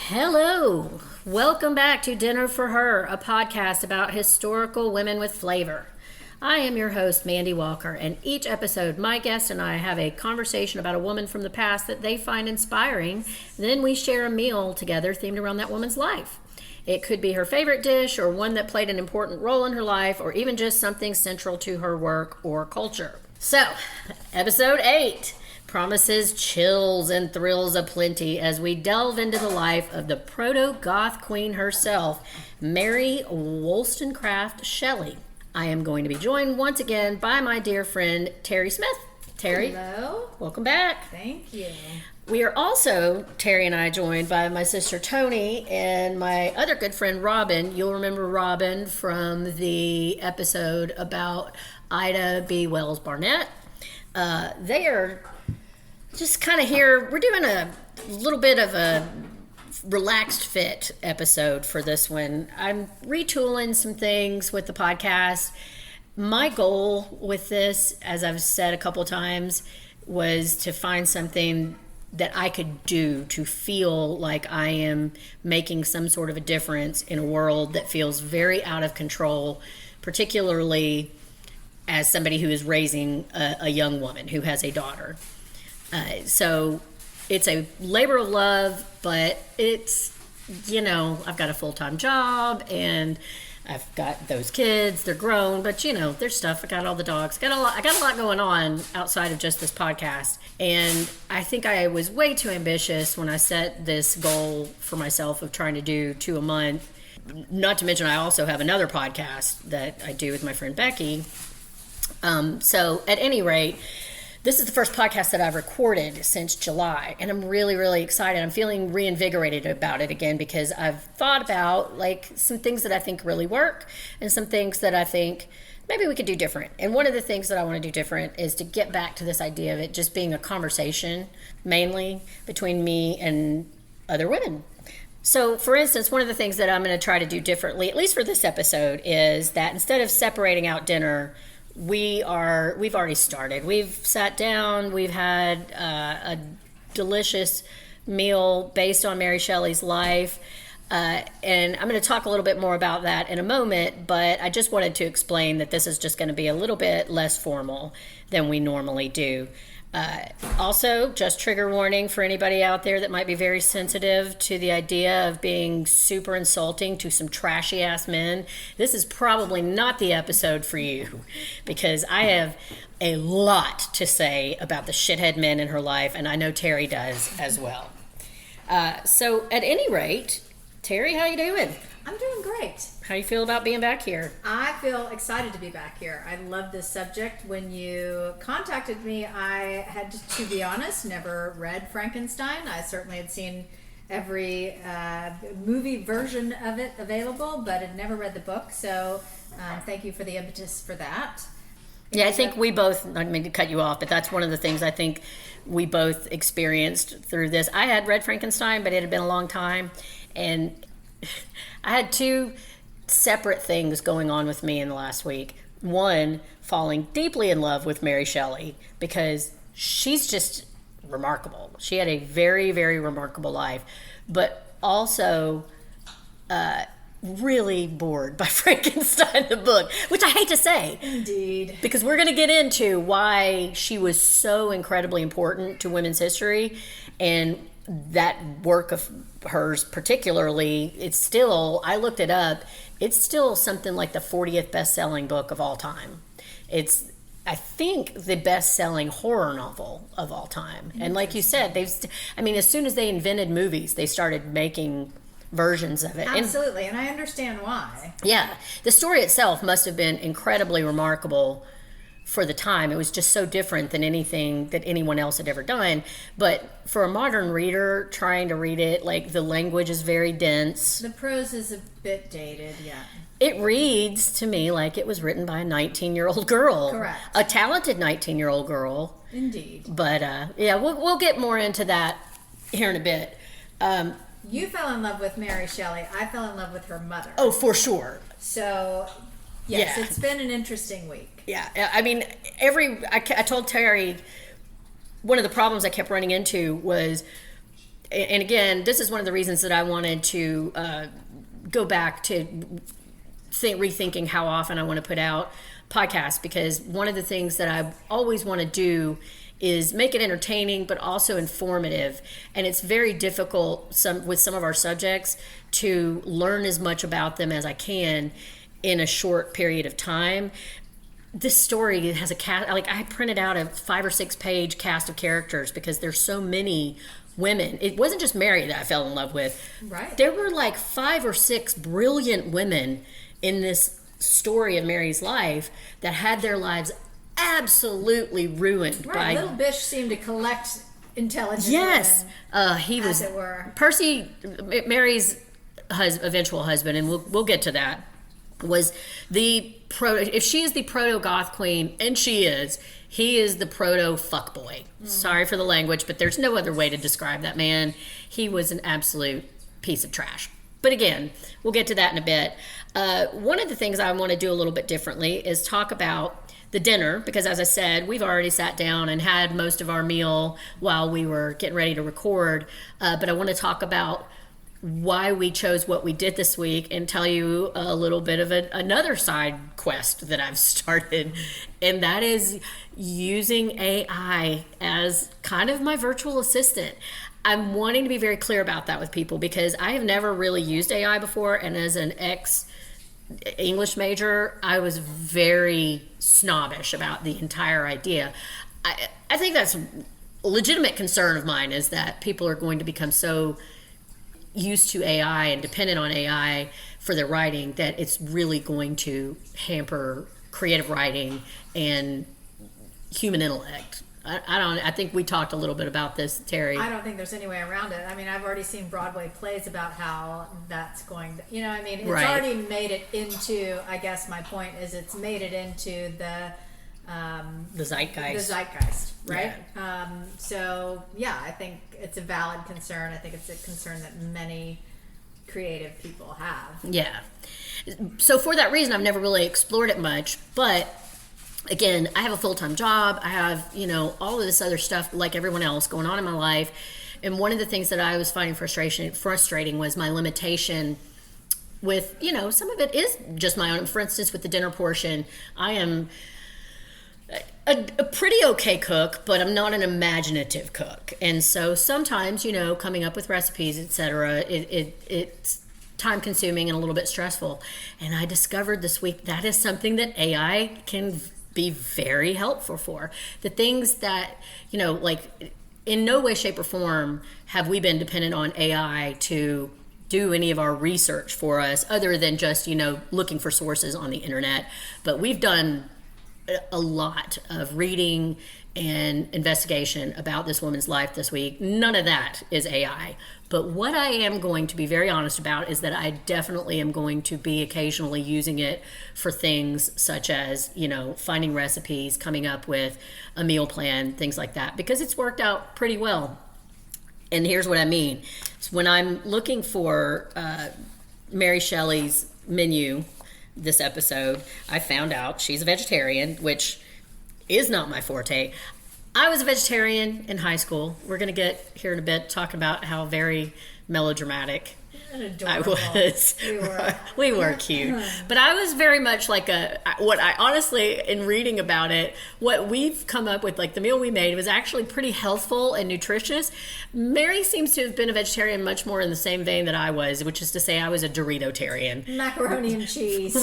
Hello, welcome back to Dinner for Her, a podcast about historical women with flavor. I am your host, Mandy Walker, and each episode, my guest and I have a conversation about a woman from the past that they find inspiring. Then we share a meal together themed around that woman's life. It could be her favorite dish, or one that played an important role in her life, or even just something central to her work or culture. So, episode 8 promises chills and thrills aplenty as we delve into the life of the proto-Goth Queen herself, Mary Wollstonecraft Shelley. I am going to be joined once again by my dear friend, Terry Smith. Terry. Hello. Welcome back. Thank you. We are also, Terry and I, joined by my sister Tony and my other good friend Robin. You'll remember Robin from the episode about Ida B. Wells Barnett. They are just kind of here. We're doing a little bit of a relaxed fit episode for this one. I'm retooling some things with the podcast. My goal with this, as I've said a couple times, was to find something that I could do to feel like I am making some sort of a difference in a world that feels very out of control, particularly as somebody who is raising a young woman who has a daughter. So it's a labor of love, but it's, I've got a full-time job and I've got those kids. They're grown, but there's stuff. I got all the dogs. I got a lot going on outside of just this podcast. And I think I was way too ambitious when I set this goal for myself of trying to do 2 a month. Not to mention, I also have another podcast that I do with my friend Becky. So at any rate, this is the first podcast that I've recorded since July, and I'm really, really excited. I'm feeling reinvigorated about it again because I've thought about some things that I think really work and some things that I think maybe we could do different. And one of the things that I want to do different is to get back to this idea of it just being a conversation, mainly between me and other women. So, for instance, one of the things that I'm going to try to do differently, at least for this episode, is that instead of separating out dinner, we've already started. We've sat down. We've had a delicious meal based on Mary Shelley's life. And I'm going to talk a little bit more about that in a moment, but I just wanted to explain that this is just going to be a little bit less formal than we normally do. Also, just trigger warning for anybody out there that might be very sensitive to the idea of being super insulting to some trashy ass men. This is probably not the episode for you because I have a lot to say about the shithead men in her life, and I know Terry does as well. So at any rate, Terry, how you doing? I'm doing great. How you feel about being back here? I feel excited to be back here. I love this subject. When you contacted me, I had to be honest, never read Frankenstein. I certainly had seen every movie version of it available, but had never read the book. So thank you for the impetus for that. Yeah, I think we both, I mean to cut you off, but that's one of the things I think we both experienced through this. I had read Frankenstein, but it had been a long time, and I had 2 separate things going on with me in the last week. One, falling deeply in love with Mary Shelley because she's just remarkable. She had a very, very remarkable life, but also really bored by Frankenstein the book, which I hate to say. Indeed. Because we're going to get into why she was so incredibly important to women's history, and that work of hers particularly, it's still, I looked it up, it's still something like the 40th best-selling book of all time. It's, I think, the best-selling horror novel of all time. And like you said, as soon as they invented movies, they started making versions of it. Absolutely, and I understand why. Yeah, the story itself must have been incredibly remarkable for the time. It was just so different than anything that anyone else had ever done. But for a modern reader trying to read it, the language is very dense. The prose is a bit dated, yeah. It reads to me like it was written by a 19-year-old girl. Correct. A talented 19-year-old girl. Indeed. But yeah, we'll get more into that here in a bit. You fell in love with Mary Shelley. I fell in love with her mother. Oh, for sure. So, yes, Yeah. It's been an interesting week. Yeah, I mean, I told Terry one of the problems I kept running into was and again, this is one of the reasons that I wanted to go back to rethinking how often I want to put out podcasts, because one of the things that I always want to do is make it entertaining but also informative, and it's very difficult with some of our subjects to learn as much about them as I can in a short period of time. This story has a cast, like I printed out a 5 or 6 page cast of characters because there's so many women. It wasn't just Mary that I fell in love with. Right. There were like 5 or 6 brilliant women in this story of Mary's life that had their lives absolutely ruined by... Little Bish seemed to collect intelligent Yes. women, He was... as it were. Percy, Mary's eventual husband, and we'll get to that, was the if she is the proto Goth Queen, and she is, he is the proto fuckboy. Sorry for the language, but there's no other way to describe that man. He was an absolute piece of trash. But again, we'll get to that in a bit. One of the things I want to do a little bit differently is talk about the dinner, because as I said, we've already sat down and had most of our meal while we were getting ready to record. But I want to talk about why we chose what we did this week and tell you a little bit of another side quest that I've started, and that is using AI as kind of my virtual assistant. I'm wanting to be very clear about that with people because I have never really used AI before, and as an ex-English major, I was very snobbish about the entire idea. I think that's a legitimate concern of mine, is that people are going to become so used to AI and dependent on AI for their writing that it's really going to hamper creative writing and human intellect. I think we talked a little bit about this, Terry. I don't think there's any way around it. I mean, I've already seen Broadway plays about how that's going to, it's already made it into, I guess my point is it's made it into the zeitgeist, right? Yeah. So yeah, I think it's a valid concern. I think it's a concern that many creative people have. Yeah. So for that reason, I've never really explored it much, but again, I have a full-time job. I have, all of this other stuff like everyone else going on in my life. And one of the things that I was finding frustrating was my limitation with, some of it is just my own. For instance, with the dinner portion, I am a pretty okay cook, but I'm not an imaginative cook. And so sometimes, coming up with recipes, etc., it's time consuming and a little bit stressful. And I discovered this week that is something that AI can be very helpful for. The things that, like in no way, shape, or form have we been dependent on AI to do any of our research for us other than just, looking for sources on the internet. But we've done a lot of reading and investigation about this woman's life this week. None of that is AI. But what I am going to be very honest about is that I definitely am going to be occasionally using it for things such as, finding recipes, coming up with a meal plan, things like that, because it's worked out pretty well. And here's what I mean. So when I'm looking for Mary Shelley's menu this episode, I found out she's a vegetarian, which is not my forte. I was a vegetarian in high school. We're going to get here in a bit talking about how very melodramatic I was. We were cute. But I was very much like what I honestly, in reading about it, what we've come up with, like the meal we made was actually pretty healthful and nutritious. Mary seems to have been a vegetarian much more in the same vein that I was, which is to say I was a Dorito-tarian. Macaroni and cheese.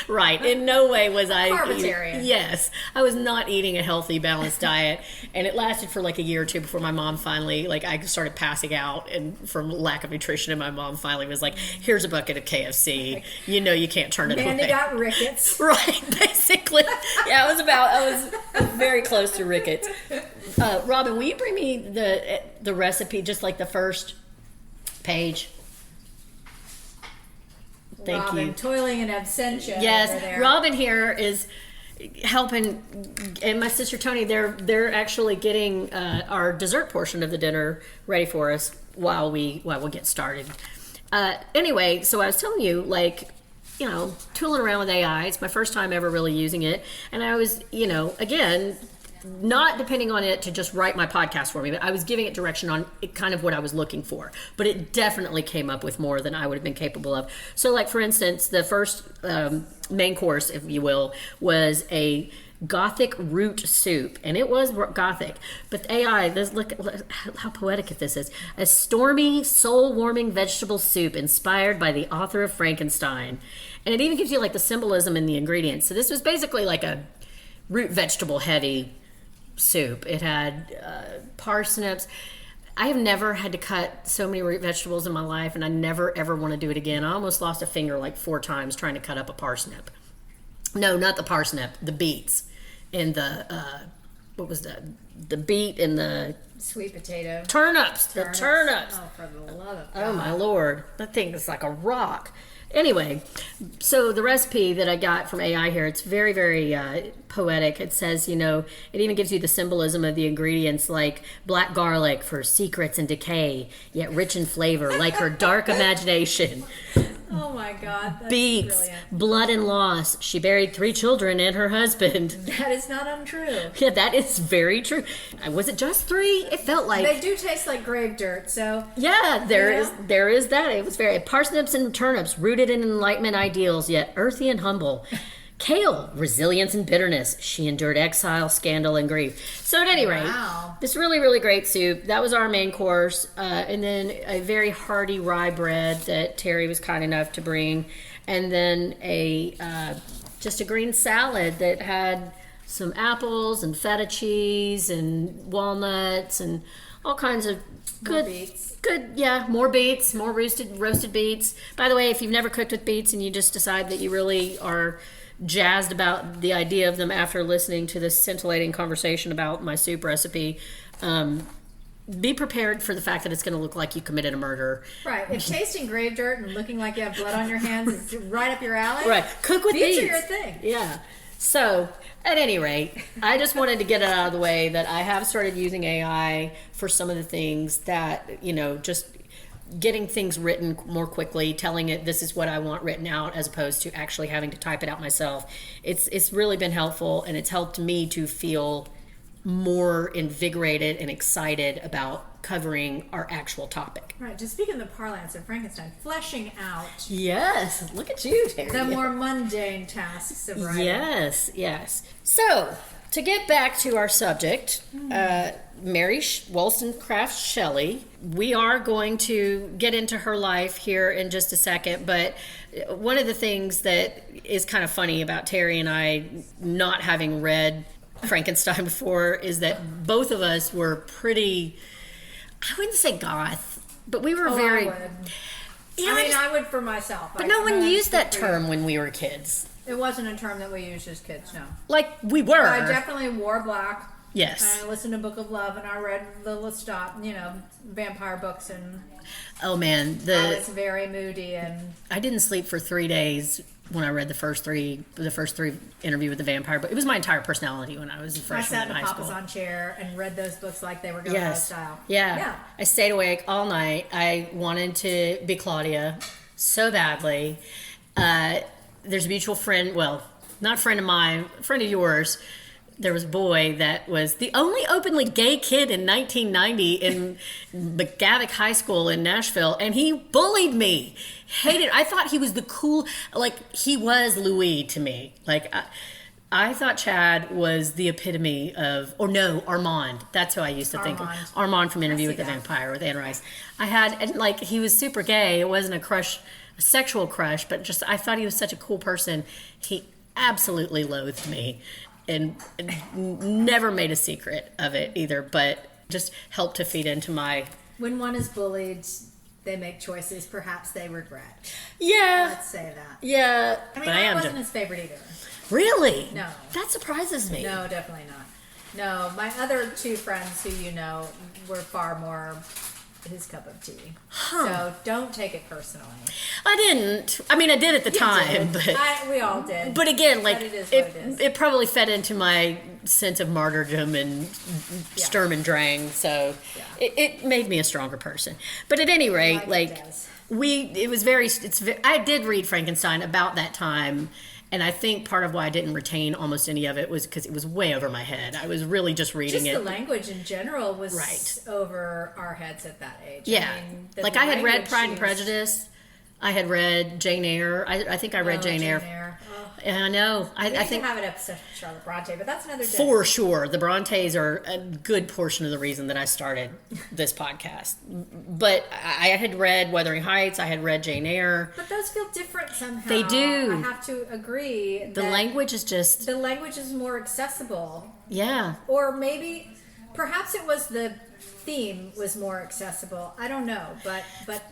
Right. In no way was I... Carbitarian. Yes. I was not eating a healthy, balanced diet. And it lasted for like a year or two before my mom finally, I started passing out and from lack of nutrition, and my mom finally was like, here's a bucket of KFC. You can't turn it away. Mandy got rickets. Right, basically. Yeah, I was very close to rickets. Robin, will you bring me the recipe, just like the first page? Thank Robin, you. Toiling in absentia. Yes, Robin here is helping, and my sister Tony, they're actually getting our dessert portion of the dinner ready for us while we get started. Anyway, so I was telling you, tooling around with AI. It's my first time ever really using it, and I was, again, not depending on it to just write my podcast for me, but I was giving it direction on kind of what I was looking for. But it definitely came up with more than I would have been capable of. So, like, for instance, the first main course, if you will, was a Gothic root soup, and it was Gothic. But AI, look how poetic this is. A stormy, soul-warming vegetable soup inspired by the author of Frankenstein. And it even gives you, like, the symbolism in the ingredients. So this was basically like a root vegetable heavy soup. It had parsnips. I have never had to cut so many root vegetables in my life, and I never, ever want to do it again. I almost lost a finger like 4 times trying to cut up a parsnip. No, not the parsnip, the beets. And the what was the beet and the sweet potato turnips. The turnips. Oh, for the love of God. Oh my Lord, that thing is like a rock. Anyway, so the recipe that I got from AI here, it's very, very poetic. It says, you know, it even gives you the symbolism of the ingredients, like black garlic for secrets and decay, yet rich in flavor, like her dark imagination. Oh my God. That's Beets, brilliant. blood and loss. She buried 3 children and her husband. That is not untrue. Yeah, that is very true. Was it just 3? It felt like They do taste like grave dirt, so yeah, there is that. It was very parsnips and turnips, rooted in Enlightenment ideals, yet earthy and humble. Kale, resilience and bitterness. She endured exile, scandal, and grief. So at any rate, this really, really great soup. That was our main course. And then a very hearty rye bread that Terry was kind enough to bring. And then just a green salad that had some apples and feta cheese and walnuts and all kinds of good beets. More beets, more roasted beets. By the way, if you've never cooked with beets and you just decide that you really are jazzed about the idea of them after listening to this scintillating conversation about my soup recipe, be prepared for the fact that it's going to look like you committed a murder. Right. If tasting grave dirt and looking like you have blood on your hands is right up your alley, right. Cook with beets. Beets are your thing. Yeah. So, at any rate, I just wanted to get it out of the way that I have started using AI for some of the things that, you know, just getting things written more quickly, telling it this is what I want written out as opposed to actually having to type it out myself. It's really been helpful, and it's helped me to feel more invigorated and excited about covering our actual topic. Right. To speak in the parlance of Frankenstein, fleshing out. Yes. Look at you, Terry. The more mundane tasks of writing. Yes. So, to get back to our subject, Mary Wollstonecraft Shelley, we are going to get into her life here in just a second, but one of the things that is kind of funny about Terry and I not having read Frankenstein before is that both of us were pretty, I wouldn't say goth, but we were very... I would. Yeah, I would for myself. But no one used that term when we were kids. It wasn't a term that we used as kids, no. Like, we were. I definitely wore black. Yes. And I listened to Book of Love, and I read the Lestat, vampire books, and oh man, I was very moody, and I didn't sleep for 3 days when I read the first three Interview with the Vampire, but it was my entire personality when I was a freshman in high school. I sat in a papa's chair and read those books like they were going out of style. Yeah. I stayed awake all night. I wanted to be Claudia so badly. There's a mutual friend, well, not a friend of mine, a friend of yours. There was a boy that was the only openly gay kid in 1990 in McGavick High School in Nashville, and he bullied me. Hated. I thought he was the cool, like he was Louis to me. Like I thought Chad was the epitome of, or no, Armand. That's who I used to think of. Armand from Interview with the Vampire with Anne Rice. And like he was super gay. It wasn't a sexual crush, but just I thought he was such a cool person. He absolutely loathed me. And never made a secret of it either, but just helped to feed into my... When one is bullied, they make choices perhaps they regret. Yeah. Let's say that. Yeah. I wasn't his favorite either. Really? No. That surprises me. No, definitely not. No, my other 2 friends who were far more his cup of tea. So don't take it personally. I didn't. I mean, I did at the time, but we all did. But again, like it is what it is. It probably fed into my sense of martyrdom and Sturm and Drang. So it made me a stronger person. But at any rate, I did read Frankenstein about that time. And I think part of why I didn't retain almost any of it was because it was way over my head. I was really just reading it. The language in general was over our heads at that age. Yeah. I mean, like I had read Pride and Prejudice. I had read Jane Eyre. I think I read Jane Eyre. And I know. I think have an episode of Charlotte Bronte, but that's another day. For sure. The Brontes are a good portion of the reason that I started this podcast. But I had read Wuthering Heights. I had read Jane Eyre. But those feel different somehow. They do. I have to agree. The language is just... The language is more accessible. Yeah. Or maybe, perhaps it was the theme was more accessible. I don't know. But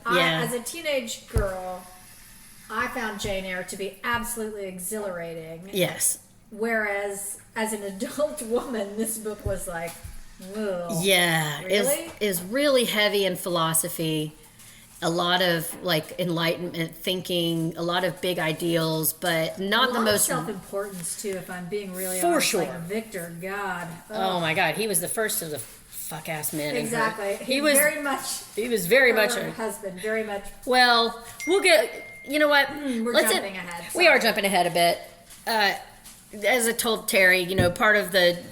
I, as a teenage girl... I found Jane Eyre to be absolutely exhilarating. Yes. Whereas, as an adult woman, this book was like, whoa. Yeah. Really? Is really heavy in philosophy. A lot of, like, enlightenment thinking. A lot of big ideals, but not the most... self-importance, too, if I'm being really For honest. sure. Like Victor, God. Oh, my God. He was the first of the fuck-ass men. Exactly. He was very much her husband. Very much. Well, we'll get... You know what? We're jumping ahead. We are jumping ahead a bit. As I told Terry, part of the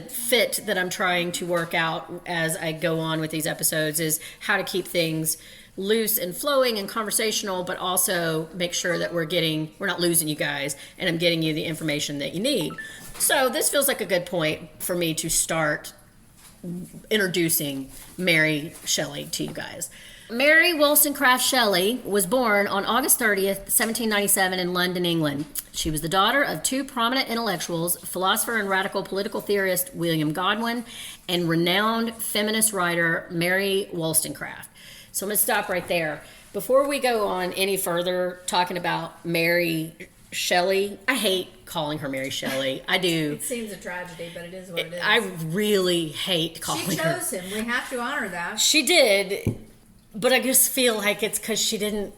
fit that I'm trying to work out as I go on with these episodes is how to keep things loose and flowing and conversational, but also make sure that we're not losing you guys, and I'm getting you the information that you need. So this feels like a good point for me to start introducing Mary Shelley to you guys. Mary Wollstonecraft Shelley was born on August 30th, 1797 in London, England. She was the daughter of two prominent intellectuals, philosopher and radical political theorist William Godwin, and renowned feminist writer Mary Wollstonecraft. So I'm going to stop right there. Before we go on any further talking about Mary Shelley, I hate calling her Mary Shelley. I do. It seems a tragedy, but it is what it is. I really hate calling her. She chose him. We have to honor that. She did. But I just feel like it's because she didn't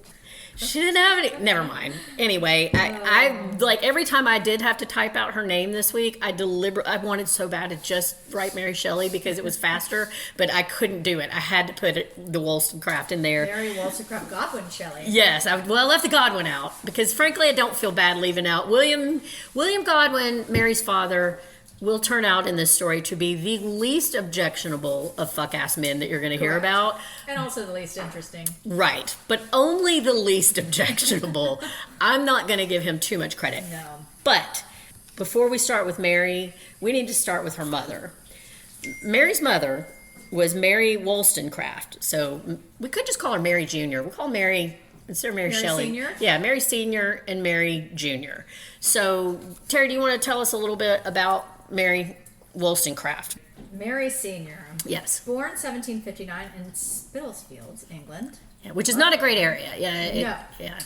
have any. Never mind. Anyway, I like every time I did have to type out her name this week, I wanted so bad to just write Mary Shelley because it was faster, but I couldn't do it. I had to put the Wollstonecraft in there. Mary Wollstonecraft Godwin Shelley. Yes, I left the Godwin out because frankly I don't feel bad leaving out William Godwin, Mary's father. Will turn out in this story to be the least objectionable of fuck-ass men that you're going to hear about. And also the least interesting. Right. But only the least objectionable. I'm not going to give him too much credit. No. But before we start with Mary, we need to start with her mother. Mary's mother was Mary Wollstonecraft. So we could just call her Mary Jr. We'll call Mary... Instead of Mary Shelley. Senior? Yeah, Mary Senior and Mary Jr. So, Terry, do you want to tell us a little bit about Mary Wollstonecraft? Mary Senior. Yes. Born 1759 in Spitalfields, England. Yeah, which is not a great area. Yeah. Yeah.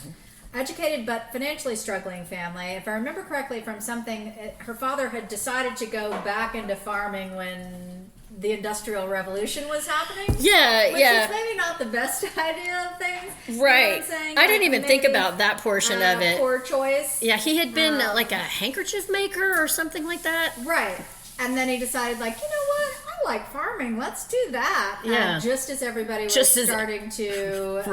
Educated but financially struggling family. If I remember correctly from something, her father had decided to go back into farming when the Industrial Revolution was happening. Yeah, which is maybe not the best idea of things. Right. You know what I'm saying? I didn't even think about that portion of it. Poor choice. Yeah, he had been like a handkerchief maker or something like that. Right. And then he decided, like, you know what? I like farming. Let's do that. Yeah. Just as everybody was starting to,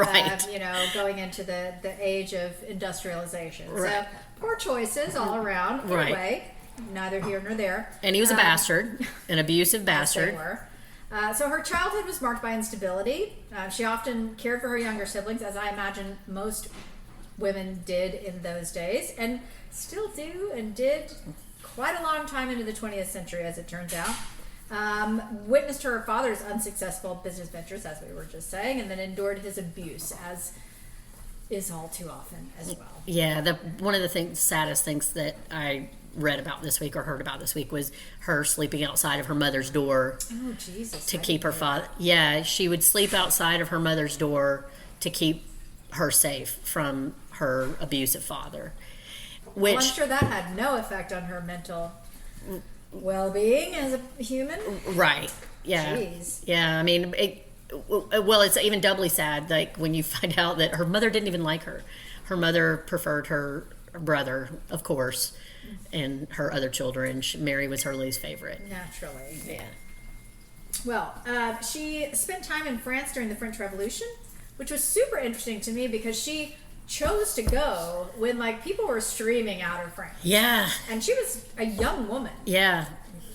going into the age of industrialization. Right. So, poor choices all around. Right. Anyway, neither here nor there. And he was a bastard, an abusive bastard. Yes, they were. So her childhood was marked by instability. She often cared for her younger siblings, as I imagine most women did in those days, and still do and did quite a long time into the 20th century, as it turns out. Witnessed her father's unsuccessful business ventures, as we were just saying, and then endured his abuse, as is all too often as well. Yeah, one of the saddest things that I read about this week or heard about this week was her sleeping outside of her mother's door. Oh, Jesus. To keep her father. Yeah, she would sleep outside of her mother's door to keep her safe from her abusive father. Which, well, I'm sure that had no effect on her mental well-being as a human. Right. Yeah. Jeez. Yeah, I mean, it's even doubly sad, like, when you find out that her mother didn't even like her. Her mother preferred her brother, of course, and her other children. Mary was her least favorite. Naturally. Yeah. Well, she spent time in France during the French Revolution, which was super interesting to me because she chose to go when like people were streaming out of France. Yeah. And she was a young woman. Yeah.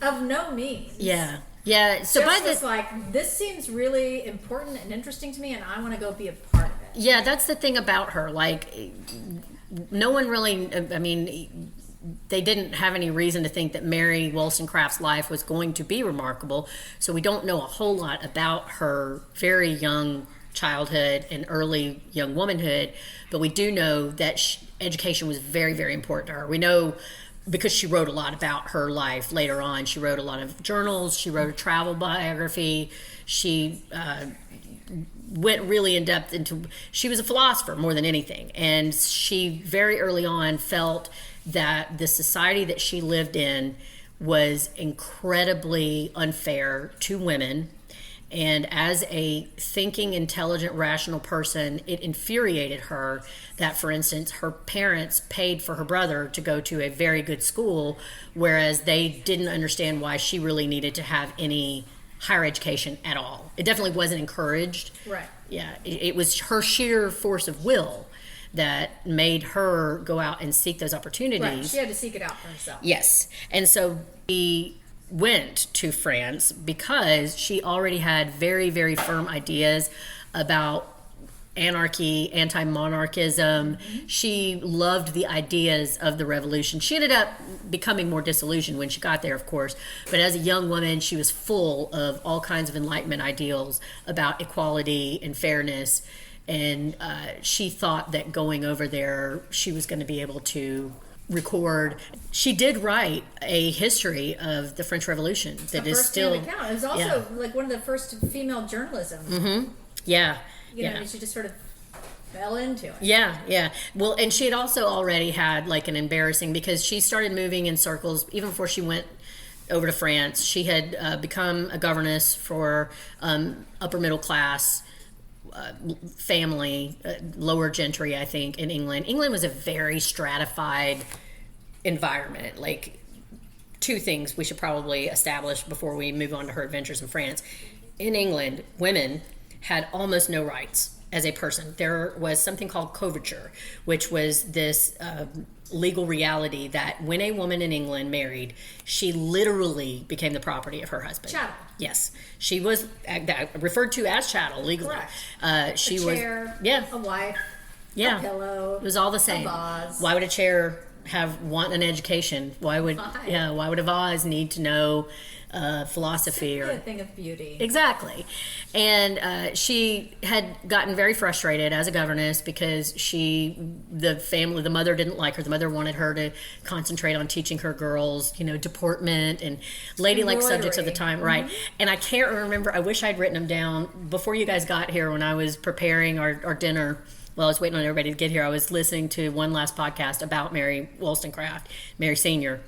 Of no means. Yeah. Yeah. So just was like, this seems really important and interesting to me, and I want to go be a part of it. Yeah, that's the thing about her. Like, no one really, I mean, they didn't have any reason to think that Mary Wollstonecraft's life was going to be remarkable. So we don't know a whole lot about her very young childhood and early young womanhood, but we do know that education was very, very important to her. We know because she wrote a lot about her life later on. She wrote a lot of journals. She wrote a travel biography. She went really in depth into, she was a philosopher more than anything. And she very early on felt that the society that she lived in was incredibly unfair to women. And as a thinking, intelligent, rational person, it infuriated her that, for instance, her parents paid for her brother to go to a very good school, whereas they didn't understand why she really needed to have any higher education at all. It definitely wasn't encouraged. Right. Yeah, it was her sheer force of will that made her go out and seek those opportunities. Right, she had to seek it out for herself. Yes, and so he went to France because she already had very, very firm ideas about anarchy, anti-monarchism. Mm-hmm. She loved the ideas of the revolution. She ended up becoming more disillusioned when she got there, of course, but as a young woman, she was full of all kinds of Enlightenment ideals about equality and fairness, and she thought that going over there, she was going to be able to record. She did write a history of the French Revolution that is still. Account. It was also like one of the first female journalism. Mm-hmm. Yeah. You know, she just sort of fell into it. Yeah, yeah. Well, and she had also already had like an embarrassing, because she started moving in circles even before she went over to France. She had become a governess for upper middle class family, lower gentry, I think, in England. England was a very stratified environment. Like, two things we should probably establish before we move on to her adventures in France. In England, women had almost no rights as a person. There was something called coverture, which was this legal reality that when a woman in England married, she literally became the property of her husband. Chattel. Yes, she was referred to as chattel legally. She a chair, was a wife, a pillow. It was all the same. A vase. Why would a chair want an education? Why would a vase need to know philosophy? Simply a thing of beauty. Exactly. And she had gotten very frustrated as a governess because the mother didn't like her. The mother wanted her to concentrate on teaching her girls, deportment and ladylike subjects of the time. Mm-hmm. Right. And I can't remember, I wish I'd written them down before you guys got here when I was preparing our dinner. Well, I was waiting on everybody to get here. I was listening to one last podcast about Mary Wollstonecraft, Mary Sr.,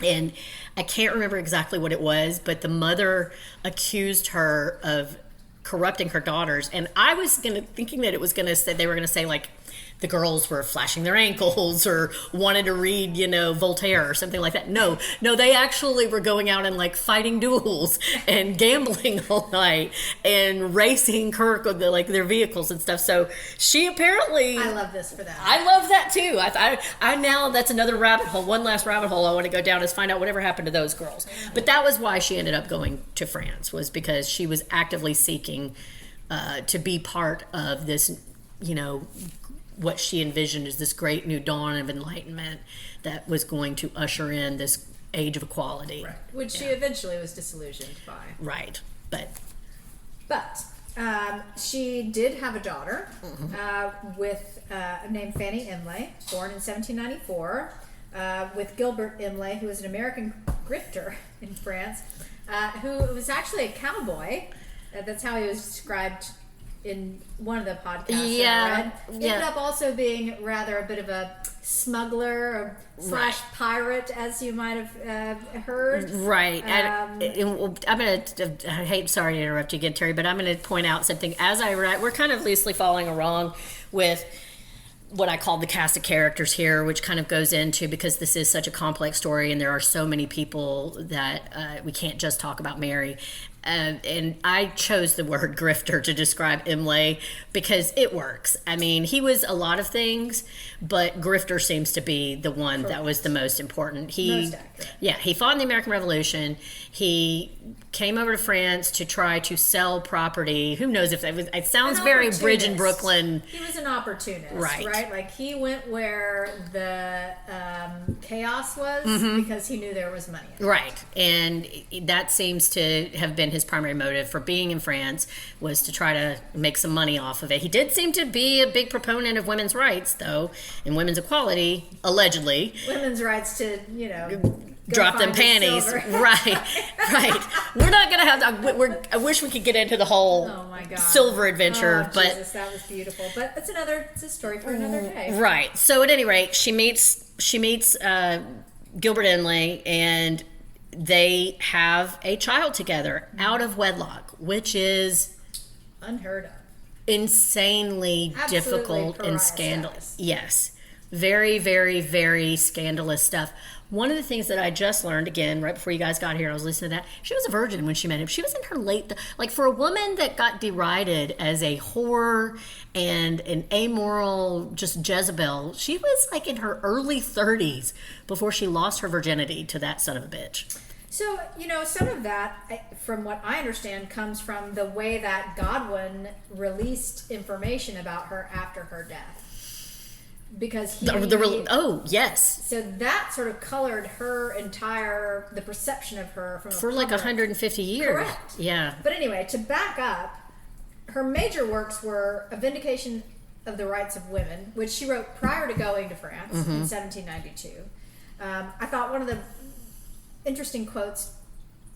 and I can't remember exactly what it was, but the mother accused her of corrupting her daughters. And I was thinking that it was they were going to say, like, the girls were flashing their ankles or wanted to read, Voltaire or something like that. No, they actually were going out and like fighting duels and gambling all night and racing Kirk with their vehicles and stuff. So she apparently. I love this for them. I love that too. I now, that's another rabbit hole. One last rabbit hole I want to go down is find out whatever happened to those girls. But that was why she ended up going to France, was because she was actively seeking to be part of this, what she envisioned as this great new dawn of enlightenment that was going to usher in this age of equality. Right. Which she eventually was disillusioned by. Right. But she did have a daughter with named Fanny Imlay, born in 1794, with Gilbert Imlay, who was an American grifter in France, who was actually a cowboy. That's how he was described in one of the podcasts that I read. Ended up also being rather a bit of a smuggler / pirate, as you might have heard. Right. Sorry to interrupt you again, Terry, but I'm going to point out something. As I write, we're kind of loosely following along with what I call the cast of characters here, which kind of goes into, because this is such a complex story and there are so many people that we can't just talk about Mary. and I chose the word grifter to describe Imlay because it works. I mean, he was a lot of things, but grifter seems to be the one that was the most important. Most accurate. Yeah, he fought in the American Revolution. He came over to France to try to sell property. Who knows if that was, it sounds very Bridge in Brooklyn. He was an opportunist, right? Like he went where the chaos was because he knew there was money in it. Right. And that seems to have been his primary motive for being in France, was to try to make some money off of it. He did seem to be a big proponent of women's rights, though, and women's equality, allegedly. Women's rights to, drop them panties. Right. We're not going to have I wish we could get into the whole silver adventure, but Jesus, that was beautiful. But it's a story for another day. Right. So at any rate, she meets Gilbert Imlay, and they have a child together out of wedlock, which is unheard of. Insanely difficult and scandalous. Yes. Very, very, very scandalous stuff. One of the things that I just learned, again, right before you guys got here, I was listening to that. She was a virgin when she met him. She was in her late, like for a woman that got derided as a whore and an amoral just Jezebel, she was like in her early 30s before she lost her virginity to that son of a bitch. So, some of that, from what I understand, comes from the way that Godwin released information about her after her death. Because yes. So that sort of colored the perception of her for like 150 years. Correct. Yeah. But anyway, to back up, her major works were A Vindication of the Rights of Women, which she wrote prior to going to France in 1792. I thought one of the interesting quotes,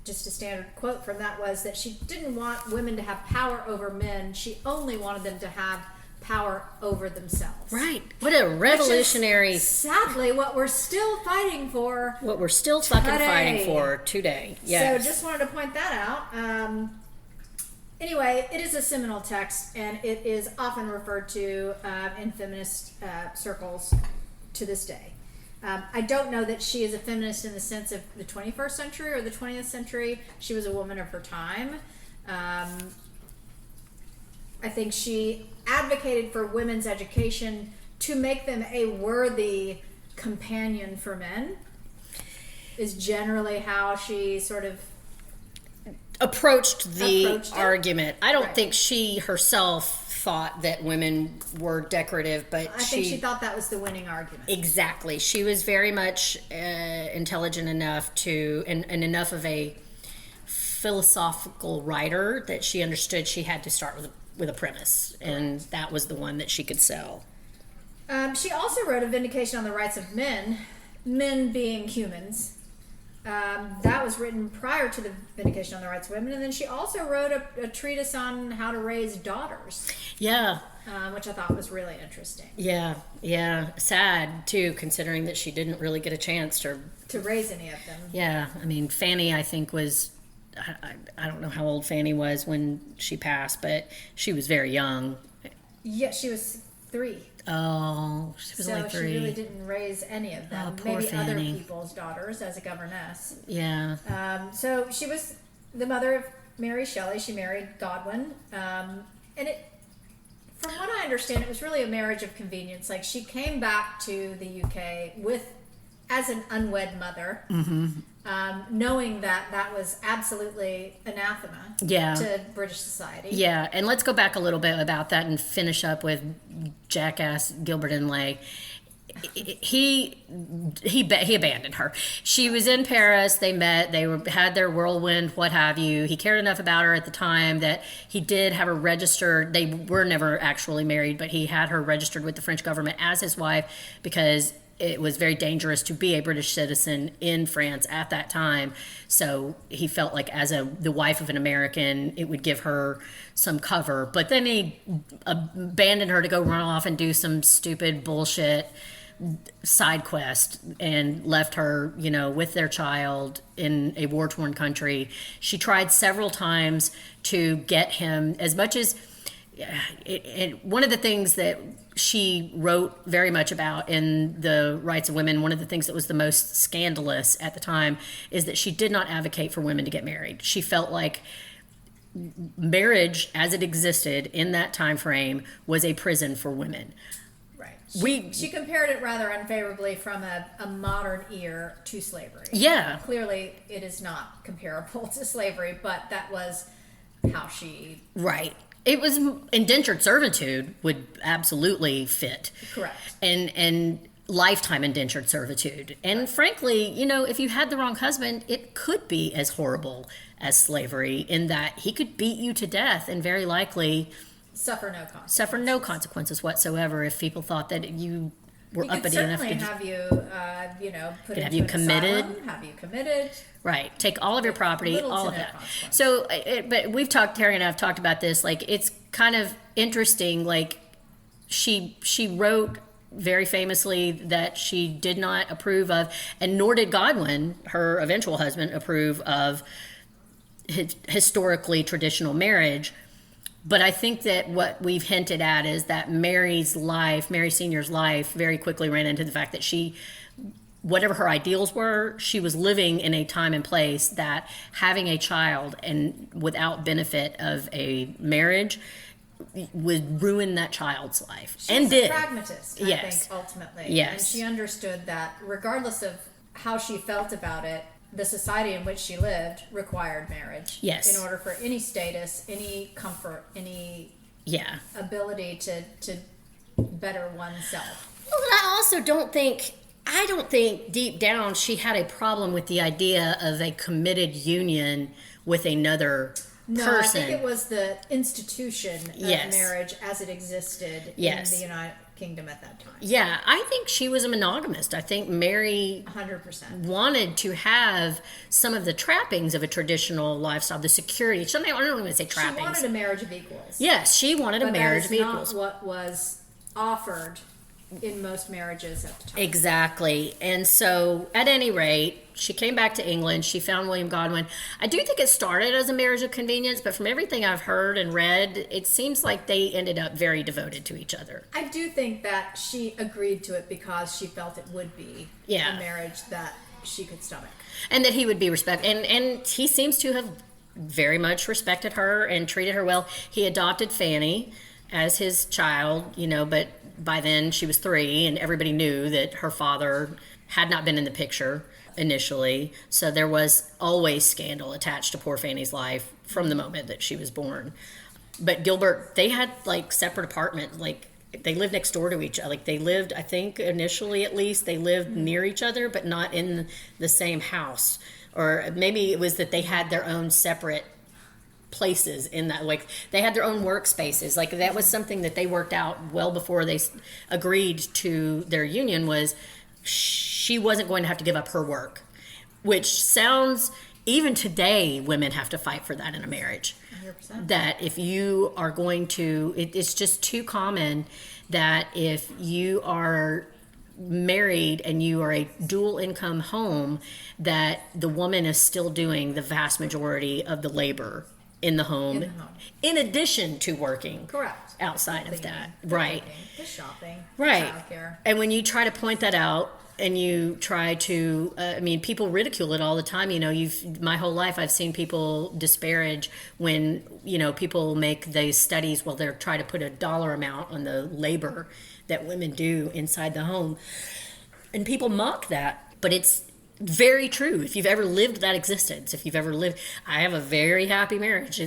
just a standard quote from that, was that she didn't want women to have power over men. She only wanted them to have power over themselves. Right. What a revolutionary... sadly, what we're still fighting for. What we're still fucking fighting for today. Yes. So just wanted to point that out. Anyway, it is a seminal text, and it is often referred to in feminist circles to this day. I don't know that she is a feminist in the sense of the 21st century or the 20th century. She was a woman of her time. I think she advocated for women's education to make them a worthy companion for men, is generally how she sort of approached the argument. I don't think she herself thought that women were decorative, but I think she thought that was the winning argument. Exactly. She was very much intelligent enough and enough of a philosophical writer that she understood she had to start with a premise, and that was the one that she could sell. She also wrote A Vindication on the Rights of Men being humans. That was written prior to the Vindication on the Rights of Women, and then she also wrote a treatise on how to raise daughters. Yeah. Which I thought was really interesting. Yeah. Sad, too, considering that she didn't really get a chance to raise any of them. Yeah. I mean, Fanny, I think, was... I don't know how old Fanny was when she passed, but she was very young. Yeah, she was 3. Oh, she was only 3. So she really didn't raise any of them. Oh, poor Maybe Fanny. other people's daughters as a governess. Yeah. So she was the mother of Mary Shelley. She married Godwin. And from what I understand, it was really a marriage of convenience. Like, she came back to the UK as an unwed mother. Mm-hmm. Knowing that was absolutely anathema to British society. Yeah, and let's go back a little bit about that and finish up with jackass Gilbert Imlay. He abandoned her. She was in Paris. They met. They had their whirlwind, what have you. He cared enough about her at the time that he did have her registered. They were never actually married, but he had her registered with the French government as his wife because it was very dangerous to be a British citizen in France at that time. So he felt like as the wife of an American, it would give her some cover. But then he abandoned her to go run off and do some stupid bullshit side quest and left her, with their child in a war-torn country. She tried several times to get him, as much as... one of the things that she wrote very much about in the Rights of Women, one of the things that was the most scandalous at the time, is that she did not advocate for women to get married. She felt like marriage as it existed in that time frame was a prison for women. Right. She compared it rather unfavorably from a modern ear to slavery. Yeah. Clearly, it is not comparable to slavery, but that was how she... Right. It was indentured servitude would absolutely fit. Correct. And lifetime indentured servitude. And frankly, if you had the wrong husband, it could be as horrible as slavery in that he could beat you to death and very likely suffer no consequences whatsoever if people thought that you were uppity enough to have you put have you committed asylum, have you committed, right, take all of your property, all of that. So but Terry and I have talked about this, like it's kind of interesting, like she wrote very famously that she did not approve of, and nor did Godwin, her eventual husband, approve of historically traditional marriage. But I think that what we've hinted at is that Mary Senior's life very quickly ran into the fact that she, whatever her ideals were, she was living in a time and place that having a child and without benefit of a marriage would ruin that child's life. She's a pragmatist, I think, ultimately. Yes. And she understood that regardless of how she felt about it, the society in which she lived required marriage. Yes. In order for any status, any comfort, any ability to better oneself. Well, I also don't think deep down she had a problem with the idea of a committed union with another person. I think it was the institution of marriage as it existed in the United Kingdom at that time. Yeah, I think she was a monogamist. I think Mary 100% wanted to have some of the trappings of a traditional lifestyle, the security. I don't want to say trappings. She wanted a marriage of equals. Yes, she wanted a marriage of equals. But that is not what was offered in most marriages at the time. Exactly. And so, at any rate, she came back to England. She found William Godwin. I do think it started as a marriage of convenience, but from everything I've heard and read, it seems like they ended up very devoted to each other. I do think that she agreed to it because she felt it would be a marriage that she could stomach. And that he would be respected. And he seems to have very much respected her and treated her well. He adopted Fanny as his child, but by then she was 3 and everybody knew that her father had not been in the picture initially. So there was always scandal attached to poor Fanny's life from the moment that she was born. But Gilbert, they had separate apartments, they lived next door to each other. They lived, I think initially at least, they lived near each other, but not in the same house. Or maybe it was that they had their own separate places in that, they had their own workspaces. That was something that they worked out well before they agreed to their union, was she wasn't going to have to give up her work, which sounds, even today women have to fight for that in a marriage. 100%. That if you are going to, it's just too common that if you are married and you are a dual income home, that the woman is still doing the vast majority of the labor in the home, in addition to working. Correct. Outside Cleaning, of that. the Right. cooking, the shopping, Right. the childcare. And when you try to point that out and you try to, people ridicule it all the time. My whole life I've seen people disparage when, people make these studies, they're trying to put a dollar amount on the labor that women do inside the home. And people mock that, but it's very true. If you've ever lived that existence, I have a very happy marriage.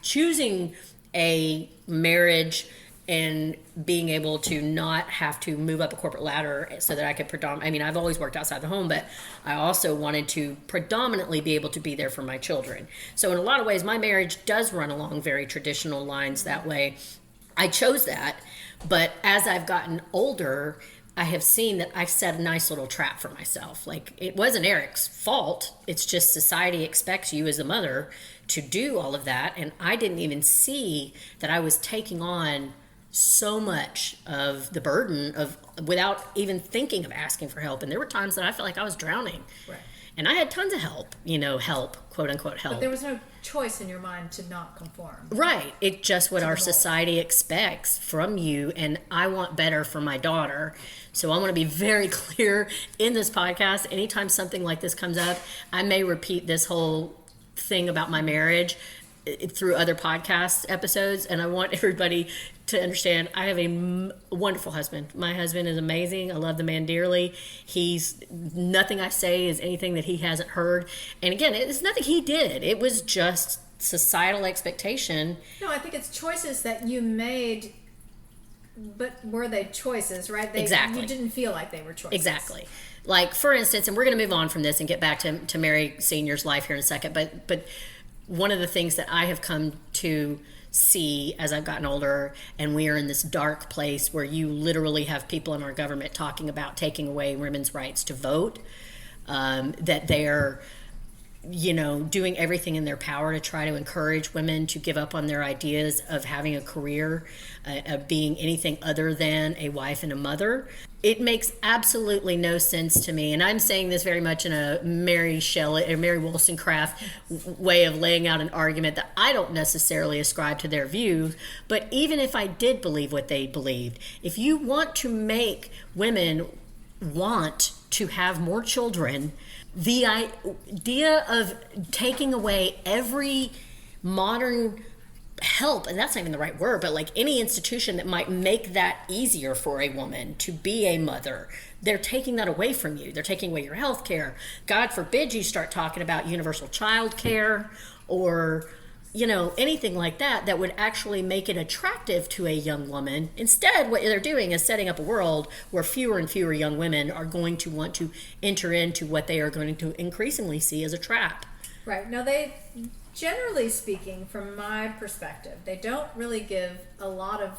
Choosing a marriage and being able to not have to move up a corporate ladder so that I could I've always worked outside the home, but I also wanted to predominantly be able to be there for my children. So in a lot of ways, my marriage does run along very traditional lines that way. I chose that, but as I've gotten older, I have seen that I've set a nice little trap for myself. It wasn't Eric's fault. It's just society expects you as a mother to do all of that. And I didn't even see that I was taking on so much of the burden without even thinking of asking for help. And there were times that I felt like I was drowning. Right. And I had tons of help, quote unquote help. But there was no choice in your mind to not conform. Right. It's just what our society expects from you. And I want better for my daughter. So I want to be very clear in this podcast. Anytime something like this comes up, I may repeat this whole thing about my marriage. through other podcast episodes, and I want everybody to understand I have a wonderful husband. My husband is amazing. I love the man dearly. He's nothing I say is anything that he hasn't heard. And again, it's nothing he did. It was just societal expectation. No, I think it's choices that you made, but were they choices, right? Exactly. You didn't feel like they were choices. Exactly. Like, for instance, and we're going to move on from this and get back to Mary Senior's life here in a second, but one of the things that I have come to see as I've gotten older, and we are in this dark place where you literally have people in our government talking about taking away women's rights to vote, that they're doing everything in their power to try to encourage women to give up on their ideas of having a career, of being anything other than a wife and a mother. It makes absolutely no sense to me, and I'm saying this very much in a Mary Shelley or Mary Wollstonecraft way of laying out an argument that I don't necessarily ascribe to their views, but even if I did believe what they believed, if you want to make women want to have more children, the idea of taking away every modern help, and that's not even the right word, but like any institution that might make that easier for a woman to be a mother, they're taking that away from you. They're taking away your health care. God forbid you start talking about universal child care or anything like that would actually make it attractive to a young woman. Instead, what they're doing is setting up a world where fewer and fewer young women are going to want to enter into what they are going to increasingly see as a trap. Right. Now, they, generally speaking, from my perspective, they don't really give a lot of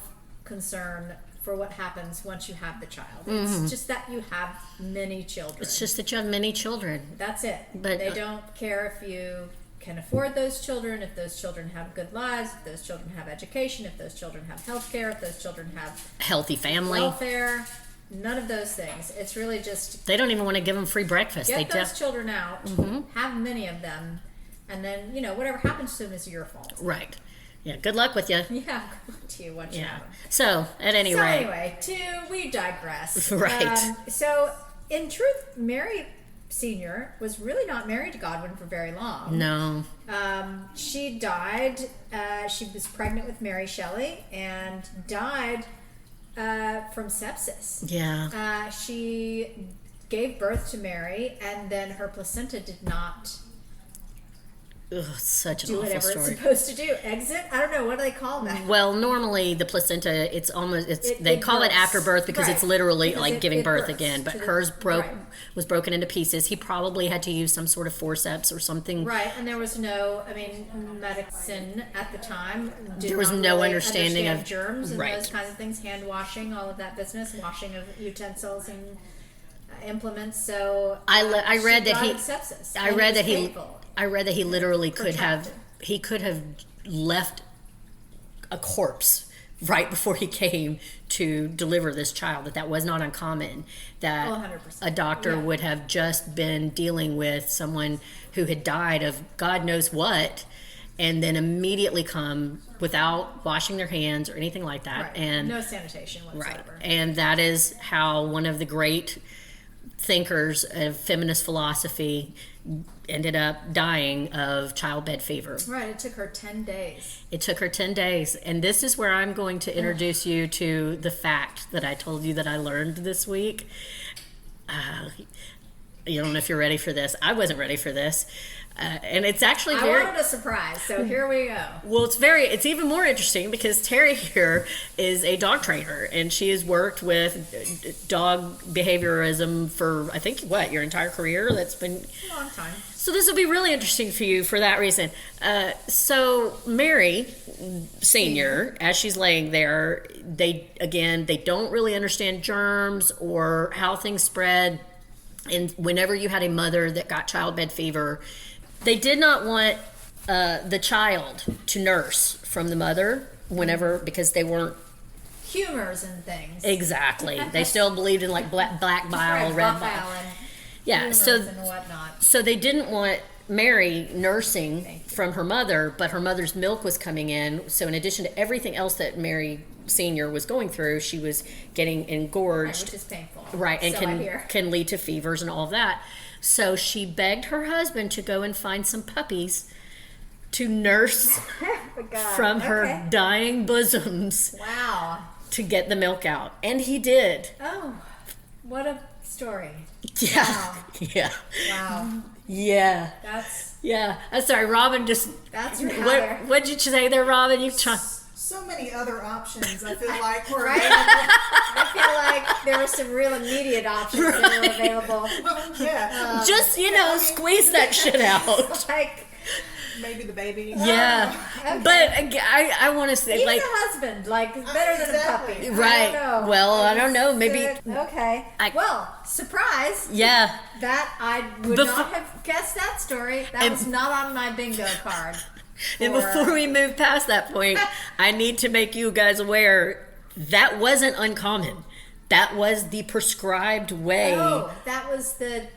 concern for what happens once you have the child. It's just that you have many children. It's just that you have many children. That's it. But they don't care if you can afford those children, if those children have good lives, if those children have education, if those children have health care, if those children have healthy family, welfare, none of those things. It's really just they don't even want to give them free breakfast. Get those children out, have many of them, and then whatever happens to them is your fault. Right. Yeah. Good luck with you. Yeah. Good luck to you once you have them. So at any rate. Anyway, we digress. Right. So in truth, Mary Senior was really not married to Godwin for very long. No. She died. She was pregnant with Mary Shelley and died from sepsis. Yeah. She gave birth to Mary, and then her placenta did not Ugh, such an do awful whatever story. it's supposed to do. Exit? I don't know. What do they call that? Well, normally the placenta, they call it after birth because it's literally like giving birth again. But hers was broken into pieces. He probably had to use some sort of forceps or something. Right, and there was no, medicine at the time. There was no understanding of germs and those kinds of things. Hand washing, all of that business, washing of utensils and implements. So I read that he sepsis. I read that he literally could have left a corpse right before he came to deliver this child, that was not uncommon, that 100%. A doctor would have just been dealing with someone who had died of God knows what, and then immediately come without washing their hands or anything like that. Right. And no sanitation whatsoever. Right. And that is how one of the great thinkers of feminist philosophy ended up dying of childbed fever. Right, it took her 10 days. It took her 10 days. And this is where I'm going to introduce you to the fact that I told you that I learned this week. You don't know if you're ready for this. I wasn't ready for this. And it's actually I wanted a surprise, so here we go. Well, it's even more interesting because Terry here is a dog trainer, and she has worked with dog behaviorism for, I think, your entire career? That's been a long time. So this will be really interesting for you for that reason. So Mary Senior, as she's laying there, they don't really understand germs or how things spread. And whenever you had a mother that got childbed fever, they did not want the child to nurse from the mother because they weren't humors and things. Exactly. They still believed in like black bile, red bile. Yeah, so and whatnot. So they didn't want Mary nursing from her mother, but her mother's milk was coming in. So in addition to everything else that Mary Senior was going through, she was getting engorged, which is painful. Right, and can lead to fevers and all of that. So she begged her husband to go and find some puppies to nurse from her dying bosoms. Wow. To get the milk out. And he did. Oh, what a story. Yeah. Wow. Yeah. Wow. Yeah. I'm sorry, Robin That's what'd you say there, Robin? You try. So many other options, I feel like. Right? I feel like there were some real immediate options that were available. Yeah. Just, squeeze that shit out. Like, maybe the baby. Yeah. Okay. But I want to say, he's like, a husband, like, better than a puppy. right. I don't know. Maybe. Okay. Well, surprise. Yeah. That I would not have guessed that story. That was not on my bingo card. And before we move past that point, I need to make you guys aware that wasn't uncommon. That was the prescribed way. Oh, that was the.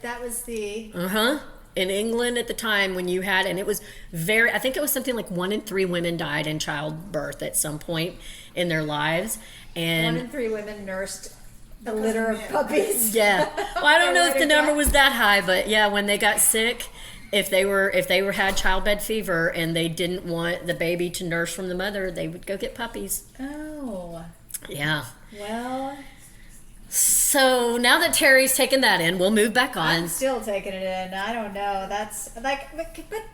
In England at the time when you had, and it was I think it was something like 1 in 3 women died in childbirth at some point in their lives. And 1 in 3 women nursed a litter of puppies. Yeah. Well, I don't know if the number was that high, but yeah, when they got sick, if they had childbed fever and they didn't want the baby to nurse from the mother, they would go get puppies. Oh. Yeah. Well. So now that Terry's taken that in, we'll move back on. I'm still taking it in. I don't know. That's like, but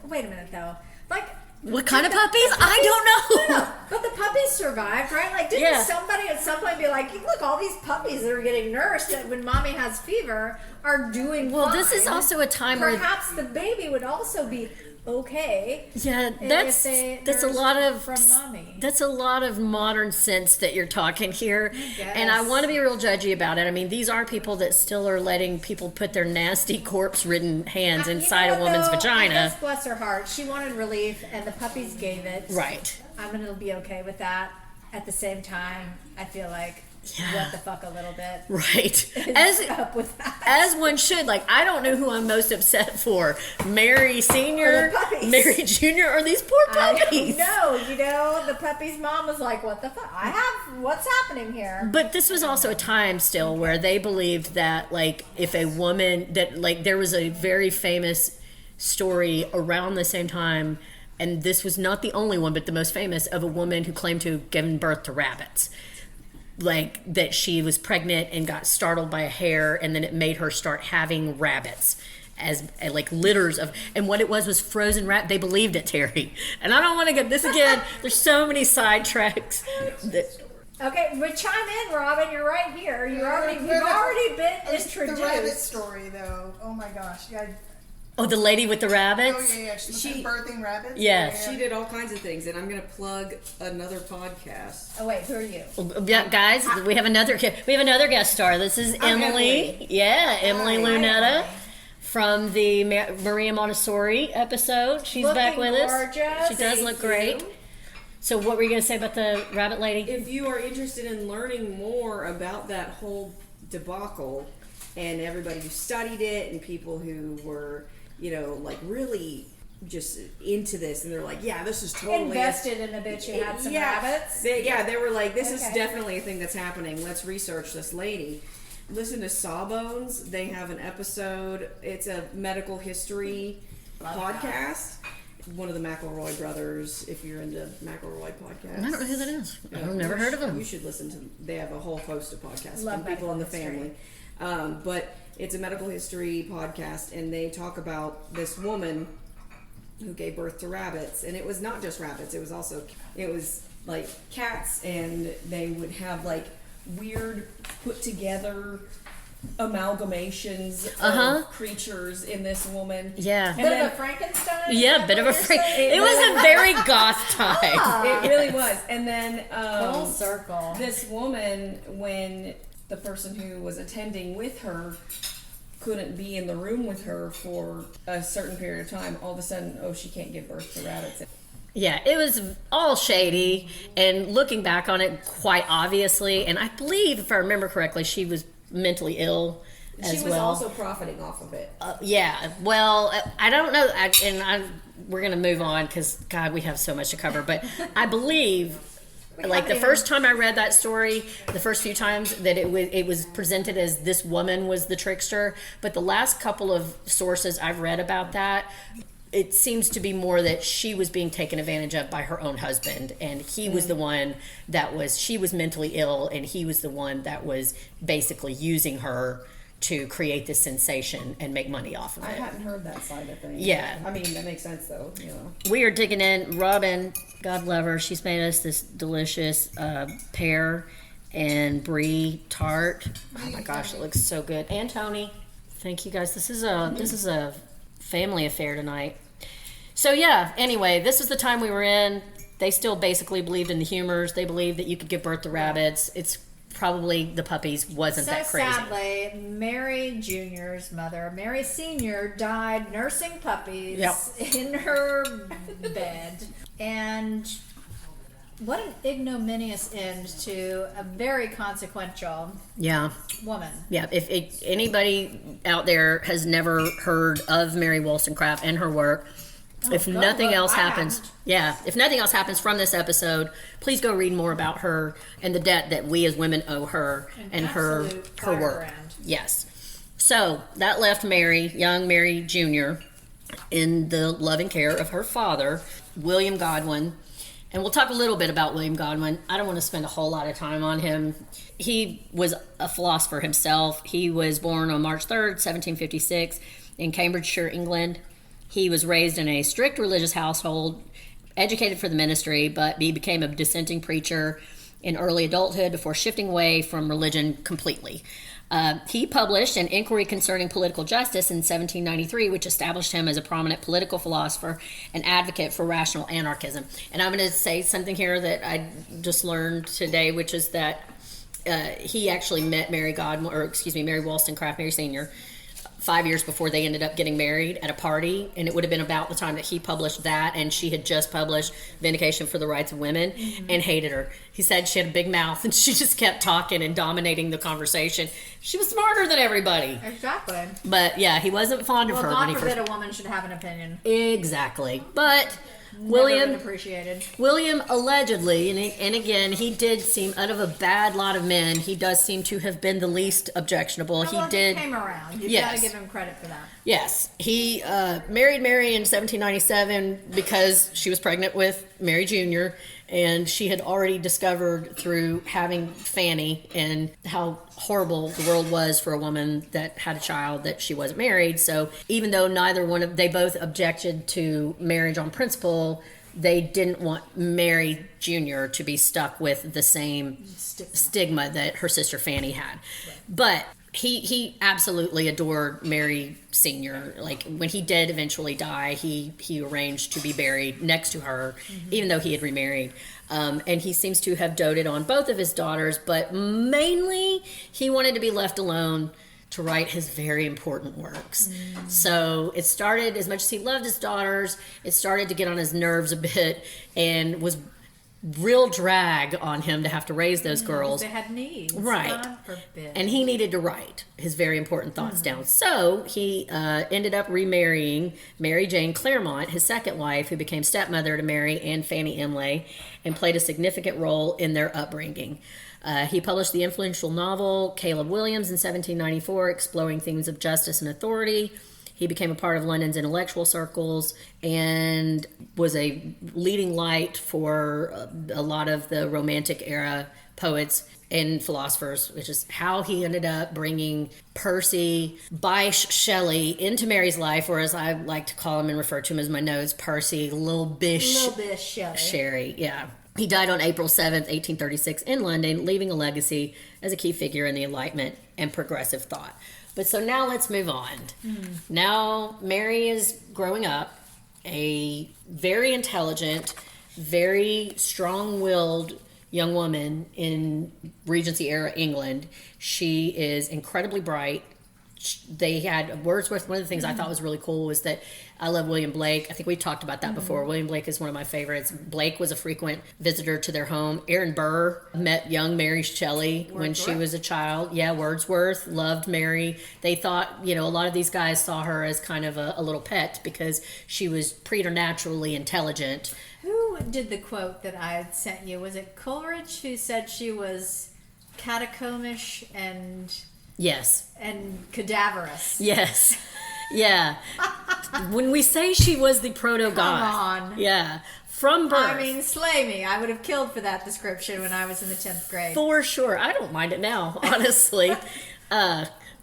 wait a minute though. Like, what kind of puppies? I don't know. No, but the puppies survived, right? Like, didn't somebody at some point be like, look, all these puppies that are getting nursed when mommy has fever are doing well, fine. This is also a time where perhaps the baby would also be okay. Yeah, that's a lot of from mommy. That's a lot of modern sense that you're talking here, and I want to be real judgy about it. I mean, these are people that still are letting people put their nasty corpse-ridden hands inside a woman's vagina. I guess, bless her heart, she wanted relief, and the puppies gave it. Right. I'm gonna be okay with that. At the same time, I feel like. What the fuck a little bit. Right. Up with that. As one should. Like, I don't know who I'm most upset for. Mary Sr., Mary Jr., or these poor puppies. No, the puppy's mom was like, what the fuck? What's happening here? But this was also a time still where they believed that, like, if a woman, that, like, there was a very famous story around the same time, and this was not the only one, but the most famous, of a woman who claimed to have given birth to rabbits. Like, that she was pregnant and got startled by a hare, and then it made her start having rabbits as like litters of, and what it was frozen rat. They believed it, Terry. And I don't want to get this again. There's so many sidetracks. Okay, but chime in, Robin. You're right here. You've already been introduced. The rabbit story, though. Oh my gosh, Oh, the lady with the rabbits? Oh, yeah. She birthing rabbits? Yes. She did all kinds of things, and I'm going to plug another podcast. Oh, wait, who are you? Yeah, guys, we have another guest star. This is Emily. Yeah, Emily Lunetta from the Maria Montessori episode. She's back with us. She does look great. So what were you going to say about the rabbit lady? If you are interested in learning more about that whole debacle and everybody who studied it and people who were... like really just into this, and they're like, yeah, this is totally invested in a bitch who had some rabbits. They were like, this is definitely a thing that's happening. Let's research this lady. Listen to Sawbones. They have an episode. It's a medical history podcast. One of the McElroy brothers, if you're into McElroy podcasts. I don't know who that is. I've never heard of them. You should listen to them. They have a whole host of podcasts from people in the family. But it's a medical history podcast, and they talk about this woman who gave birth to rabbits. And it was not just rabbits. It was like cats, and they would have like weird put together amalgamations of creatures in this woman. Yeah. Bit of a Frankenstein? Yeah, bit of a Frankenstein. It was a very goth time. It really was. And then full circle. This woman, when the person who was attending with her couldn't be in the room with her for a certain period of time, all of a sudden, she can't give birth to rabbits. Yeah, it was all shady, and looking back on it, quite obviously, and I believe, if I remember correctly, she was mentally ill as well. She was also profiting off of it. Yeah, well, I don't know, we're going to move on, because, God, we have so much to cover, but I believe... Like the first time I read that story, the first few times that it was presented as this woman was the trickster, but the last couple of sources I've read about that, it seems to be more that she was being taken advantage of by her own husband, and he was the one she was mentally ill, and he was the one that was basically using her to create this sensation and make money off of it. I hadn't heard that side of things. Yeah. I mean, that makes sense though, We are digging in. Robin, God love her, she's made us this delicious pear and brie tart. Oh my gosh, it looks so good. And Tony, thank you guys. This is a family affair tonight. So yeah, anyway, this is the time we were in. They still basically believed in the humors. They believed that you could give birth to rabbits. It's probably the puppies wasn't that crazy. Sadly, Mary Jr.'s mother, Mary Sr., died nursing puppies in her bed. And what an ignominious end to a very consequential woman. Yeah, if anybody out there has never heard of Mary Wollstonecraft and her work, if nothing else happens from this episode, please go read more about her and the debt that we as women owe her and her work. Yes. So that left Mary, young Mary Jr., in the loving care of her father, William Godwin. And we'll talk a little bit about William Godwin. I don't want to spend a whole lot of time on him. He was a philosopher himself. He was born on March 3rd, 1756, in Cambridgeshire, England. He was raised in a strict religious household, educated for the ministry, but he became a dissenting preacher in early adulthood before shifting away from religion completely. He published an inquiry concerning political justice in 1793, which established him as a prominent political philosopher and advocate for rational anarchism. And I'm going to say something here that I just learned today, which is that he actually met Mary Wollstonecraft, Mary Sr., 5 years before they ended up getting married at a party, and it would have been about the time that he published that, and she had just published Vindication for the Rights of Women, and hated her. He said she had a big mouth, and she just kept talking and dominating the conversation. She was smarter than everybody. Exactly. But yeah, he wasn't fond of her. Well, God forbid a woman should have an opinion. Exactly. But William appreciated. William allegedly, and again, he did seem, out of a bad lot of men, he does seem to have been the least objectionable. He came around. You've got to give him credit for that. Yes, he married Mary in 1797 because she was pregnant with Mary Jr., and she had already discovered through having Fanny and how horrible the world was for a woman that had a child that she wasn't married. So even though they both objected to marriage on principle, they didn't want Mary Jr. to be stuck with the same stigma that her sister Fanny had. Right. But he absolutely adored Mary Sr. Like, when he did eventually die, he arranged to be buried next to her, even though he had remarried. And he seems to have doted on both of his daughters, but mainly he wanted to be left alone to write his very important works. So it started, as much as he loved his daughters, it started to get on his nerves a bit, and was real drag on him to have to raise those girls. They had needs. Right. God forbid. And he needed to write his very important thoughts down. So he ended up remarrying Mary Jane Claremont, his second wife, who became stepmother to Mary and Fanny Imlay, and played a significant role in their upbringing. He published the influential novel Caleb Williams in 1794, exploring themes of justice and authority. He became a part of London's intellectual circles and was a leading light for a lot of the Romantic era poets and philosophers, which is how he ended up bringing Percy Bysshe Shelley into Mary's life, or as I like to call him and refer to him as my notes, Percy Lil Bish Shelley. Yeah. He died on April 7th, 1836 in London, leaving a legacy as a key figure in the Enlightenment and progressive thought. But so now let's move on. Now Mary is growing up, a very intelligent, very strong-willed young woman in Regency era England. She is incredibly bright. They had Wordsworth. One of the things I thought was really cool was that I love William Blake. I think we talked about that before. William Blake is one of my favorites. Blake was a frequent visitor to their home. Aaron Burr met young Mary Shelley when she was a child. Yeah, Wordsworth loved Mary. They thought, a lot of these guys saw her as kind of a little pet because she was preternaturally intelligent. Who did the quote that I had sent you? Was it Coleridge who said she was catacombish and... Yes. And cadaverous. Yes. Yeah. When we say she was the proto-goth. Come on. Yeah. From birth. I mean, slay me. I would have killed for that description when I was in the 10th grade. For sure. I don't mind it now, honestly.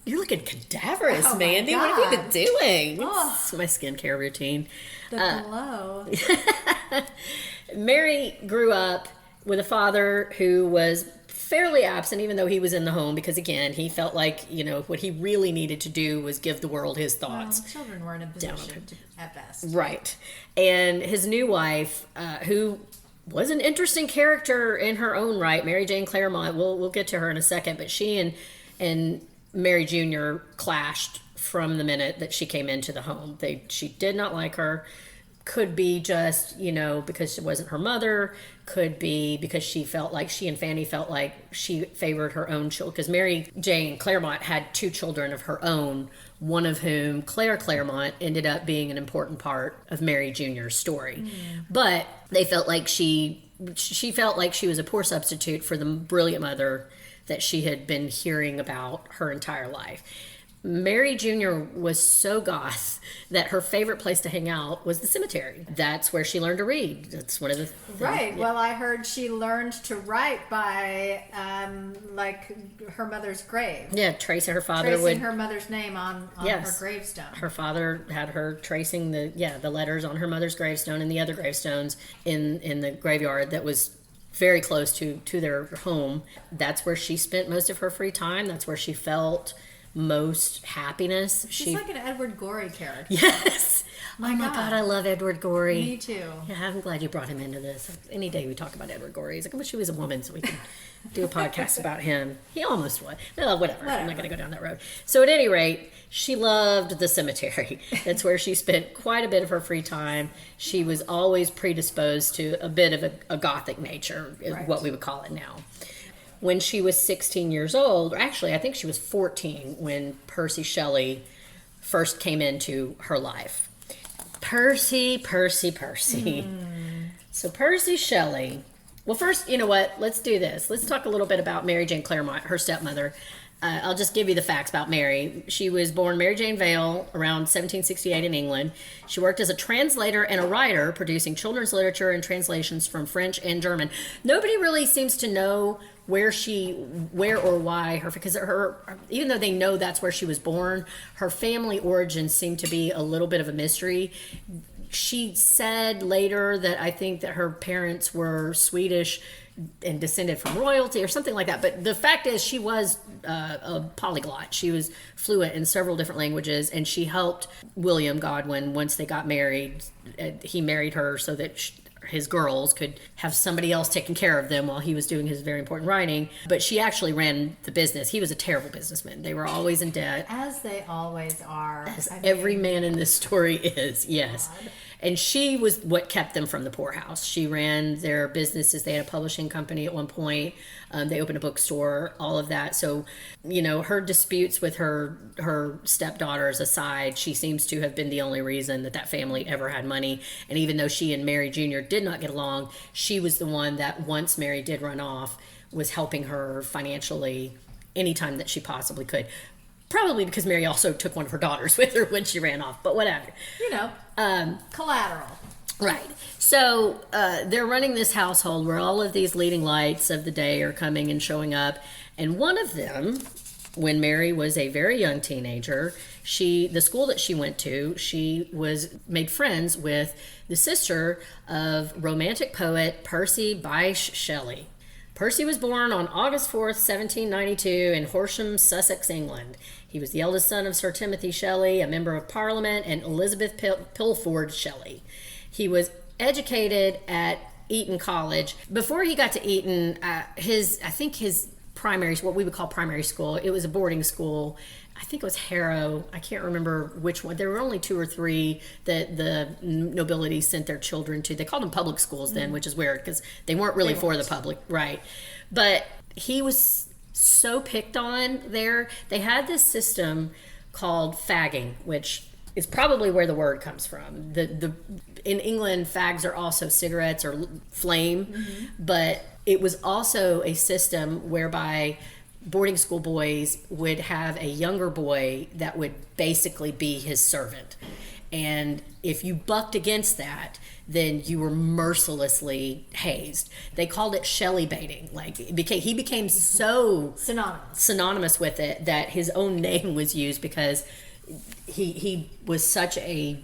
You're looking cadaverous, Oh, my Mandy. What have you been God. doing? Oh. It's my skincare routine. The glow. Mary grew up with a father who was fairly absent, even though he was in the home, because again, he felt like, what he really needed to do was give the world his thoughts. Well, children weren't in a position at best. Right. And his new wife, who was an interesting character in her own right, Mary Jane Claremont, we'll get to her in a second, but she and Mary Jr. clashed from the minute that she came into the home. She did not like her. Could be just, because she wasn't her mother. Could be because she and Fanny felt like she favored her own children. Because Mary Jane Claremont had 2 children of her own, one of whom, Claire Claremont, ended up being an important part of Mary Jr.'s story. But they felt like she felt like she was a poor substitute for the brilliant mother that she had been hearing about her entire life. Mary Jr. was so goth that her favorite place to hang out was the cemetery. That's where she learned to read. That's one of the things. Right. Well, I heard she learned to write by, her mother's grave. Yeah, Tracy, her father Tracing would. her mother's name on Yes. her gravestone. Her father had her tracing the letters on her mother's gravestone and the other gravestones in the graveyard that was very close to their home. That's where she spent most of her free time. That's where she felt most happiness. She's like an Edward Gorey character. Yes. My Oh my God, I love Edward Gorey. Me too. Yeah, I'm glad you brought him into this. Any day we talk about Edward Gorey, he's like, I wish he was a woman so we could do a podcast about him. He almost was. Well, whatever. I'm not going to go down that road. So at any rate, she loved the cemetery. That's where she spent quite a bit of her free time. She was always predisposed to a bit of a gothic nature, is what we would call it now. When she was 16 years old, or actually I think she was 14 when Percy Shelley first came into her life. Percy. So Percy Shelley. Well, first, you know what? Let's do this. Let's talk a little bit about Mary Jane Claremont, her stepmother. I'll just give you the facts about Mary. She was born Mary Jane Vale around 1768 in England. She worked as a translator and a writer, producing children's literature and translations from French and German. Nobody really seems to know where or why because even though they know that's where she was born, her family origins seem to be a little bit of a mystery. She said later that I think that her parents were Swedish and descended from royalty or something like that. But the fact is she was a polyglot. She was fluent in several different languages, and she helped William Godwin once they got married. He married her so that his girls could have somebody else taking care of them while he was doing his very important writing. But she actually ran the business. He was a terrible businessman. They were always in debt. As they always are. As every man in this story is, yes. God. And she was what kept them from the poorhouse. She ran their businesses. They had a publishing company at one point. They opened a bookstore, all of that. So, her disputes with her stepdaughters aside, she seems to have been the only reason that family ever had money. And even though she and Mary Jr. did not get along, she was the one that once Mary did run off was helping her financially anytime that she possibly could. Probably because Mary also took one of her daughters with her when she ran off, but whatever. Collateral. Right. So they're running this household where all of these leading lights of the day are coming and showing up. And one of them, when Mary was a very young teenager, the school that she went to, she was made friends with the sister of romantic poet Percy Bysshe Shelley. Percy was born on August 4th, 1792 in Horsham, Sussex, England. He was the eldest son of Sir Timothy Shelley, a member of Parliament, and Elizabeth Pilford Shelley. He was educated at Eton College. Before he got to Eton, his primary, what we would call primary school, it was a boarding school. I think it was Harrow. I can't remember which one. There were only 2 or 3 that the nobility sent their children to. They called them public schools then, which is weird because they weren't really for the public, right? But he was so picked on there. They had this system called fagging, which is probably where the word comes from. In England, fags are also cigarettes or flame, but it was also a system whereby boarding school boys would have a younger boy that would basically be his servant. And if you bucked against that, then you were mercilessly hazed. They called it Shelley baiting. Like he became so synonymous with it that his own name was used, because he was such a,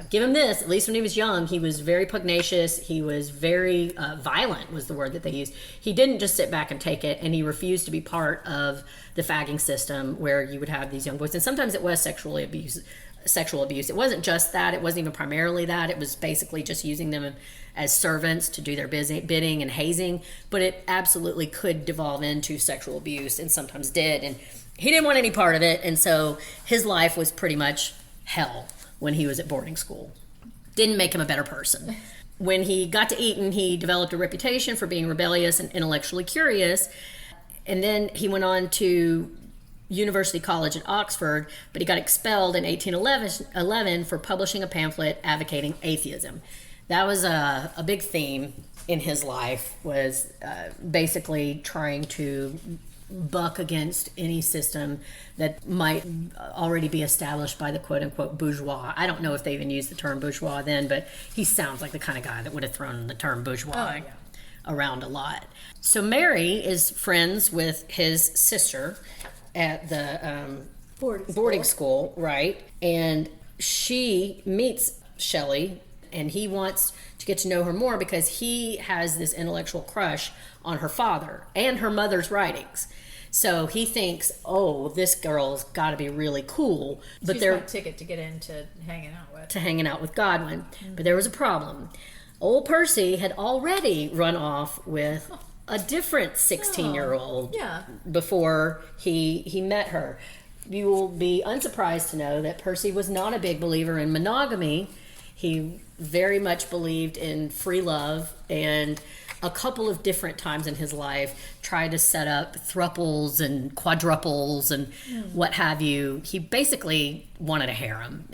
give him this, at least when he was young, he was very pugnacious. He was very violent was the word that they used. He didn't just sit back and take it, and he refused to be part of the fagging system where you would have these young boys. And sometimes it was sexual abuse. It wasn't just that. It wasn't even primarily that. It was basically just using them as servants to do their bidding and hazing. But it absolutely could devolve into sexual abuse, and sometimes did. And he didn't want any part of it, and so his life was pretty much hell when he was at boarding school. Didn't make him a better person. When he got to Eton, he developed a reputation for being rebellious and intellectually curious, and then he went on to University College at Oxford, but he got expelled in 1811 for publishing a pamphlet advocating atheism. That was a big theme in his life, was basically trying to buck against any system that might already be established by the quote-unquote bourgeois. I don't know if they even used the term bourgeois then, but he sounds like the kind of guy that would have thrown the term bourgeois around a lot. So Mary is friends with his sister at the boarding school, right? And she meets Shelley, and he wants to get to know her more because he has this intellectual crush on her father and her mother's writings. So he thinks, oh, this girl's got to be really cool. But she's my ticket to get into hanging out with Godwin. Mm-hmm. But there was a problem. Old Percy had already run off with a different 16-year-old before he met her. You will be unsurprised to know that Percy was not a big believer in monogamy. He very much believed in free love, and a couple of different times in his life tried to set up thruples and quadruples and what have you. He basically wanted a harem.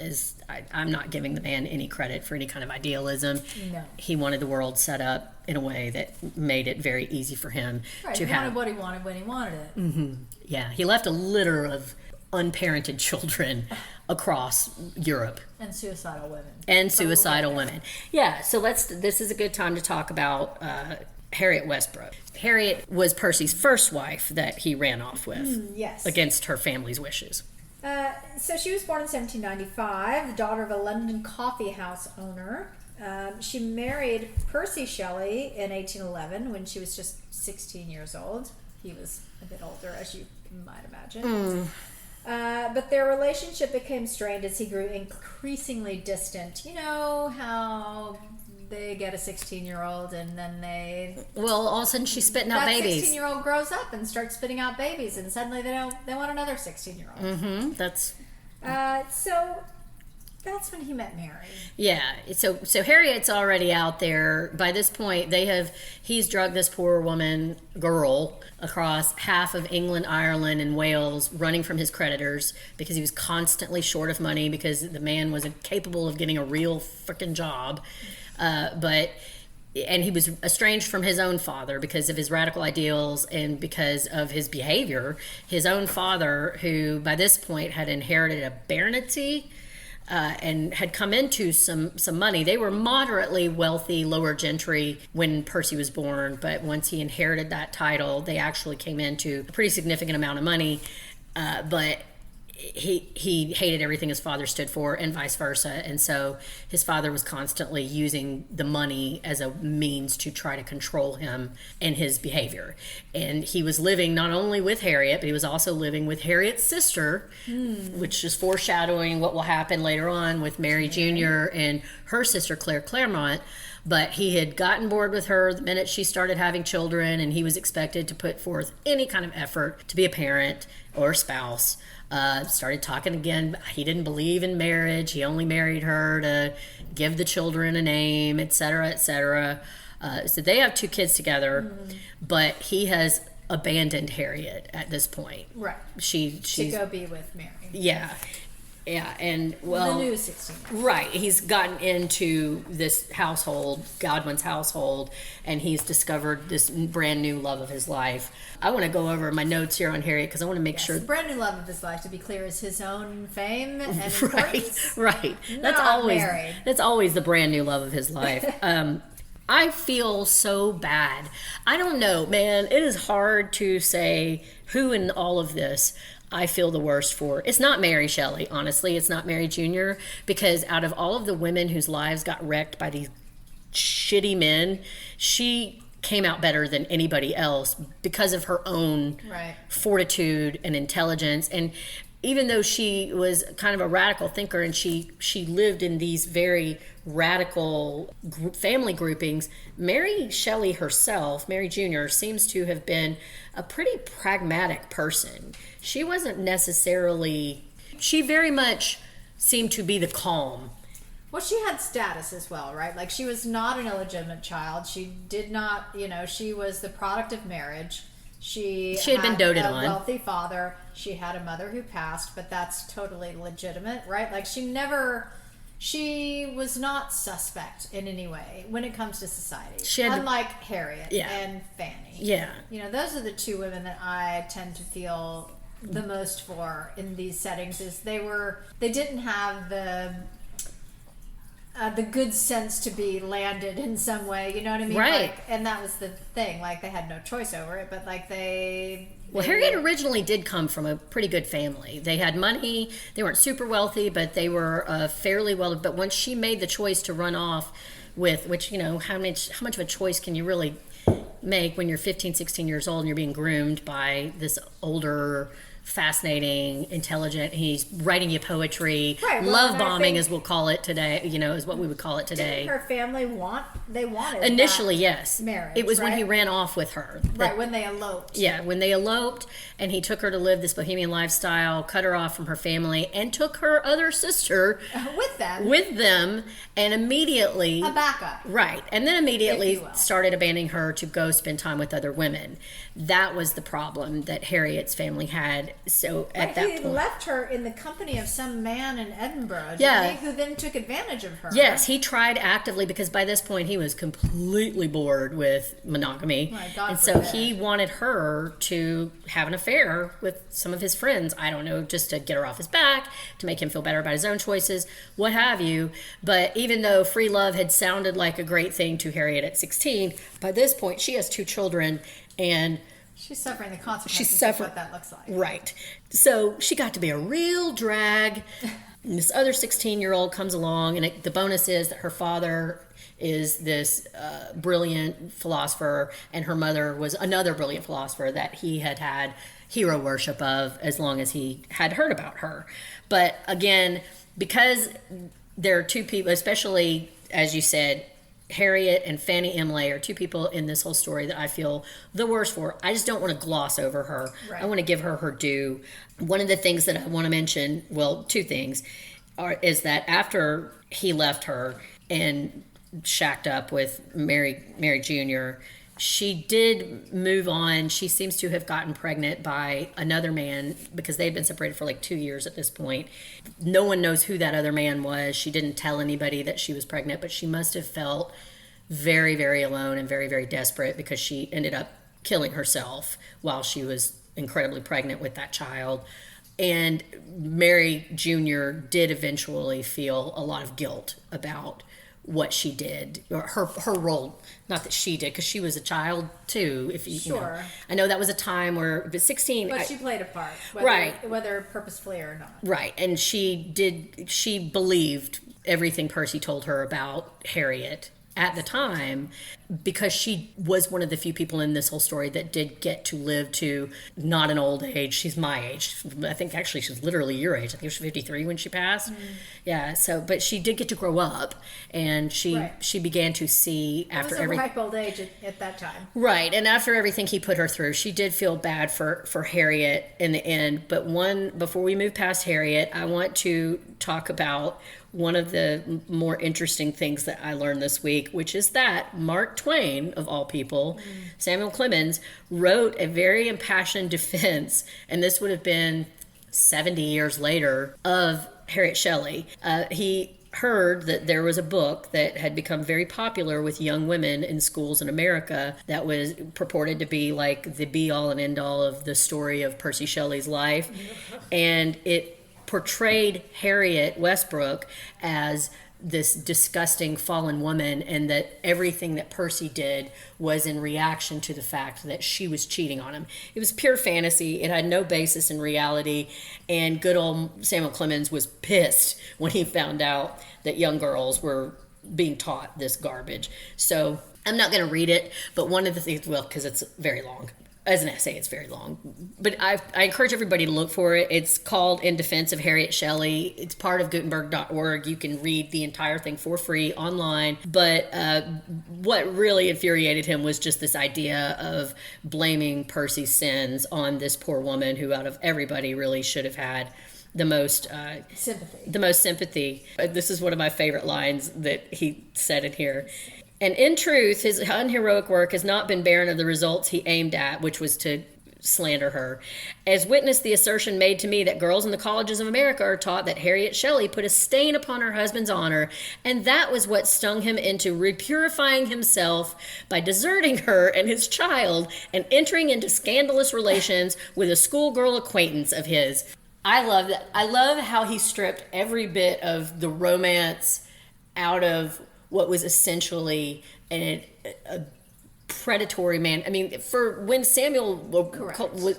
I'm not giving the man any credit for any kind of idealism. No. He wanted the world set up in a way that made it very easy for him to have. He wanted what he wanted when he wanted it. Mm-hmm. Yeah, he left a litter of unparented children across Europe. And suicidal women. Yeah, so this is a good time to talk about Harriet Westbrook. Harriet was Percy's first wife that he ran off with. Yes. Against her family's wishes. So she was born in 1795, the daughter of a London coffee house owner. She married Percy Shelley in 1811 when she was just 16 years old. He was a bit older, as you might imagine. But their relationship became strained as he grew increasingly distant. You know how they get a 16-year-old and then all of a sudden she's spitting out babies. That 16-year-old grows up and starts spitting out babies, and suddenly they want another 16-year-old. Mm-hmm. So that's when he met Mary. Yeah. So Harriet's already out there. By this point, he's drugged this poor girl across half of England, Ireland, and Wales, running from his creditors because he was constantly short of money because the man was incapable of getting a real freaking job. And he was estranged from his own father because of his radical ideals and because of his behavior. His own father, who by this point had inherited a baronetcy, and had come into some money. They were moderately wealthy, lower gentry when Percy was born, but once he inherited that title, they actually came into a pretty significant amount of money. But he hated everything his father stood for, and vice versa. And so his father was constantly using the money as a means to try to control him and his behavior. And he was living not only with Harriet, but he was also living with Harriet's sister, which is foreshadowing what will happen later on with Mary Jr. and her sister Claire Claremont. But he had gotten bored with her the minute she started having children, and he was expected to put forth any kind of effort to be a parent or spouse. Started talking again. He didn't believe in marriage. He only married her to give the children a name, etc., etc. So they have 2 kids together, but he has abandoned Harriet at this point. Right. She's to go be with Mary. Yeah. Yeah, and well, the new 16. Right, he's gotten into this household, Godwin's household, and he's discovered this brand new love of his life. I want to go over my notes here on Harriet because I want to make sure. The brand new love of his life, to be clear, is his own fame and importance. Right. Not married. That's always the brand new love of his life. I feel so bad. I don't know, man. It is hard to say who in all of this I feel the worst for. It's not Mary Shelley, honestly. It's not Mary Jr. Because out of all of the women whose lives got wrecked by these shitty men, she came out better than anybody else because of her own fortitude and intelligence. And even though she was kind of a radical thinker and she lived in these very radical family groupings, Mary Shelley herself, Mary Jr., seems to have been a pretty pragmatic person. She wasn't necessarily, she very much seemed to be the calm. Well, she had status as well, right? Like, she was not an illegitimate child. She did not, she was the product of marriage. She had been doted on. A wealthy father. She had a mother who passed, but that's totally legitimate, right? Like, she was not suspect in any way when it comes to society. Unlike Harriet and Fanny. Yeah. Those are the two women that I tend to feel the most for in these settings. Is they didn't have the good sense to be landed in some way, you know what I mean? Right. And that was the thing. Like, they had no choice over it, but like Well, Harriet originally did come from a pretty good family. They had money. They weren't super wealthy, but they were fairly wealthy. But once she made the choice to run off with, which, how much of a choice can you really make when you're 15, 16 years old and you're being groomed by this older, fascinating, intelligent, he's writing you poetry, love bombing as we'll call it today, is what we would call it today. Didn't her family wanted initially, yes, marriage, it was when he ran off with her, when they eloped. Yeah, when they eloped, and he took her to live this bohemian lifestyle, cut her off from her family, and took her other sister with them, and immediately a backup, right, and then immediately started abandoning her to go spend time with other women. That was the problem that Harriet's family had. So at that point, he left her in the company of some man in Edinburgh, who then took advantage of her. Yes, he tried actively because by this point he was completely bored with monogamy, and so he wanted her to have an affair with some of his friends. I don't know, just to get her off his back, to make him feel better about his own choices, what have you. But even though free love had sounded like a great thing to Harriet at 16, by this point she has 2 children and she's suffering the consequences of what that looks like. Right. So she got to be a real drag. And this other 16-year-old comes along, and the bonus is that her father is this brilliant philosopher, and her mother was another brilliant philosopher that he had hero worship of as long as he had heard about her. But again, because there are 2 people, especially, as you said, Harriet and Fanny Imlay are 2 people in this whole story that I feel the worst for. I just don't want to gloss over her. Right. I want to give her her due. One of the things that I want to mention, well, 2 things, is that after he left her and shacked up with Mary Jr., she did move on. She seems to have gotten pregnant by another man because they'd been separated for like 2 years at this point. No one knows who that other man was. She didn't tell anybody that she was pregnant, but she must have felt very, very alone and very, very desperate because she ended up killing herself while she was incredibly pregnant with that child. And Mary Jr. did eventually feel a lot of guilt about what she did, or her role. Not that she did, because she was a child too. If you, sure, I know that was a time where, but 16, but she played a part, whether purposefully or not. Right, and she believed everything Percy told her about Harriet at the time, because she was one of the few people in this whole story that did get to live to not an old age. She's my age. I think actually she's literally your age. I think she was 53 when she passed. Yeah. So, but she did get to grow up, and she began to see after everything. Ripe old age at that time. Right, and after everything he put her through, she did feel bad for Harriet in the end. But before we move past Harriet, I want to talk about one of the more interesting things that I learned this week, which is that Mark Twain, of all people, Samuel Clemens, wrote a very impassioned defense, and this would have been 70 years later, of Harriet Shelley. He heard that there was a book that had become very popular with young women in schools in America that was purported to be like the be-all and end-all of the story of Percy Shelley's life. And it portrayed Harriet Westbrook as this disgusting fallen woman, and that everything that Percy did was in reaction to the fact that she was cheating on him. It was pure fantasy. It had no basis in reality, and good old Samuel Clemens was pissed when he found out that young girls were being taught this garbage. So I'm not going to read it, but one of the things, well, because it's very long. As an essay, it's very long. But I encourage everybody to look for it. It's called In Defense of Harriet Shelley. It's part of Gutenberg.org. You can read the entire thing for free online. But what really infuriated him was just this idea of blaming Percy's sins on this poor woman who, out of everybody, really should have had the most sympathy. This is one of my favorite lines that he said in here. And in truth, his unheroic work has not been barren of the results he aimed at, which was to slander her. As witness the assertion made to me that girls in the colleges of America are taught that Harriet Shelley put a stain upon her husband's honor, and that was what stung him into repurifying himself by deserting her and his child and entering into scandalous relations with a schoolgirl acquaintance of his. I love that. I love how he stripped every bit of the romance out of what was essentially a predatory man. I mean, for when Samuel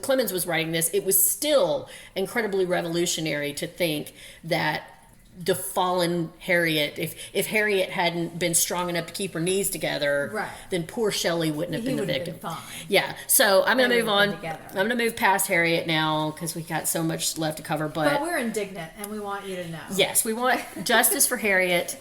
Clemens was writing this, it was still incredibly revolutionary to think that the fallen Harriet, if Harriet hadn't been strong enough to keep her knees together, then poor Shelley wouldn't have been the victim. Been fine. Yeah. So I'm going to move on. I'm going to move past Harriet now because we got so much left to cover. But we're indignant, and we want you to know. Yes, we want justice for Harriet.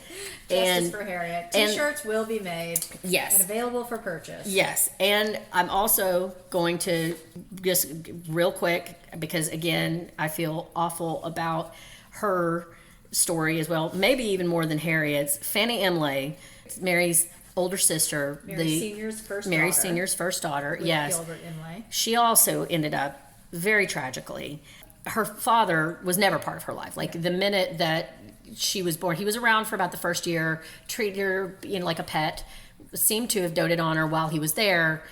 Justice for Harriet. T-shirts will be made. Yes. And available for purchase. Yes. And I'm also going to just real quick, because again, I feel awful about her story as well, maybe even more than Harriet's. Fanny Emley, Mary's older sister, Mary Senior's first daughter. Yes. Gilbert Emley. She also ended up very tragically. Her father was never part of her life. Like the minute that she was born, he was around for about the first year, treated her, like a pet, seemed to have doted on her while he was there,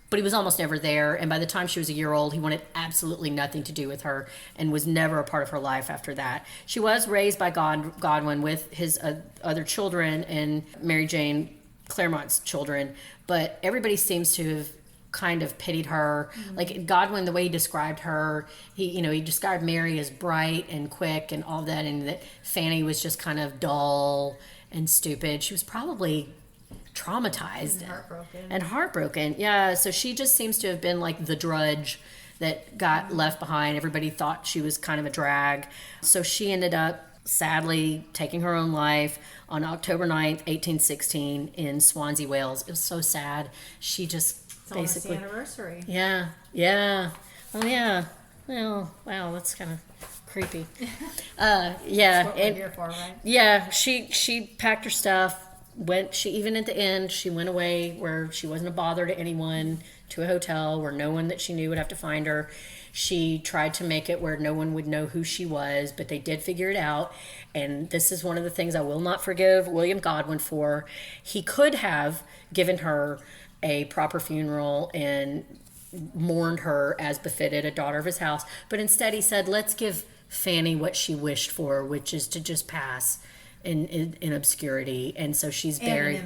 but he was almost never there. And by the time she was a year old, he wanted absolutely nothing to do with her and was never a part of her life after that. She was raised by Godwin with his other children and Mary Jane Claremont's children, but everybody seems to have kind of pitied her. Like Godwin, the way he described her, he described Mary as bright and quick and all that, and that Fanny was just kind of dull and stupid. She was probably traumatized and heartbroken. Yeah, so she just seems to have been like the drudge that got left behind. Everybody thought she was kind of a drag. So she ended up sadly taking her own life on October 9th, 1816 in Swansea, Wales. It was so sad. She just basically... It's the anniversary. Yeah. Oh, yeah. Well, wow, that's kind of creepy. That's what we're here for, right? Yeah, she packed her stuff, even at the end, she went away where she wasn't a bother to anyone, to a hotel where no one that she knew would have to find her. She tried to make it where no one would know who she was, but they did figure it out. And this is one of the things I will not forgive William Godwin for. He could have given her a proper funeral and mourned her as befitted a daughter of his house, but instead he said, let's give Fanny what she wished for, which is to just pass in obscurity. And so she's buried.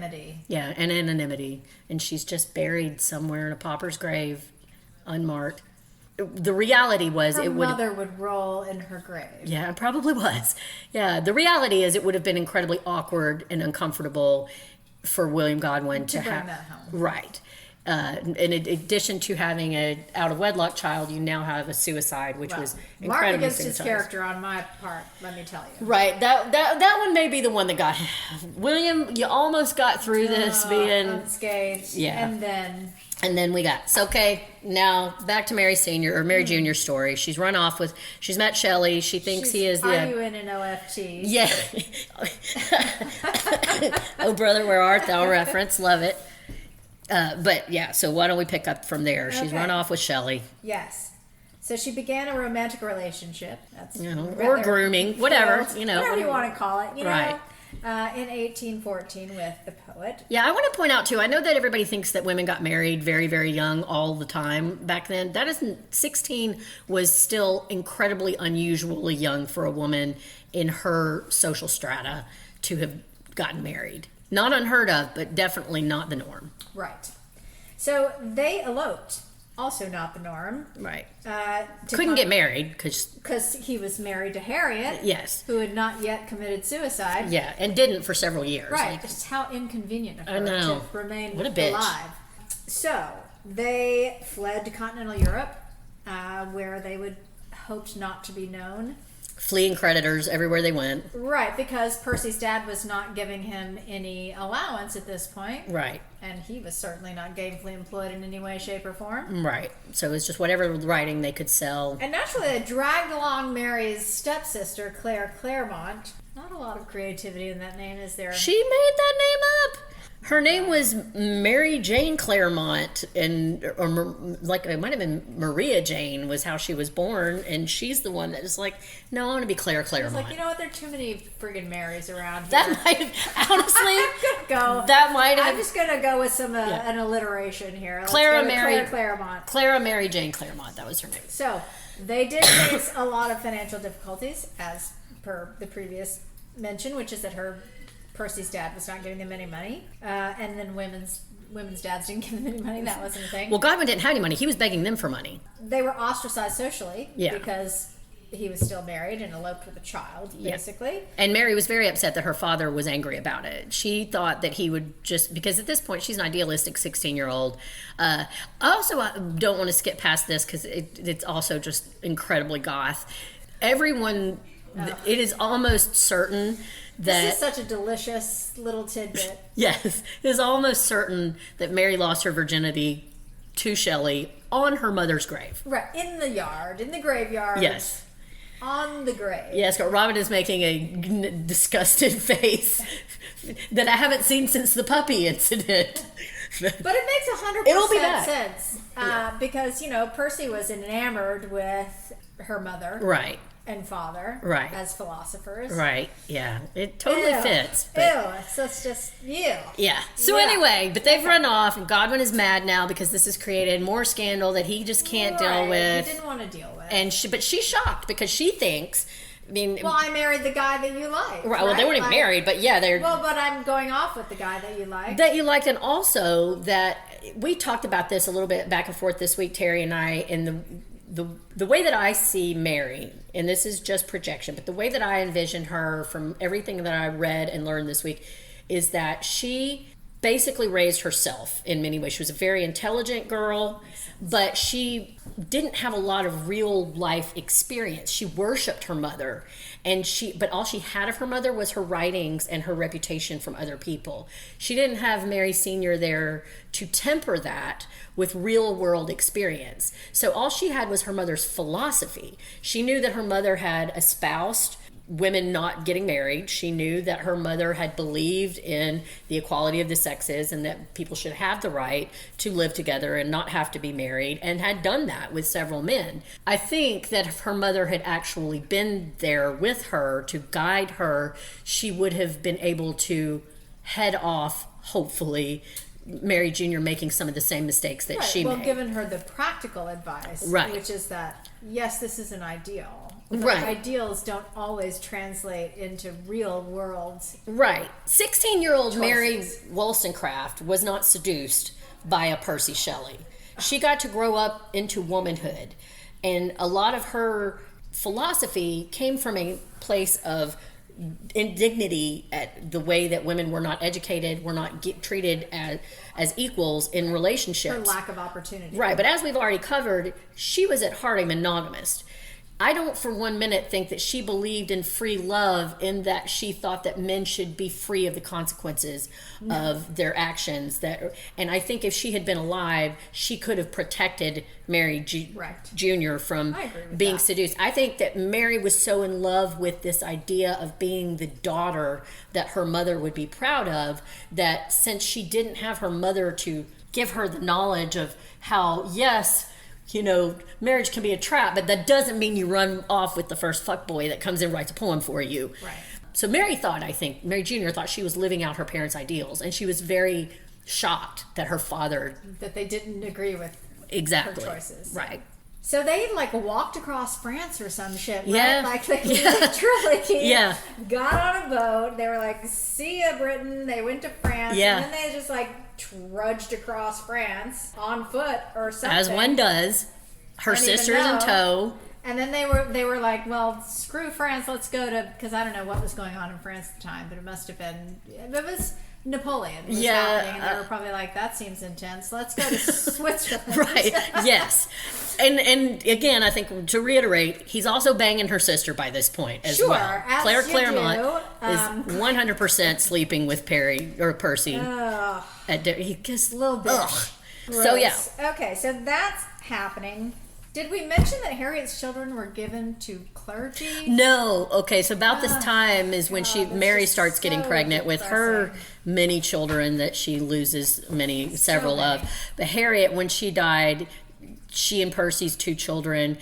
Anonymity. And she's just buried somewhere in a pauper's grave, unmarked. The reality was her mother would roll in her grave. Yeah, it probably was. Yeah, the reality is it would have been incredibly awkward and uncomfortable for William Godwin to bring have that home. Right. In addition to having an out of wedlock child, you now have a suicide, which was incredibly Mark against his stigmatized. character on my part, let me tell you. Right. That one may be the one that got William. You almost got through this being unscathed. Yeah. And then we got okay. Now back to Mary Senior or Mary Junior's story. She's run off with. She's met Shelley. She thinks he is the. Are you in an OFT? Yeah. Oh brother, where art thou? Reference. Love it. But yeah, so why don't we pick up from there? She's run off with Shelley. Yes. So she began a romantic relationship. That's or grooming, whatever, whatever you want to call it. Right. In 1814 with the poet. Yeah, I want to point out too, I know that everybody thinks that women got married very, very young all the time back then. That isn't, 16 was still incredibly unusually young for a woman in her social strata to have gotten married. Not unheard of, but definitely not the norm. Right. So they eloped. Also not the norm. Right. Couldn't get married because he was married to Harriet. Yes. Who had not yet committed suicide. Yeah, and didn't for several years. Right. Just how inconvenient of her to remain what a bitch. alive. So they fled to continental Europe, where they would hoped not to be known. Fleeing creditors everywhere they went. Right, because Percy's dad was not giving him any allowance at this point. Right. And he was certainly not gainfully employed in any way, shape, or form. Right. So it was just whatever writing they could sell. And naturally, they dragged along Mary's stepsister, Claire Claremont. Not a lot of creativity in that name, is there? She made that name up. Her name was Mary Jane Claremont, or like it might have been Maria Jane was how she was born, and she's the one that is like, no, I want to be Claire Claremont. She's like, you know what? There are too many friggin' Marys around here. That might have, honestly, I'm gonna go. That might have. I'm just gonna go with some an alliteration here. Claire Mary Jane Claremont. That was her name. So they did face a lot of financial difficulties, as per the previous mention, which is that Percy's dad was not giving them any money, and then women's dads didn't give them any money. That wasn't a thing. Well, Godwin didn't have any money. He was begging them for money. They were ostracized socially because he was still married and eloped with a child, basically. Yeah. And Mary was very upset that her father was angry about it. She thought that he would just, because at this point she's an idealistic 16-year-old. I don't want to skip past this because it's also just incredibly goth. Everyone, it is almost certain that... This is such a delicious little tidbit. Yes. It is almost certain that Mary lost her virginity to Shelley on her mother's grave. Right. In the yard. In the graveyard. Yes. On the grave. Yes, but Robin is making a disgusted face that I haven't seen since the puppy incident. But it makes 100% sense. Yeah. Because, Percy was enamored with her mother. Right. And father. Right. As philosophers. Right. Yeah. It totally fits. But... So it's just you. Yeah. So anyway, but they've run off, and Godwin is mad now because this has created more scandal that he just can't deal with. He didn't want to deal with. And but she's shocked because she thinks... well, I married the guy that you liked. Right. Well, they weren't even married, but yeah, they're... Well, but I'm going off with the guy that you liked. That you liked, and also that... We talked about this a little bit back and forth this week, Terry and I, in the way that I see Mary, and this is just projection, but the way that I envisioned her from everything that I read and learned this week is that she basically raised herself in many ways. She was a very intelligent girl, but she didn't have a lot of real life experience. She worshipped her mother, but all she had of her mother was her writings and her reputation from other people. She didn't have Mary Sr. there to temper that with real world experience. So all she had was her mother's philosophy. She knew that her mother had espoused women not getting married. She knew that her mother had believed in the equality of the sexes and that people should have the right to live together and not have to be married, and had done that with several men. I think that if her mother had actually been there with her to guide her, she would have been able to head off, hopefully, Mary Jr. making some of the same mistakes that she made. Well, given her the practical advice, which is that, yes, this is an ideal. But ideals don't always translate into real worlds. Right. 16-year-old Mary Wollstonecraft was not seduced by a Percy Shelley. She got to grow up into womanhood. And a lot of her philosophy came from a place of indignity at the way that women were not educated, were not treated as equals in relationships. Her lack of opportunity. Right. But as we've already covered, she was at heart a monogamist. I don't for 1 minute think that she believed in free love in that she thought that men should be free of the consequences of their actions. And I think if she had been alive, she could have protected Mary Jr. from being seduced. I think that Mary was so in love with this idea of being the daughter that her mother would be proud of, that since she didn't have her mother to give her the knowledge of how, yes, marriage can be a trap, but that doesn't mean you run off with the first fuckboy that comes in and writes a poem for you. Right. So Mary Jr. thought she was living out her parents' ideals, and she was very shocked that her father... That they didn't agree with Exactly. her choices. Right. So they walked across France or some shit, right? Yeah. Like they literally Yeah. got on a boat. They were like, see ya, Britain. They went to France. Yeah. And then they just trudged across France on foot or something. As one does. Her sister's in tow. And then they were like, well, screw France. Let's go to, because I don't know what was going on in France at the time, but it must have been, it was Napoleon was happening, and they were probably like, that seems intense. Let's go to Switzerland. Right. Yes. And again, I think to reiterate, he's also banging her sister by this point as well. As Claire you Claremont do. is 100% sleeping with Percy. He just little bit. So yeah. Okay, so that's happening. Did we mention that Harriet's children were given to clergy? No. Okay, so about this time is when Mary starts getting pregnant with her many children that she loses several of. But Harriet, when she died, she and Percy's 2 children,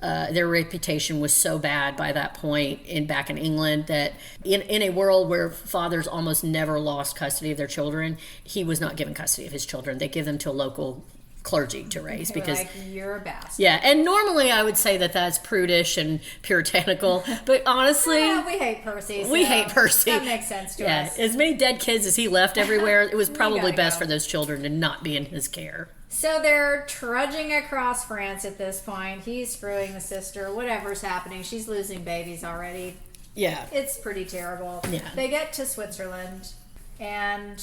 their reputation was so bad by that point back in England that in a world where fathers almost never lost custody of their children, he was not given custody of his children. They give them to a local clergy to raise because you're a bastard. Yeah, and normally I would say that that's prudish and puritanical, but honestly, we hate Percy. We hate Percy. That makes sense to us. As many dead kids as he left everywhere, it was probably best go. for those children to not be in his care. So they're trudging across France at this point. He's screwing the sister. Whatever's happening, she's losing babies already. Yeah, it's pretty terrible. Yeah, they get to Switzerland, and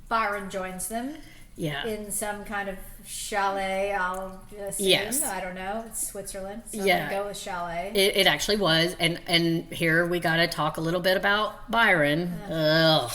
Byron joins them. Yeah, in some kind of chalet, I'll assume. Yes. I don't know. It's Switzerland, so I'm yeah. gonna go with chalet. It actually was, and here we got to talk a little bit about Byron. Ugh.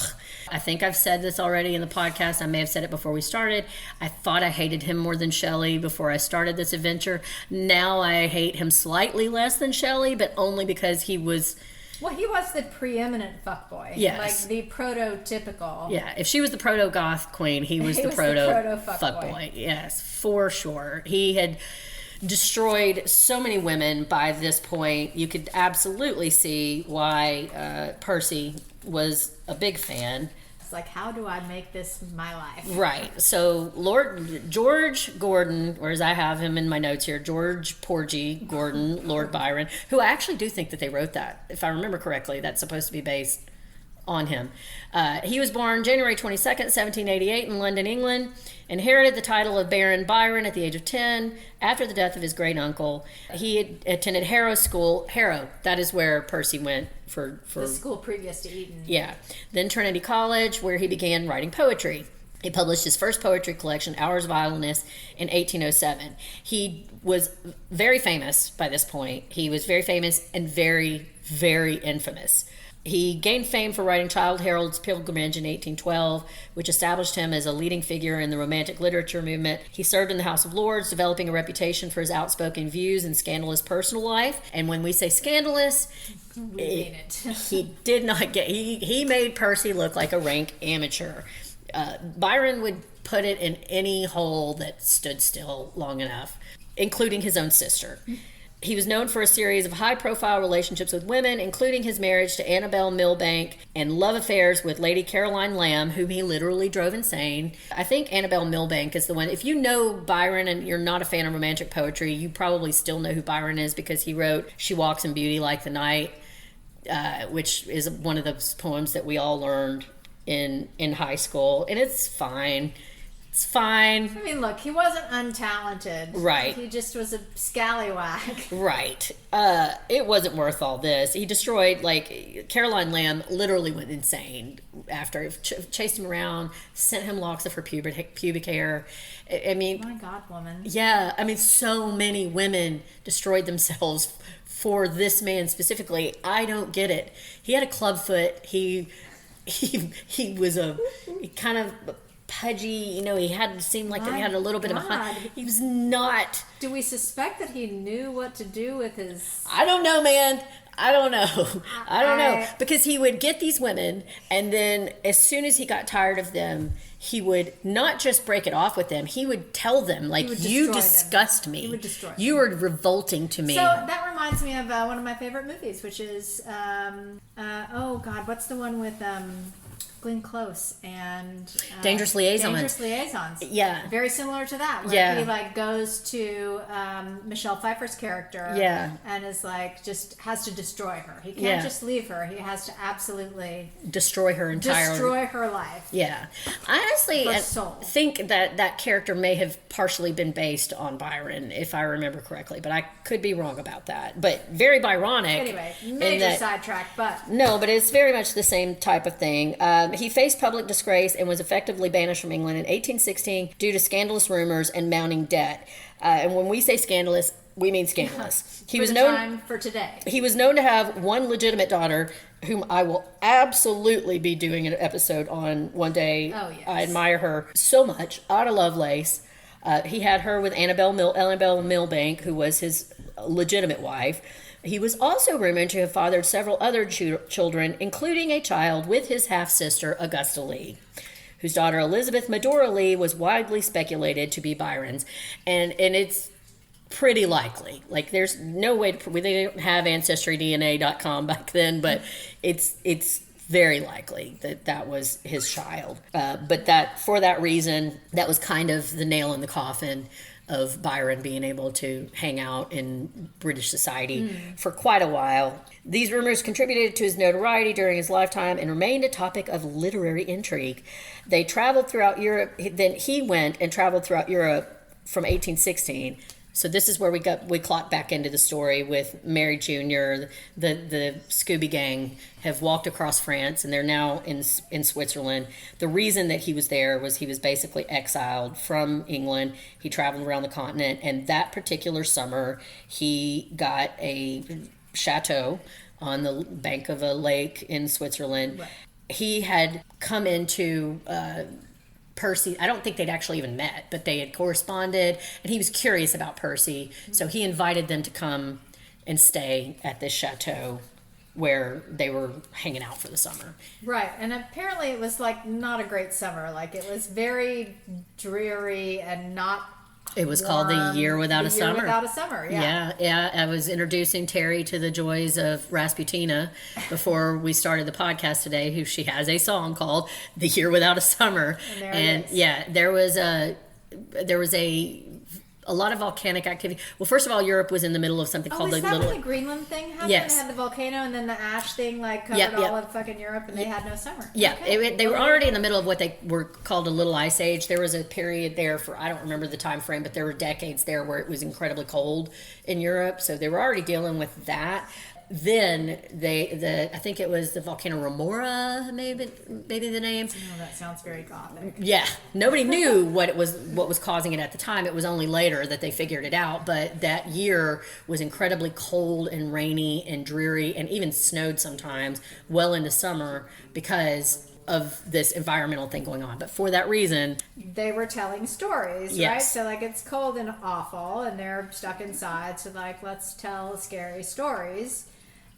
I think I've said this already in the podcast. I may have said it before we started. I thought I hated him more than Shelley before I started this adventure. Now I hate him slightly less than Shelley, but only because he was... Well, he was the preeminent fuckboy. Yes. Like the prototypical. Yeah, if she was the proto-goth queen, he was the proto-fuckboy. Yes, for sure. He had destroyed so many women by this point. You could absolutely see why Percy was a big fan. It's like, how do I make this my life? Right. So George Gordon, or as I have him in my notes here, George Porgy Gordon, Lord Byron, who I actually do think that they wrote that. If I remember correctly, that's supposed to be based on him. He was born January 22nd, 1788 in London, England, inherited the title of Baron Byron at the age of 10 after the death of his great uncle. He had attended Harrow School. Harrow, that is where Percy went for the school previous to Eton. Yeah. Then Trinity College, where he began writing poetry. He published his first poetry collection, Hours of Idleness, in 1807. He was very famous by this point. He was very famous and very, very infamous. He gained fame for writing Childe Harold's Pilgrimage in 1812, which established him as a leading figure in the Romantic literature movement. He served in the House of Lords, developing a reputation for his outspoken views and scandalous personal life. And when we say scandalous, he did not get... He made Percy look like a rank amateur. Byron would put it in any hole that stood still long enough, including his own sister. He was known for a series of high-profile relationships with women, including his marriage to Annabel Milbank and love affairs with Lady Caroline Lamb, whom he literally drove insane. I think Annabel Milbank is the one. If you know Byron and you're not a fan of romantic poetry, you probably still know who Byron is because he wrote She Walks in Beauty Like the Night, which is one of those poems that we all learned in high school. And it's fine. It's fine. I mean, look, he wasn't untalented. Right. He just was a scallywag. Right. It wasn't worth all this. He destroyed, Caroline Lamb literally went insane after. Chased him around, sent him locks of her pubic hair. I mean... My God, woman. Yeah. I mean, so many women destroyed themselves for this man specifically. I don't get it. He had a club foot. He was he kind of pudgy, he seemed like he had a little bit of a God. he was not. Do we suspect that he knew what to do with his... I don't know, man. I don't know. Because he would get these women, and then as soon as he got tired of them, he would not just break it off with them, he would tell them, like, you disgust me. He would destroy them. You are revolting to me. So that reminds me of one of my favorite movies, which is, what's the one with Glenn Close and Dangerous Liaisons. Dangerous Liaisons. Yeah. Very similar to that. Where he like goes to Michelle Pfeiffer's character. Yeah. And is like just has to destroy her. He can't just leave her. He has to absolutely destroy her entirely. Destroy her life. Yeah. I honestly think that character may have partially been based on Byron, if I remember correctly, but I could be wrong about that. But very Byronic. Anyway, major sidetrack, but no, but it's very much the same type of thing. He faced public disgrace and was effectively banished from England in 1816 due to scandalous rumors and mounting debt. And when we say scandalous, we mean scandalous. He was known for today. He was known to have one legitimate daughter, whom I will absolutely be doing an episode on one day. Oh, yes. I admire her so much. Ada Lovelace. He had her with Annabelle Millbank, who was his legitimate wife. He was also rumored to have fathered several other children, including a child with his half-sister, Augusta Lee, whose daughter, Elizabeth Medora Lee, was widely speculated to be Byron's. And it's pretty likely. Like, there's no way they didn't have AncestryDNA.com back then, but it's very likely that was his child. But for that reason, that was kind of the nail in the coffin of Byron being able to hang out in British society for quite a while. These rumors contributed to his notoriety during his lifetime and remained a topic of literary intrigue. They traveled throughout Europe. Then he went and traveled throughout Europe from 1816. So this is where we clock back into the story with Mary Jr. The Scooby Gang have walked across France, and they're now in Switzerland. The reason that he was there was he was basically exiled from England. He traveled around the continent, and that particular summer, he got a chateau on the bank of a lake in Switzerland. Right. He had come into... Percy, I don't think they'd actually even met, but they had corresponded, and he was curious about Percy, so he invited them to come and stay at this chateau where they were hanging out for the summer. Right, and apparently it was like not a great summer. Like, it was very dreary and not It was called The Year Without a Summer. Without a Summer, yeah. Yeah. I was introducing Terry to the joys of Rasputina before we started the podcast today, who she has a song called The Year Without a Summer. And yeah, there was a lot of volcanic activity. Well, first of all, Europe was in the middle of something called the when the Greenland thing happened? Yes. They had the volcano, and then the ash thing covered all of fucking Europe, and they had no summer. Yeah, okay. They were already in the middle of what they were called a little ice age. There was a period there for, I don't remember the time frame, but there were decades there where it was incredibly cold in Europe. So they were already dealing with that. Then I think it was the volcano Remora, maybe the name. Oh, that sounds very gothic. Yeah, nobody knew what was causing it at the time. It was only later that they figured it out. But that year was incredibly cold and rainy and dreary, and even snowed sometimes well into summer because of this environmental thing going on. But for that reason, they were telling stories, right? So it's cold and awful, and they're stuck inside. So let's tell scary stories.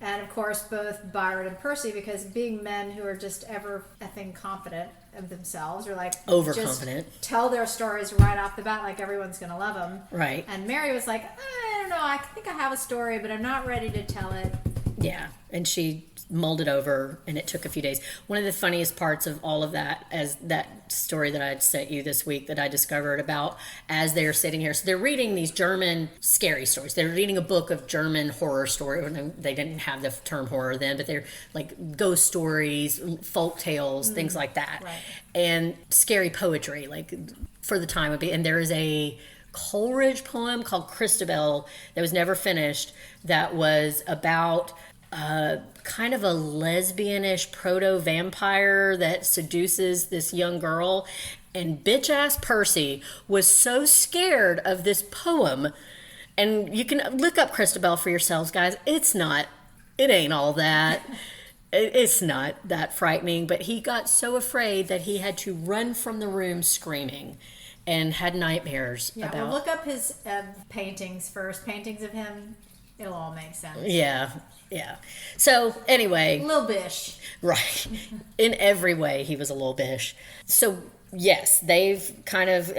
And of course, both Byron and Percy, because being men who are just ever effing confident of themselves, or overconfident, just tell their stories right off the bat, like everyone's going to love them. Right. And Mary was like, I don't know, I think I have a story, but I'm not ready to tell it. Yeah, and she mulled it over, and it took a few days. One of the funniest parts of all of that, as that story that I sent you this week that I discovered about as they're sitting here. So they're reading these German scary stories. They're reading a book of German horror story. They didn't have the term horror then, but they're like ghost stories, folk tales, things like that. Right. And scary poetry, like for the time would be. And there is a Coleridge poem called Christabel that was never finished that was about kind of a lesbianish proto-vampire that seduces this young girl. And bitch-ass Percy was so scared of this poem. And you can look up Christabel for yourselves, guys. It ain't all that. It's not that frightening, but he got so afraid that he had to run from the room screaming and had nightmares Yeah, about... well, look up his paintings first. Paintings of him, it'll all make sense. Yeah. So, anyway... Little bish. Right. In every way, he was a little bish. So, yes, they've kind of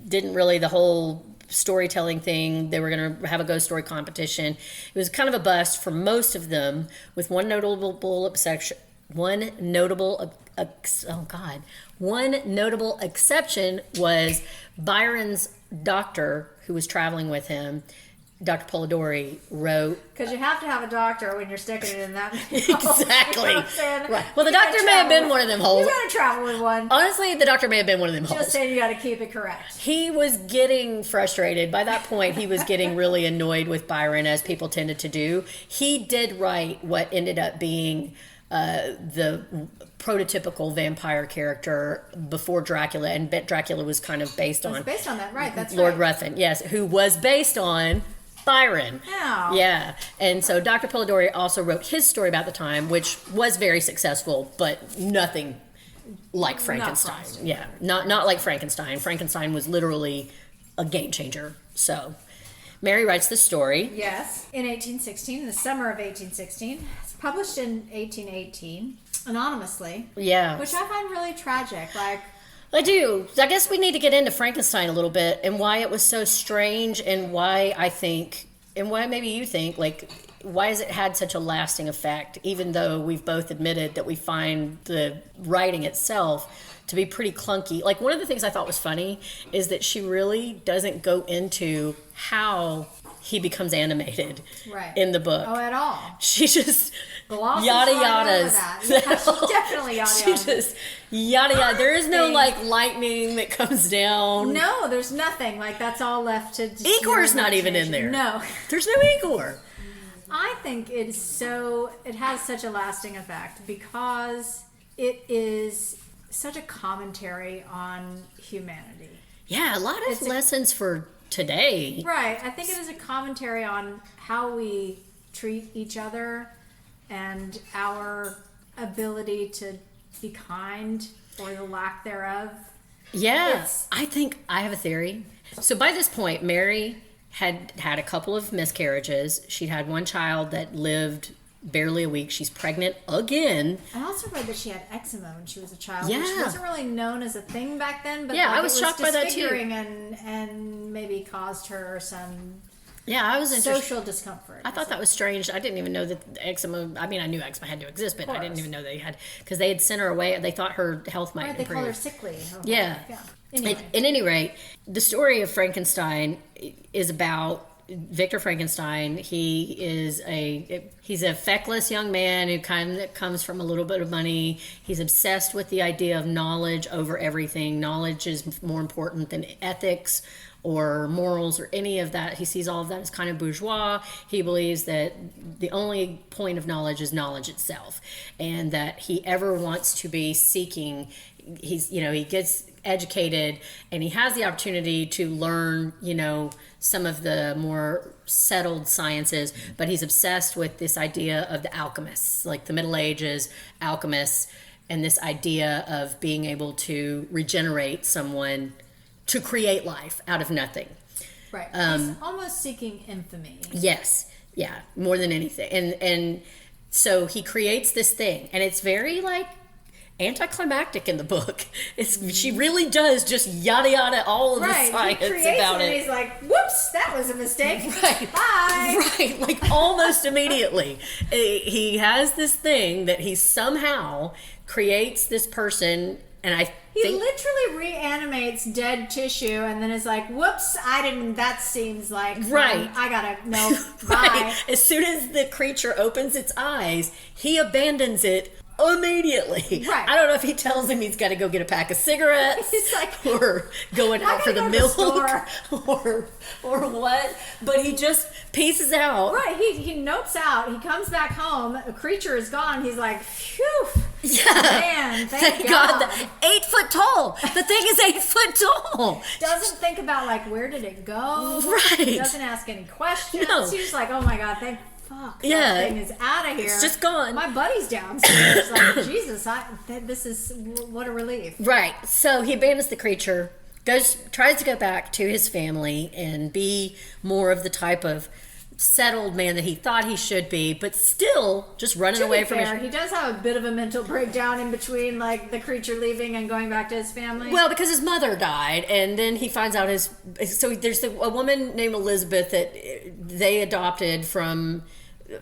didn't really the whole storytelling thing. They were going to have a ghost story competition. It was kind of a bust for most of them, with one notable exception was Byron's doctor, who was traveling with him. Dr. Polidori wrote... Because you have to have a doctor when you're sticking it in that. Exactly. You know what I'm saying? Right. Well, the doctor may have been one of them holes. You got to travel with one. Honestly, the doctor may have been one of them Just holes. saying, you got to keep it correct. He was getting frustrated. By that point, he was getting really annoyed with Byron, as people tended to do. He did write what ended up being the prototypical vampire character before Dracula, and Dracula was kind of based on... Based on that, right? That's Lord right. Ruthven, yes, who was based on Byron. Oh. Yeah. And so Dr. Polidori also wrote his story about the time, which was very successful, but nothing like Frankenstein. Frosty. Yeah. Not like Frankenstein. Frankenstein was literally a game changer. So Mary writes the story. Yes. In 1816, in the summer of 1816. It's published in 1818, anonymously. Yeah. Which I find really tragic. Like, I do. I guess we need to get into Frankenstein a little bit and why it was so strange, and why I think, and why maybe you think, like, why has it had such a lasting effect, even though we've both admitted that we find the writing itself to be pretty clunky. Like, one of the things I thought was funny is that she really doesn't go into how he becomes animated right. in the book. Oh, at all. She just Glosses yada right over yadas. that. Yeah, she definitely yada She yadas. just yada yada. There is no think- like lightning that comes down. No, there's nothing. Like, that's all left to... just Igor's your not even in imagination. there. No. There's no Igor. I think it has such a lasting effect because it is such a commentary on humanity. Yeah, a lot of lessons for today. Right. I think it is a commentary on how we treat each other and our ability to be kind, or the lack thereof. Yeah, I think I have a theory. So by this point, Mary had a couple of miscarriages. She'd had one child that lived barely a week. She's pregnant again. I also read that she had eczema when she was a child, Yeah. which wasn't really known as a thing back then. But Yeah, like, I was shocked by that too. disfiguring and maybe caused her some Yeah, I was interested. social discomfort. I thought that was strange. I didn't even know that eczema. I mean, I knew eczema had to exist, but I didn't even know they had, because they had sent her away. They thought her health might Right, they improve. called her sickly. Yeah. Anyway. At any rate, the story of Frankenstein is about Victor Frankenstein. He's a feckless young man who kind of comes from a little bit of money. He's obsessed with the idea of knowledge over everything. Knowledge is more important than ethics or morals or any of that. He sees all of that as kind of bourgeois. He believes that the only point of knowledge is knowledge itself, and that he ever wants to be seeking. He gets educated and he has the opportunity to learn, some of the more settled sciences, but he's obsessed with this idea of the alchemists, like the Middle Ages alchemists, and this idea of being able to regenerate someone to create life out of nothing. Right. He's almost seeking infamy. Yes. Yeah. More than anything. And so he creates this thing, and it's very like anticlimactic in the book. She really does just yada yada all of the science he creates about it. And it. he's like, whoops, that was a mistake. Right. Bye. Right, like almost immediately. He has this thing that he somehow creates this person, and He literally reanimates dead tissue and then is like, whoops, that seems like, Right. I gotta, no, right. bye. As soon as the creature opens its eyes, he abandons it immediately. Right. I don't know if he tells him he's got to go get a pack of cigarettes. He's like, or going out for the gotta go milk, to the or what? But he just pieces out. Right, he nopes out, he comes back home, a creature is gone, he's like, phew, Yeah. man, thank God. God. 8 foot tall. The thing is 8 foot tall. Doesn't think about, like, where did it go? Right. Doesn't ask any questions. No. He's just like, oh my God, thank fuck. Yeah. That thing is out of here. It's just gone. My buddy's downstairs. Like, Jesus, this is, what a relief. Right. So he abandons the creature, tries to go back to his family and be more of the type of settled man that he thought he should be, but still just running away from his... He does have a bit of a mental breakdown in between, like, the creature leaving and going back to his family. Well, because his mother died, and then he finds out so there's a woman named Elizabeth that they adopted from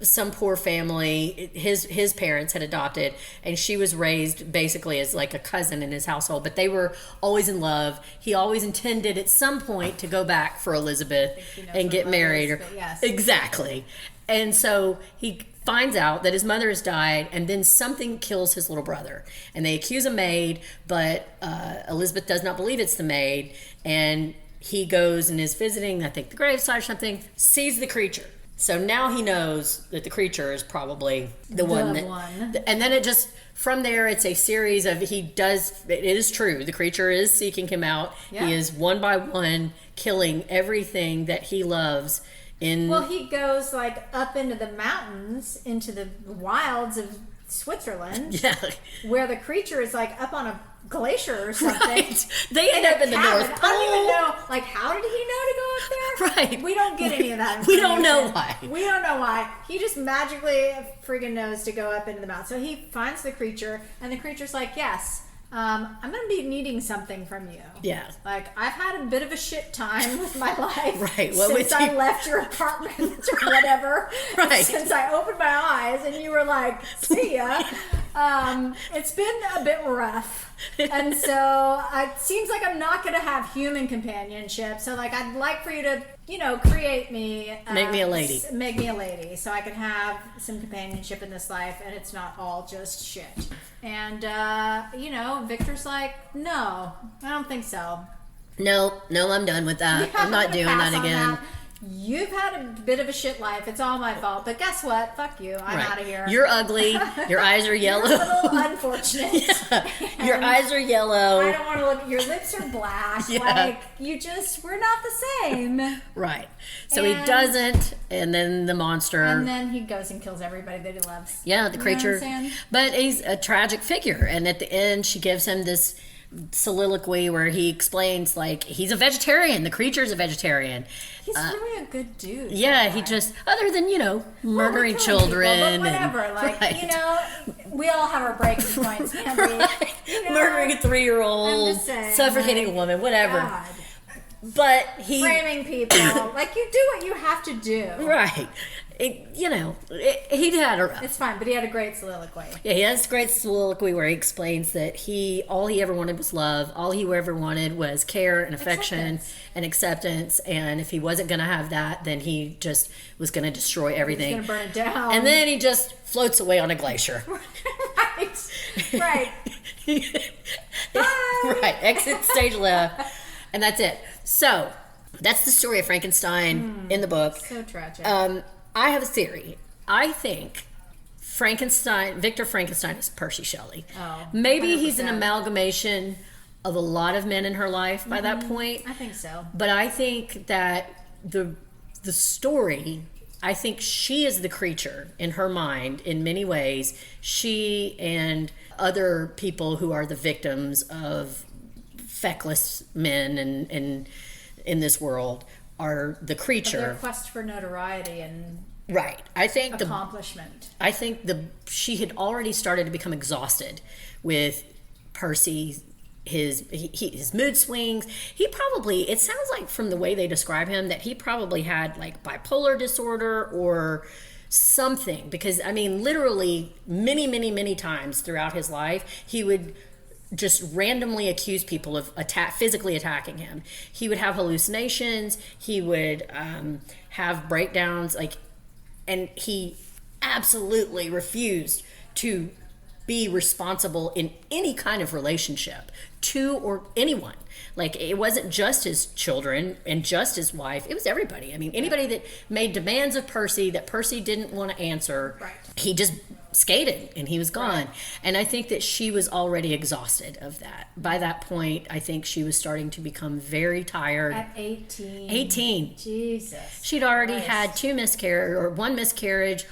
some poor family. His parents had adopted, and she was raised basically as like a cousin in his household, but they were always in love. He always intended at some point to go back for Elizabeth and get married. Yes. Exactly. And so he finds out that his mother has died, and then something kills his little brother, and they accuse a maid, but Elizabeth does not believe it's the maid, and he goes and is visiting, I think, the graveside or something, sees the creature. So now he knows that the creature is probably the one. And then it just, from there, it's a series of, it is true, the creature is seeking him out. Yeah. He is one by one killing everything that he loves. Well, he goes like up into the mountains, into the wilds of Switzerland, yeah, where the creature is like up on a glacier or something. Right. They end up in the North Pole. I don't even know, like, how did he know to go up there? Right. We don't get any of that. We don't know why. We don't know why. He just magically friggin' knows to go up into the mountain. So he finds the creature, and the creature's like, yes, I'm going to be needing something from you. Yeah. Like, I've had a bit of a shit time with my life. Right. Since I left your apartment or whatever. Right. Since I opened my eyes and you were like, see ya. It's been a bit rough. And so it seems like I'm not going to have human companionship. So, like, I'd like for you to, create me. Make me a lady. Make me a lady so I can have some companionship in this life and it's not all just shit. And, Victor's like, no, I don't think so. No, I'm done with that. I'm not doing that again. You've had a bit of a shit life. It's all my fault. But guess what? Fuck you. I'm out of here. You're ugly. Your eyes are yellow. You're a little unfortunate. Yeah. Your eyes are yellow. I don't want to look. Your lips are black. Yeah. Like, we're not the same. Right. So he doesn't, and then the monster. And then he goes and kills everybody that he loves. Yeah, the creature. But he's a tragic figure. And at the end, she gives him this soliloquy where he explains, like, he's a vegetarian. The creature's a vegetarian. He's really a good dude. Yeah, he just, other than, murdering children. People, but whatever. We all have our breaking points, can't we? Murdering a 3-year-old, suffocating a woman, whatever. God. But framing people. Like, you do what you have to do. Right. He had it's fine, but he had a great soliloquy. Yeah, he has a great soliloquy where he explains that all he ever wanted was love. All he ever wanted was care and affection and acceptance. And if he wasn't going to have that, then he just was going to destroy everything. He was going to burn it down. And then he just floats away on a glacier. Right. Bye. Right. Exit stage left. And that's it. So, that's the story of Frankenstein in the book. So tragic. I have a theory. I think Victor Frankenstein is Percy Shelley. Oh, maybe 100%. He's an amalgamation of a lot of men in her life by that point. I think so. But I think that the story, I think she is the creature in her mind in many ways. She and other people who are the victims of feckless men and in this world are the creature. Their quest for notoriety and I think accomplishment. I think she had already started to become exhausted with Percy, his mood swings. He probably, it sounds like from the way they describe him that he probably had like bipolar disorder or something, because I mean literally many times throughout his life he would just randomly accuse people of physically attacking him. He would have hallucinations. He would have breakdowns, and he absolutely refused to be responsible in any kind of relationship to or anyone. Like, it wasn't just his children and just his wife. It was everybody. I mean, anybody that made demands of Percy that Percy didn't want to answer, he just skated and he was gone. Right. And I think that she was already exhausted of that. By that point, I think she was starting to become very tired. At 18. 18. Jesus. She'd already Christ. had one miscarriage,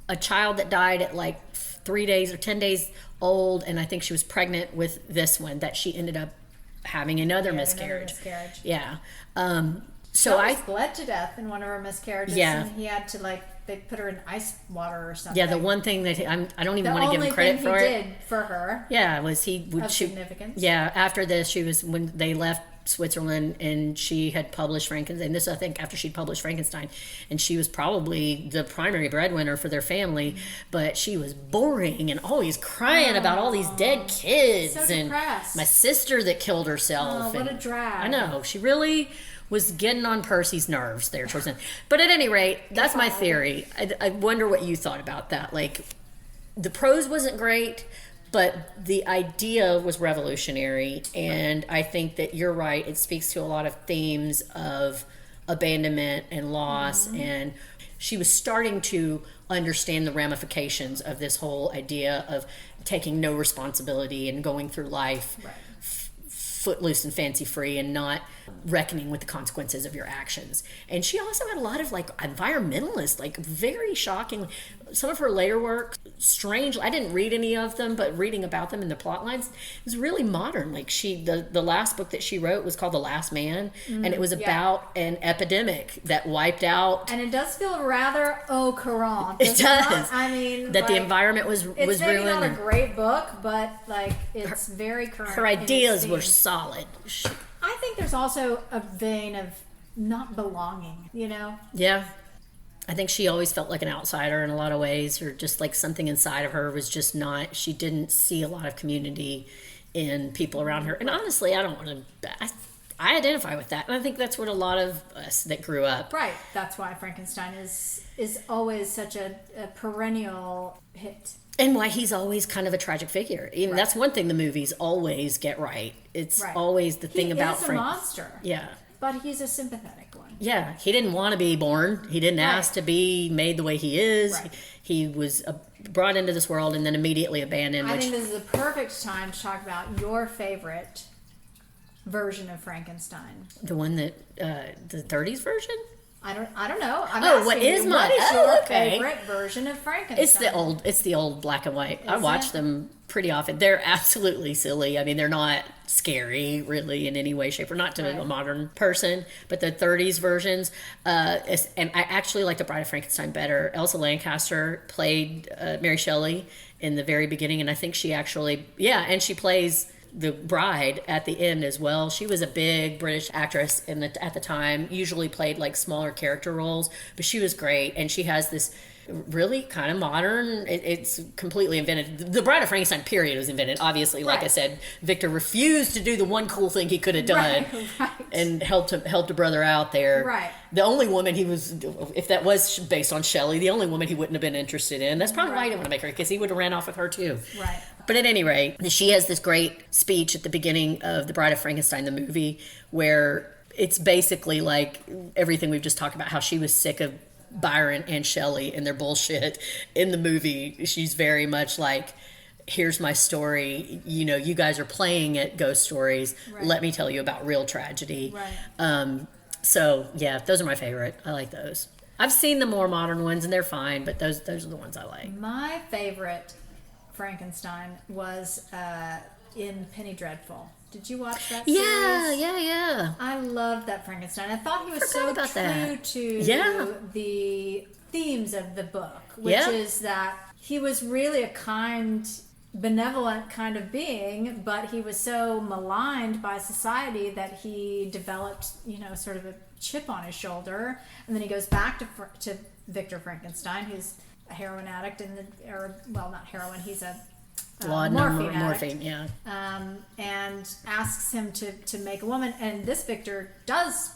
a child that died at like 3 days or 10 days old, and I think she was pregnant with this one that she ended up having another miscarriage. Yeah. So I I bled to death in one of her miscarriages. Yeah. And he had to they put her in ice water or something. yeah, the one thing that I don't even the want to give him only credit thing for he it. did for her Yeah, was he would of she significance. Yeah, after this she was when they left Switzerland and she had published Frankenstein. And this I think after she'd published Frankenstein, and she was probably the primary breadwinner for their family, but she was boring and always crying about all these dead kids So and depressed. my sister that killed herself. Oh, what and a drag. I know, she really was getting on Percy's nerves there towards the end. But at any rate, that's my theory. I wonder what you thought about that. Like, the prose wasn't great, but the idea was revolutionary, and I think that you're right. It speaks to a lot of themes of abandonment and loss, and she was starting to understand the ramifications of this whole idea of taking no responsibility and going through life footloose and fancy free and not reckoning with the consequences of your actions. And she also had a lot of like environmentalist, like very shocking. Some of her later work, strange. I didn't read any of them, but reading about them in the plot lines was really modern. Like the last book that she wrote was called The Last Man, and it was about an epidemic that wiped out. And it does feel rather au courant. It does. Not? I mean, that the like, environment was it's maybe ruined. not a and great book, but like it's very current. her in its ideas were themes. solid. I think there's also a vein of not belonging. Yeah. I think she always felt like an outsider in a lot of ways, or just like something inside of her was just not, she didn't see a lot of community in people around her. And honestly, I don't want to, I identify with that. And I think that's what a lot of us that grew up. Right. That's why Frankenstein is always such a perennial hit. And why he's always kind of a tragic figure. Even that's one thing the movies always get right. It's always the thing about He is a monster. Yeah. But he's a sympathetic one. Yeah, he didn't want to be born. He didn't ask to be made the way he is. Right. He was brought into this world and then immediately abandoned. I think this is a perfect time to talk about your favorite version of Frankenstein. The one that, the 30s version? I don't know. I'm what asking is you, mine? What is your Okay. favorite version of Frankenstein? It's the old black and white. I Is watch it? them pretty often. They're absolutely silly. I mean, they're not scary really in any way, shape, or not to a modern person. But the 30s versions, and I actually like the Bride of Frankenstein better. Elsa Lancaster played Mary Shelley in the very beginning, and I think she actually, and she plays the bride at the end as well. She was a big British actress at the time, usually played like smaller character roles, but she was great. And she has this really kind of modern, it's completely invented. The Bride of Frankenstein period was invented. Obviously, like I said, Victor refused to do the one cool thing he could have done and helped a brother out there. Right. The only woman he was, if that was based on Shelley, the only woman he wouldn't have been interested in. That's probably why he didn't want to make her, because he would have ran off with her too. Right. But at any rate, she has this great speech at the beginning of The Bride of Frankenstein, the movie, where it's basically like everything we've just talked about, how she was sick of Byron and Shelley and their bullshit in the movie. She's very much like, here's my story. You guys are playing at ghost stories. Right. Let me tell you about real tragedy. Right. So, yeah, those are my favorite. I like those. I've seen the more modern ones, and they're fine, but those are the ones I like. My favorite Frankenstein was in Penny Dreadful. Did you watch that series? Yeah. I loved that Frankenstein. I thought he was so about true that. to the themes of the book, which is that he was really a kind, benevolent kind of being, but he was so maligned by society that he developed, sort of a chip on his shoulder. And then he goes back to Victor Frankenstein, who's a heroin addict, not heroin, he's a morphine addict. Yeah. And asks him to make a woman, and this Victor does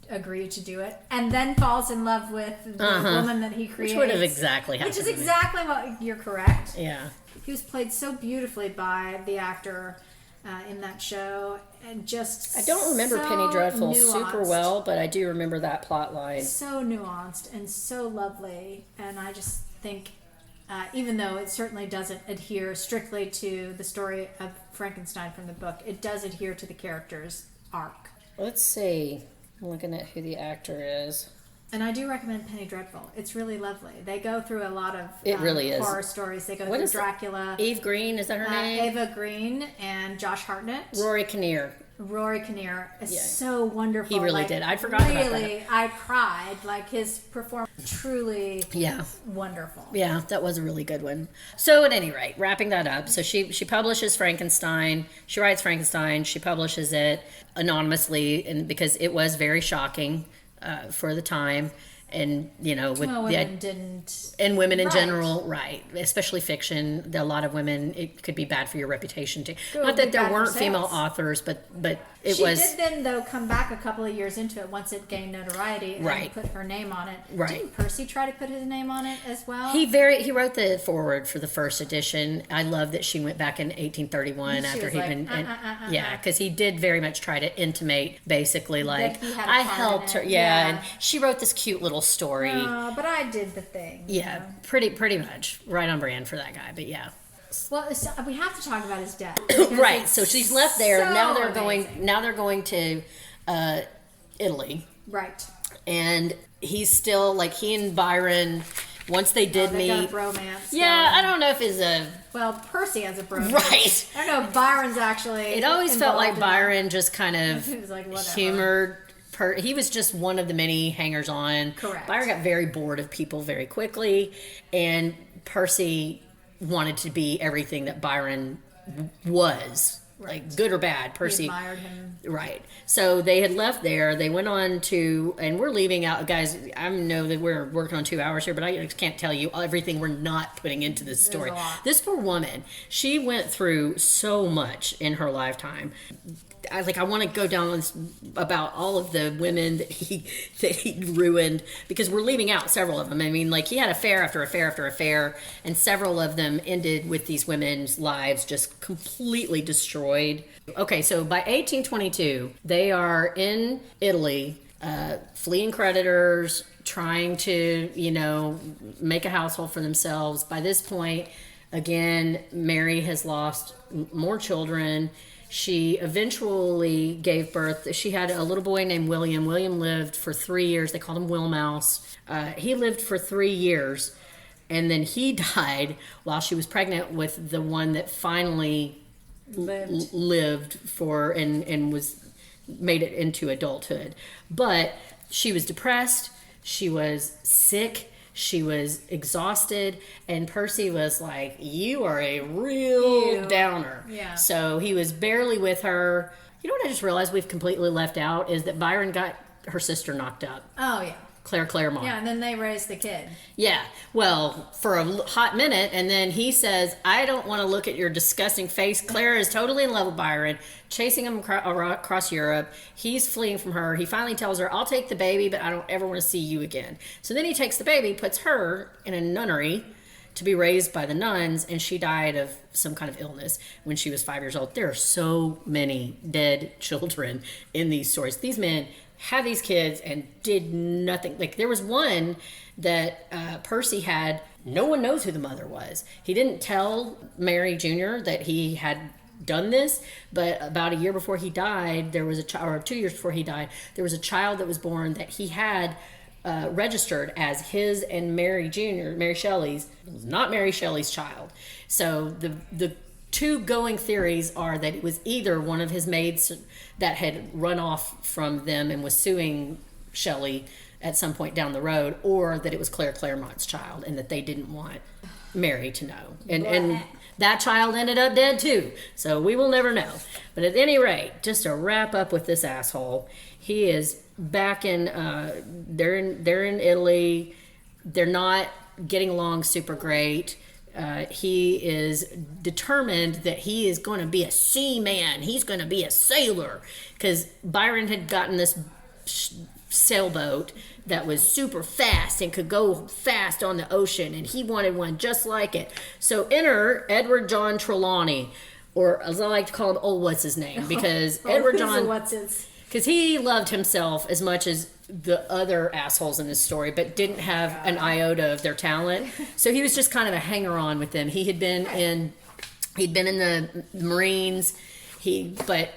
agree to do it, and then falls in love with the woman that he creates. Which would have exactly happened. Which is exactly what, you're correct. Yeah. He was played so beautifully by the actor in that show, and just I don't remember so Penny Dreadful nuanced. super well, but I do remember that plot line. So nuanced and so lovely, and I just think even though it certainly doesn't adhere strictly to the story of Frankenstein from the book, it does adhere to the character's arc. Let's see. I'm looking at who the actor is. And I do recommend Penny Dreadful. It's really lovely. They go through a lot of It really is. horror stories. They go What through is Dracula. Eve Green, is that her name? Ava Green and Josh Hartnett. Rory Kinnear. Rory Kinnear is Yeah. so wonderful. He really did. I'd forgotten about that. Really, I cried. Like, his performance, truly Yeah. wonderful. Yeah, that was a really good one. So at any rate, wrapping that up, so she publishes Frankenstein. She writes Frankenstein. She publishes it anonymously, and because it was very shocking for the time. And with Women didn't. and women in Right. general, right? Especially fiction. A lot of women, it could be bad for your reputation too. It would Not be that there bad for weren't female sales. authors, but it She was did then, though, come back a couple of years into it once it gained notoriety and Right. put her name on it. Right. Didn't Percy try to put his name on it as well? He wrote the foreword for the first edition. I love that she went back in 1831 She after was he'd like, been yeah, because he did very much try to intimate basically like he had a I part helped in her, it. yeah, Yeah. and she wrote this cute little story. But I did the thing. you Yeah, know? pretty much right on brand for that guy. But yeah, Well, we have to talk about his death. right. So she's left there. so Now they're going to Italy, Right. and he's still like he and Byron. Once they did They got a meet, bromance. yeah, going. I don't know if it's a Well, Percy has a bromance. right. I don't know if Byron's actually. It always felt like involved in Byron just kind of He was like, whatever. humored. He was just one of the many hangers on. Correct. Byron got very bored of people very quickly, and Percy wanted to be everything that Byron was, like good or bad. He Percy admired him. Right. So they had left there. They went on to, and we're leaving out, guys. I know that we're working on 2 hours here, but I can't tell you everything we're not putting into this story. a lot. This poor woman, she went through so much in her lifetime. I want to go down on about all of the women that he ruined, because we're leaving out several of them. I mean, like he had affair after affair after affair, and several of them ended with these women's lives just completely destroyed. Okay, so by 1822, they are in Italy, fleeing creditors, trying to make a household for themselves. By this point, again, Mary has lost more children. She eventually gave birth. She had a little boy named William. William lived for 3 years. They called him Will Mouse. He lived for 3 years, and then he died while she was pregnant with the one that finally lived for and was made it into adulthood. But she was depressed. She was sick. She was exhausted, and Percy was like, you are a real downer. Yeah. So he was barely with her. You know what I just realized we've completely left out is that Byron got her sister knocked up. Oh, yeah. Claire Claremont. Yeah, and then they raised the kid. Yeah. Well, for a hot minute, and then he says, I don't want to look at your disgusting face. Claire is totally in love with Byron, chasing him across Europe. He's fleeing from her. He finally tells her, I'll take the baby, but I don't ever want to see you again. So then he takes the baby, puts her in a nunnery to be raised by the nuns, and she died of some kind of illness when she was 5 years old. There are so many dead children in these stories. These men had these kids and did nothing. Like there was one that Percy had. No one knows who the mother was. He didn't tell Mary Jr. that he had done this, but about a year before he died, there was a child, or 2 years before he died, there was a child that was born that he had registered as his and Mary Jr., Mary Shelley's. It was not Mary Shelley's child. So the two going theories are that it was either one of his maids that had run off from them and was suing Shelley at some point down the road, or that it was Claire Claremont's child and that they didn't want Mary to know. And that child ended up dead too. So we will never know. But at any rate, just to wrap up with this asshole, he is back in, they're in Italy. They're not getting along super great. He is determined that he is going to be a seaman. He's going to be a sailor, because Byron had gotten this sailboat that was super fast and could go fast on the ocean, and he wanted one just like it. So enter Edward John Trelawney, or as I like to call him, old what's his name, because Edward John, What's his? because he loved himself as much as the other assholes in this story, but didn't have an iota of their talent. So he was just kind of a hanger-on with them. He'd been in the Marines. But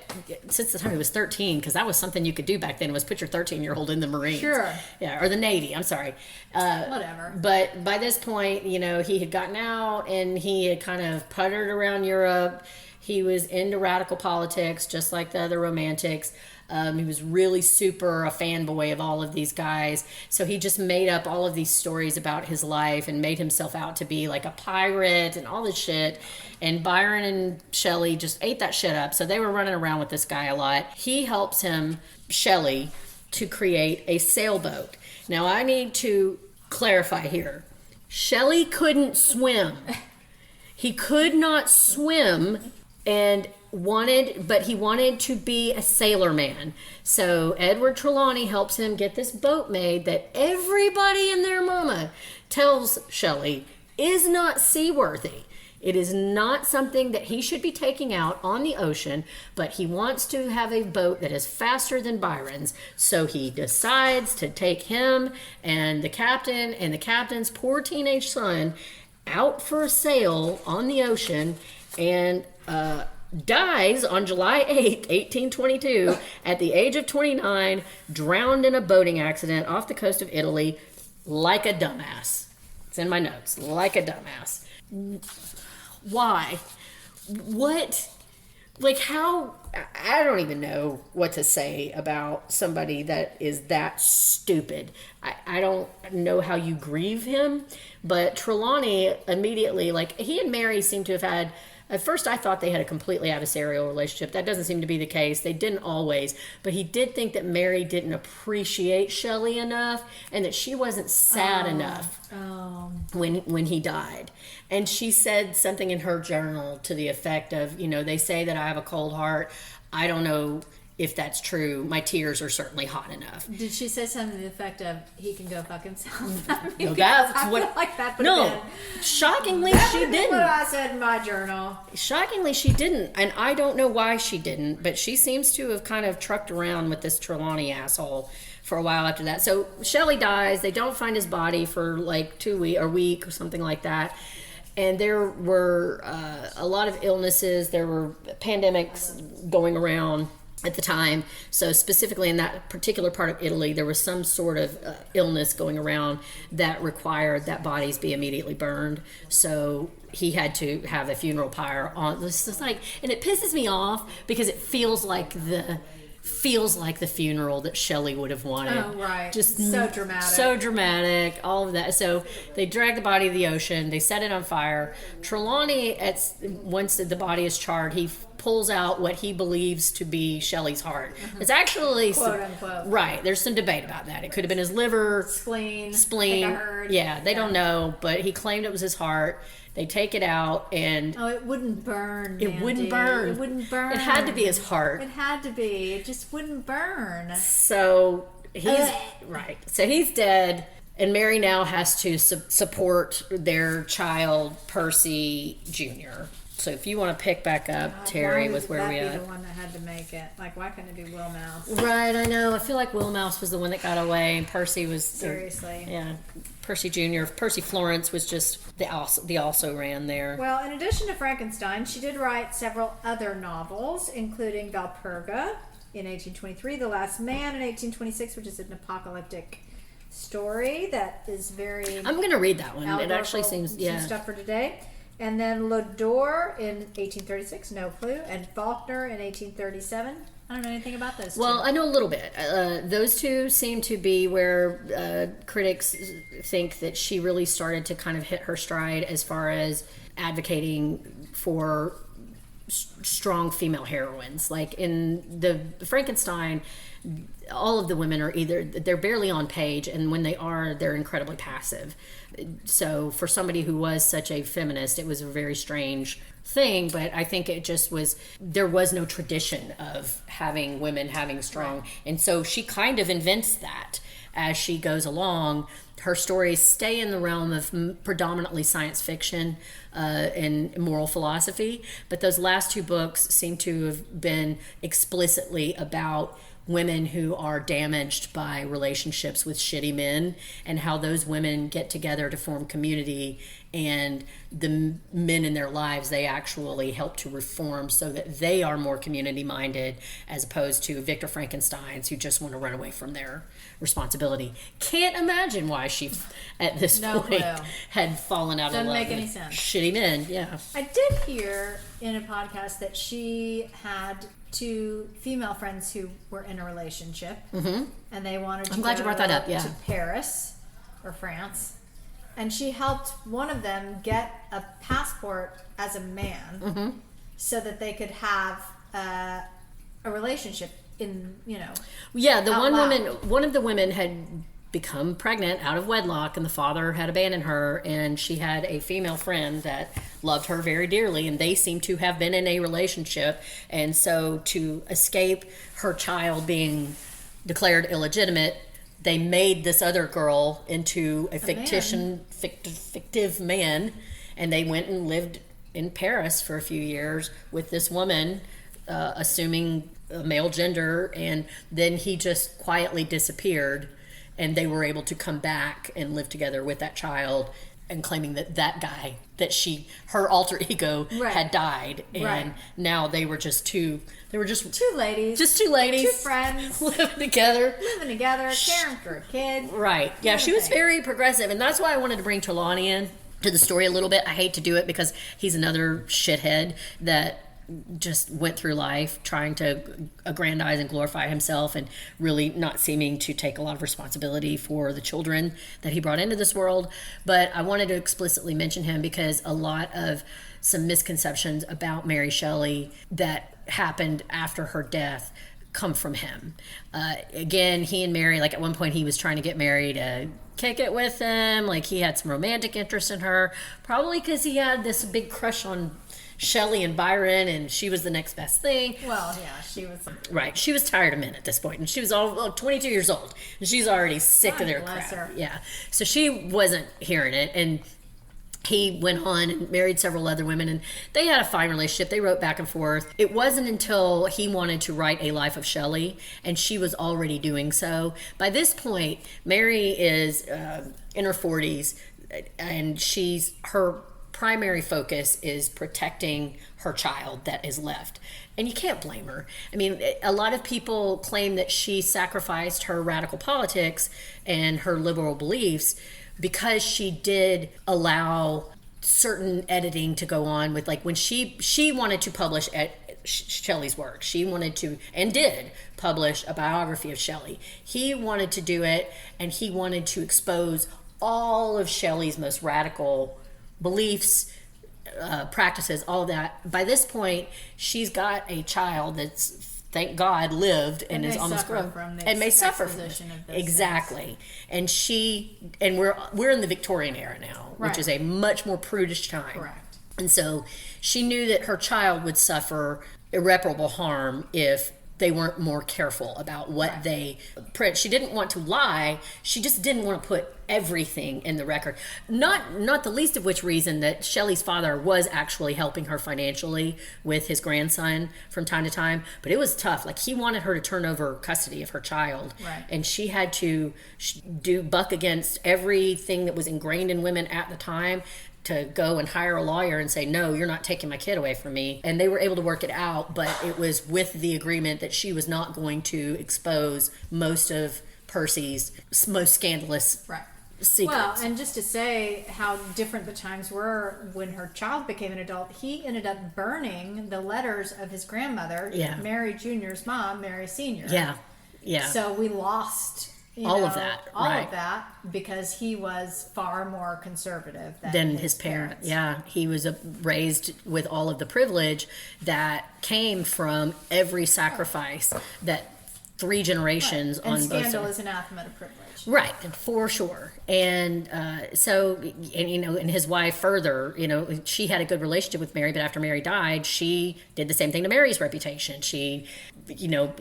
since the time he was 13, because that was something you could do back then, was put your 13-year-old in the Marines. Sure. Yeah, or the Navy, I'm sorry. Whatever. But by this point, he had gotten out and he had kind of puttered around Europe. He was into radical politics, just like the other romantics. He was really super a fanboy of all of these guys. So he just made up all of these stories about his life and made himself out to be like a pirate and all this shit. And Byron and Shelley just ate that shit up. So they were running around with this guy a lot. He helps him, Shelley, to create a sailboat. Now I need to clarify here. Shelley couldn't swim. He could not swim and he wanted to be a sailor man. So Edward Trelawney helps him get this boat made that everybody and their mama tells Shelley is not seaworthy. It is not something that he should be taking out on the ocean, but he wants to have a boat that is faster than Byron's. So he decides to take him and the captain's poor teenage son out for a sail on the ocean, and dies on July 8th, 1822, at the age of 29, drowned in a boating accident off the coast of Italy, like a dumbass. It's in my notes. Like a dumbass. Why? What? Like, how? I don't even know what to say about somebody that is that stupid. I don't know how you grieve him, but Trelawney immediately, like, he and Mary seem to have had. At first, I thought they had a completely adversarial relationship. That doesn't seem to be the case. They didn't always. But he did think that Mary didn't appreciate Shelley enough and that she wasn't sad enough when he died. And she said something in her journal to the effect of, they say that I have a cold heart. I don't know if that's true. My tears are certainly hot enough. Did she say something to the effect of, he can go fuck himself? No, that's what. I feel like that would No, have been. shockingly, she didn't. What I said in my journal. Shockingly, she didn't, and I don't know why she didn't, but she seems to have kind of trucked around with this Trelawney asshole for a while after that. So Shelley dies. They don't find his body for like a week or something like that. And there were a lot of illnesses. There were pandemics going around at the time. So specifically in that particular part of Italy, there was some sort of illness going around that required that bodies be immediately burned. So he had to have a funeral pyre on. This is like, and it pisses me off because it feels like the funeral that Shelley would have wanted. Oh, right. Just so dramatic. So dramatic, all of that. So they drag the body to the ocean. They set it on fire. Trelawney, once the body is charred, he pulls out what he believes to be Shelley's heart. It's actually... Quote, unquote. Right. There's some debate about that. It could have been his liver. Spleen. I think I heard. Yeah, they don't know, but he claimed it was his heart. They take it out and... Oh, it wouldn't burn, It Mandy. wouldn't burn. It wouldn't burn. It had to be his heart. It had to be. It just wouldn't burn. So he's... Right. So he's dead. And Mary now has to support their child, Percy Jr. So if you want to pick back up, Terry, with where we are. at. The one that had to make it. Like, why couldn't it be Will Mouse? Right, I know. I feel like Will Mouse was the one that got away, and Percy was... Seriously. Yeah. Percy Jr. Percy Florence was just the also ran there. Well, in addition to Frankenstein, she did write several other novels, including Valperga in 1823, The Last Man in 1826, which is an apocalyptic story that is very... I'm going to read that one. It actually seems... Yeah. Some stuff for today. And then Lodore in 1836, no clue. And Faulkner in 1837. I don't know anything about those two. Well, I know a little bit. Those two seem to be where critics think that she really started to kind of hit her stride as far as advocating for strong female heroines. Like in the Frankenstein, all of the women are they're barely on page, and when they are, they're incredibly passive. So for somebody who was such a feminist, it was a very strange thing, but I think it just was, there was no tradition of having women having strong, right. And so she kind of invents that as she goes along. Her stories stay in the realm of predominantly science fiction and moral philosophy, but those last two books seem to have been explicitly about women who are damaged by relationships with shitty men, and how those women get together to form community, and the men in their lives they actually help to reform so that they are more community minded, as opposed to Victor Frankensteins who just want to run away from their responsibility. Can't imagine why she at this point had fallen out of love. Doesn't make any sense. Shitty men. Yeah, I did hear in a podcast that she had 2 female friends who were in a relationship, and they wanted to glad you brought that up. Yeah, to Paris or France, and she helped one of them get a passport as a man, so that they could have a relationship in, yeah. The out loud. one of the women had become pregnant out of wedlock, and the father had abandoned her, and she had a female friend that loved her very dearly, and they seem to have been in a relationship. And so to escape her child being declared illegitimate, they made this other girl into a fictive man, and they went and lived in Paris for a few years with this woman, assuming a male gender, and then he just quietly disappeared, and they were able to come back and live together with that child, and claiming that guy that her alter ego had died, and now they were just two ladies, two friends living together, caring for a kid. Right. Yeah, she was very progressive, and that's why I wanted to bring Trelawney in to the story a little bit. I hate to do it because he's another shithead that just went through life trying to aggrandize and glorify himself, and really not seeming to take a lot of responsibility for the children that he brought into this world. But I wanted to explicitly mention him because a lot of some misconceptions about Mary Shelley that happened after her death come from him. Again, he and Mary, like at one point he was trying to get Mary to kick it with him, like he had some romantic interest in her, probably because he had this big crush on Shelley and Byron, and she was the next best thing. Well, yeah, she was. Right. She was tired of men at this point, and she was 22 years old, and she's already sick of their crap. Her. Yeah. So she wasn't hearing it, and he went on and married several other women, and they had a fine relationship. They wrote back and forth. It wasn't until he wanted to write a life of Shelley, and she was already doing so. By this point, Mary is in her 40s, and her primary focus is protecting her child that is left. And you can't blame her. I mean, a lot of people claim that she sacrificed her radical politics and her liberal beliefs because she did allow certain editing to go on with, like, when she wanted to publish Shelley's work. She wanted to, and did, publish a biography of Shelley. He wanted to do it, and he wanted to expose all of Shelley's most radical beliefs, practices, all that. By this point, she's got a child that's, thank God, lived and is almost grown, and may suffer from it. Exactly. And we're in the Victorian era now, which is a much more prudish time. Correct. And so she knew that her child would suffer irreparable harm if they weren't more careful about what they print. She didn't want to lie. She just didn't want to put everything in the record. Not the least of which reason that Shelley's father was actually helping her financially with his grandson from time to time. But it was tough. Like, he wanted her to turn over custody of her child. Right. And she had to buck against everything that was ingrained in women at the time, to go and hire a lawyer and say, no, you're not taking my kid away from me. And they were able to work it out, but it was with the agreement that she was not going to expose most of Percy's most scandalous secrets. Well, and just to say how different the times were when her child became an adult, he ended up burning the letters of his grandmother, Mary Jr.'s mom, Mary Sr. Yeah. So we lost all of that, of that, because he was far more conservative than his parents. Yeah, he was raised with all of the privilege that came from every sacrifice that 3 generations on both sides. And scandal is anathema to privilege. Right, for sure. And and his wife further, she had a good relationship with Mary, but after Mary died, she did the same thing to Mary's reputation. She,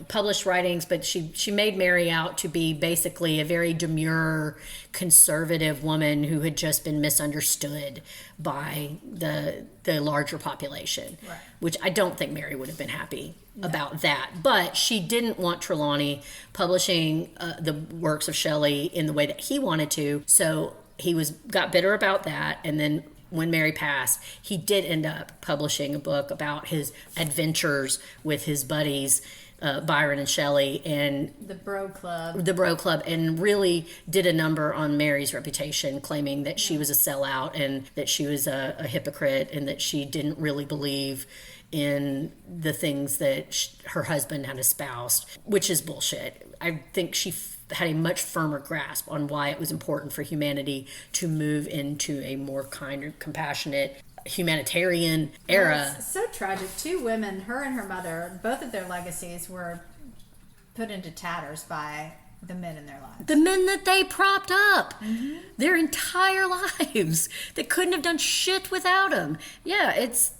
published writings, but she made Mary out to be basically a very demure, conservative woman who had just been misunderstood by the larger population, which I don't think Mary would have been happy about that. But she didn't want Trelawney publishing the works of Shelley in the way that he wanted to. So he got bitter about that. And then when Mary passed, he did end up publishing a book about his adventures with his buddies, Byron and Shelley, and the Bro Club, and really did a number on Mary's reputation, claiming that she was a sellout and that she was a hypocrite and that she didn't really believe in the things that her husband had espoused, which is bullshit. I think she had a much firmer grasp on why it was important for humanity to move into a more kind, compassionate, humanitarian era. It's so tragic. Two women, her and her mother, both of their legacies were put into tatters by the men in their lives. The men that they propped up their entire lives. They couldn't have done shit without them. Yeah, it's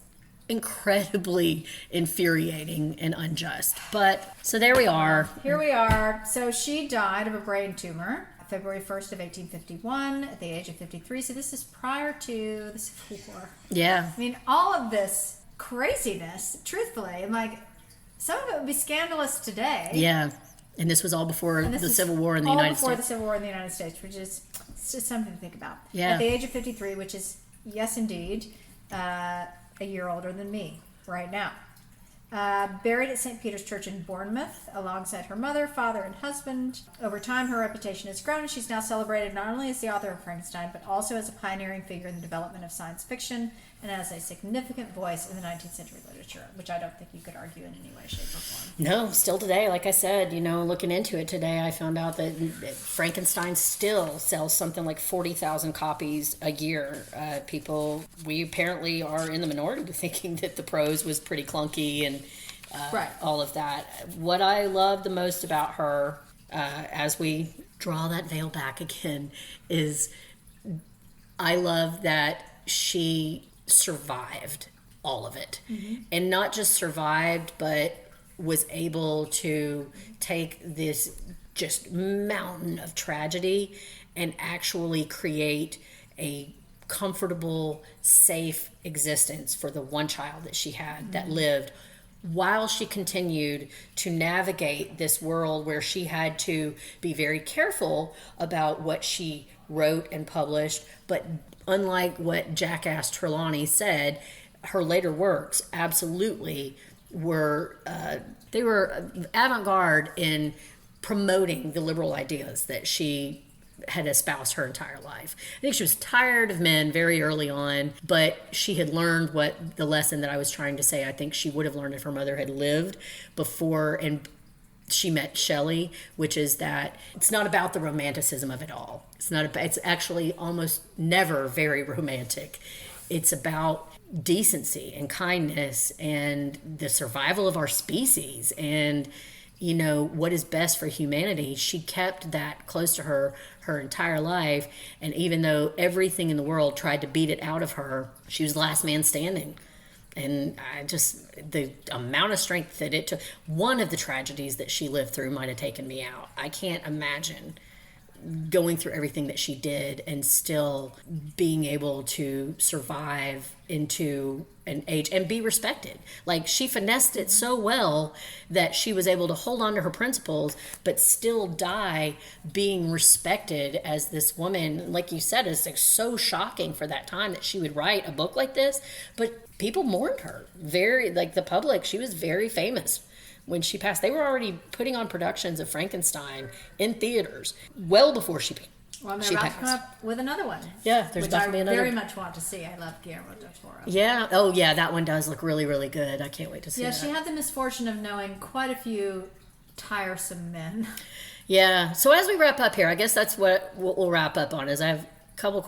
incredibly infuriating and unjust. But so there we are. Here we are. So she died of a brain tumor February 1st of 1851 at the age of 53. So this is prior to the Civil War. Yeah. I mean, all of this craziness, truthfully, and like some of it would be scandalous today. Yeah. And this was all before the Civil War in the United States. All before the Civil War in the United States, which is it's just something to think about. Yeah. At the age of 53, which is, yes, indeed, a year older than me right now. Buried at St. Peter's Church in Bournemouth alongside her mother, father, and husband. Over time, her reputation has grown. She's now celebrated not only as the author of Frankenstein, but also as a pioneering figure in the development of science fiction and as a significant voice in the 19th century literature, which I don't think you could argue in any way, shape, or form. No, still today, like I said, looking into it today, I found out that Frankenstein still sells something like 40,000 copies a year. We apparently are in the minority thinking that the prose was pretty clunky and right. all of that. What I love the most about her, as we draw that veil back again, is I love that she survived all of it. And not just survived, but was able to take this just mountain of tragedy and actually create a comfortable, safe existence for the one child that she had that lived, while she continued to navigate this world where she had to be very careful about what she wrote and published. But unlike what jackass Trelawney said, her later works absolutely were, they were avant-garde in promoting the liberal ideas that she had espoused her entire life. I think she was tired of men very early on, but she had learned what the lesson that I was trying to say I think she would have learned if her mother had lived before and she met Shelley, which is that it's not about the romanticism of it all. It's actually almost never very romantic. It's about decency and kindness and the survival of our species and what is best for humanity. She kept that close to her entire life, and even though everything in the world tried to beat it out of her, she was the last man standing. And the amount of strength that it took, one of the tragedies that she lived through might have taken me out. I can't imagine going through everything that she did and still being able to survive into an age and be respected. Like, she finessed it so well that she was able to hold on to her principles but still die being respected as this woman. Like you said, it's like so shocking for that time that she would write a book like this, but people mourned her. The public, she was very famous. When she passed, they were already putting on productions of Frankenstein in theaters well before she passed. Well, they're about to come up with another one. Yeah, there's definitely another. I very much want to see. I love Guillermo del Toro. Yeah. Oh, yeah, that one does look really, really good. I can't wait to see that. Yeah, she had the misfortune of knowing quite a few tiresome men. Yeah. So as we wrap up here, I guess that's what we'll wrap up on. Is I have a couple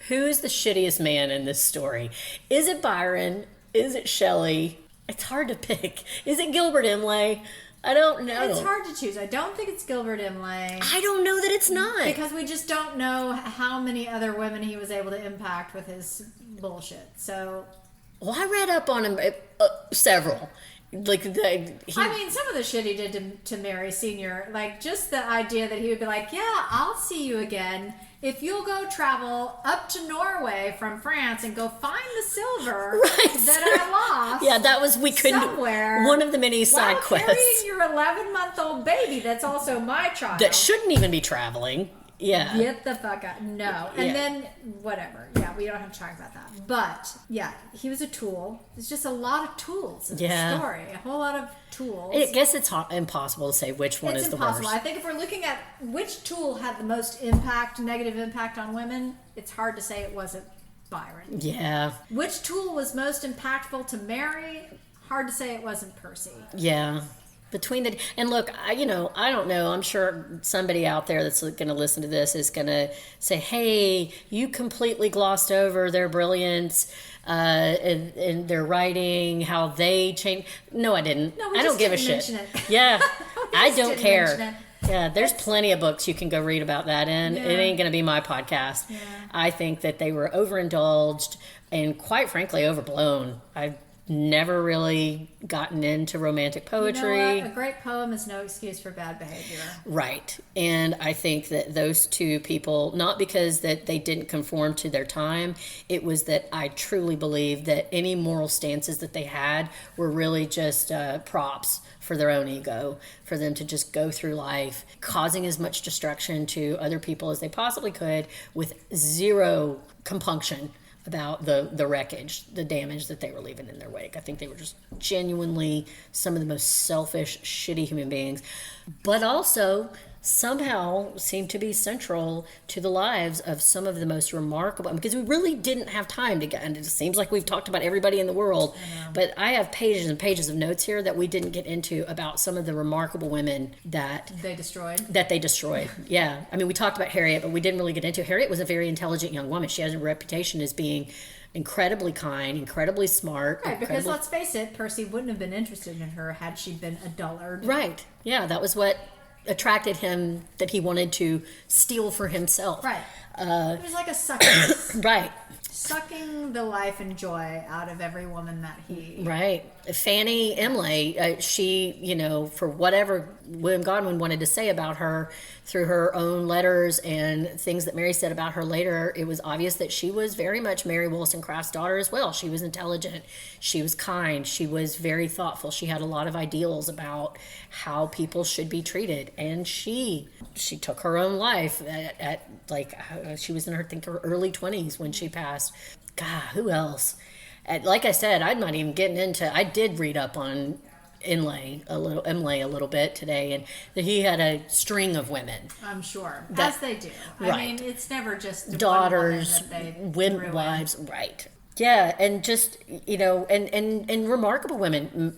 who's the shittiest man in this story? Is it Byron? Is it Shelley? It's hard to pick. Is it Gilbert Imlay? I don't know. It's hard to choose. I don't think it's Gilbert Imlay. I don't know that it's not. Because we just don't know how many other women he was able to impact with his bullshit. So, well, I read up on him several. Like, I mean, some of the shit he did to Mary Senior, like just the idea that he would be like, "Yeah, I'll see you again if you'll go travel up to Norway from France and go find the silver that I lost." Yeah, that was, we couldn't, somewhere one of the many side quests. Carrying your 11-month-old baby that's also my child. That shouldn't even be traveling. Yeah. Get the fuck out. No. And then, whatever. Yeah, we don't have to talk about that. But, yeah, he was a tool. There's just a lot of tools in the story. A whole lot of tools. I guess it's impossible to say which one is the worst. It's impossible. I think if we're looking at which tool had the most impact, negative impact on women, it's hard to say it wasn't Byron. Yeah. Which tool was most impactful to Mary? Hard to say it wasn't Percy. Yeah. Between the, and look, I don't know. I'm sure somebody out there that's going to listen to this is going to say, "Hey, you completely glossed over their brilliance in their writing, how they changed." No, I didn't. No, I don't give a shit. Yeah, I don't care. Yeah, there's plenty of books you can go read about that, and it ain't going to be my podcast. Yeah. I think that they were overindulged and, quite frankly, overblown. I've never really gotten into romantic poetry. You know what? A great poem is no excuse for bad behavior. Right. And I think that those two people, not because that they didn't conform to their time, it was that I truly believe that any moral stances that they had were really just props for their own ego, for them to just go through life causing as much destruction to other people as they possibly could with zero compunction about the wreckage, the damage that they were leaving in their wake. I think they were just genuinely some of the most selfish, shitty human beings, but also somehow seem to be central to the lives of some of the most remarkable, because we really didn't have time to get, and it seems like we've talked about everybody in the world, but I have pages and pages of notes here that we didn't get into about some of the remarkable women that they destroyed. Yeah. I mean, we talked about Harriet, but we didn't really get into it. Harriet was a very intelligent young woman. She has a reputation as being incredibly kind, incredibly smart. Right, because let's face it, Percy wouldn't have been interested in her had she been a dullard. Right. Yeah, that was what attracted him, that he wanted to steal for himself. Right. It was like a sucker. Right. Sucking the life and joy out of every woman that he... Right. Fanny Emily, she, for whatever William Godwin wanted to say about her through her own letters and things that Mary said about her later, it was obvious that she was very much Mary Wollstonecraft's daughter as well. She was intelligent. She was kind. She was very thoughtful. She had a lot of ideals about how people should be treated. And she took her own life at she was in her early 20s when she passed. God, who else? Like I said, I'm not even getting into. I did read up on Imlay a little bit today, and that he had a string of women. I'm sure, as they do. Right. I mean, it's never just daughters, wives, right? Yeah, and just and remarkable women.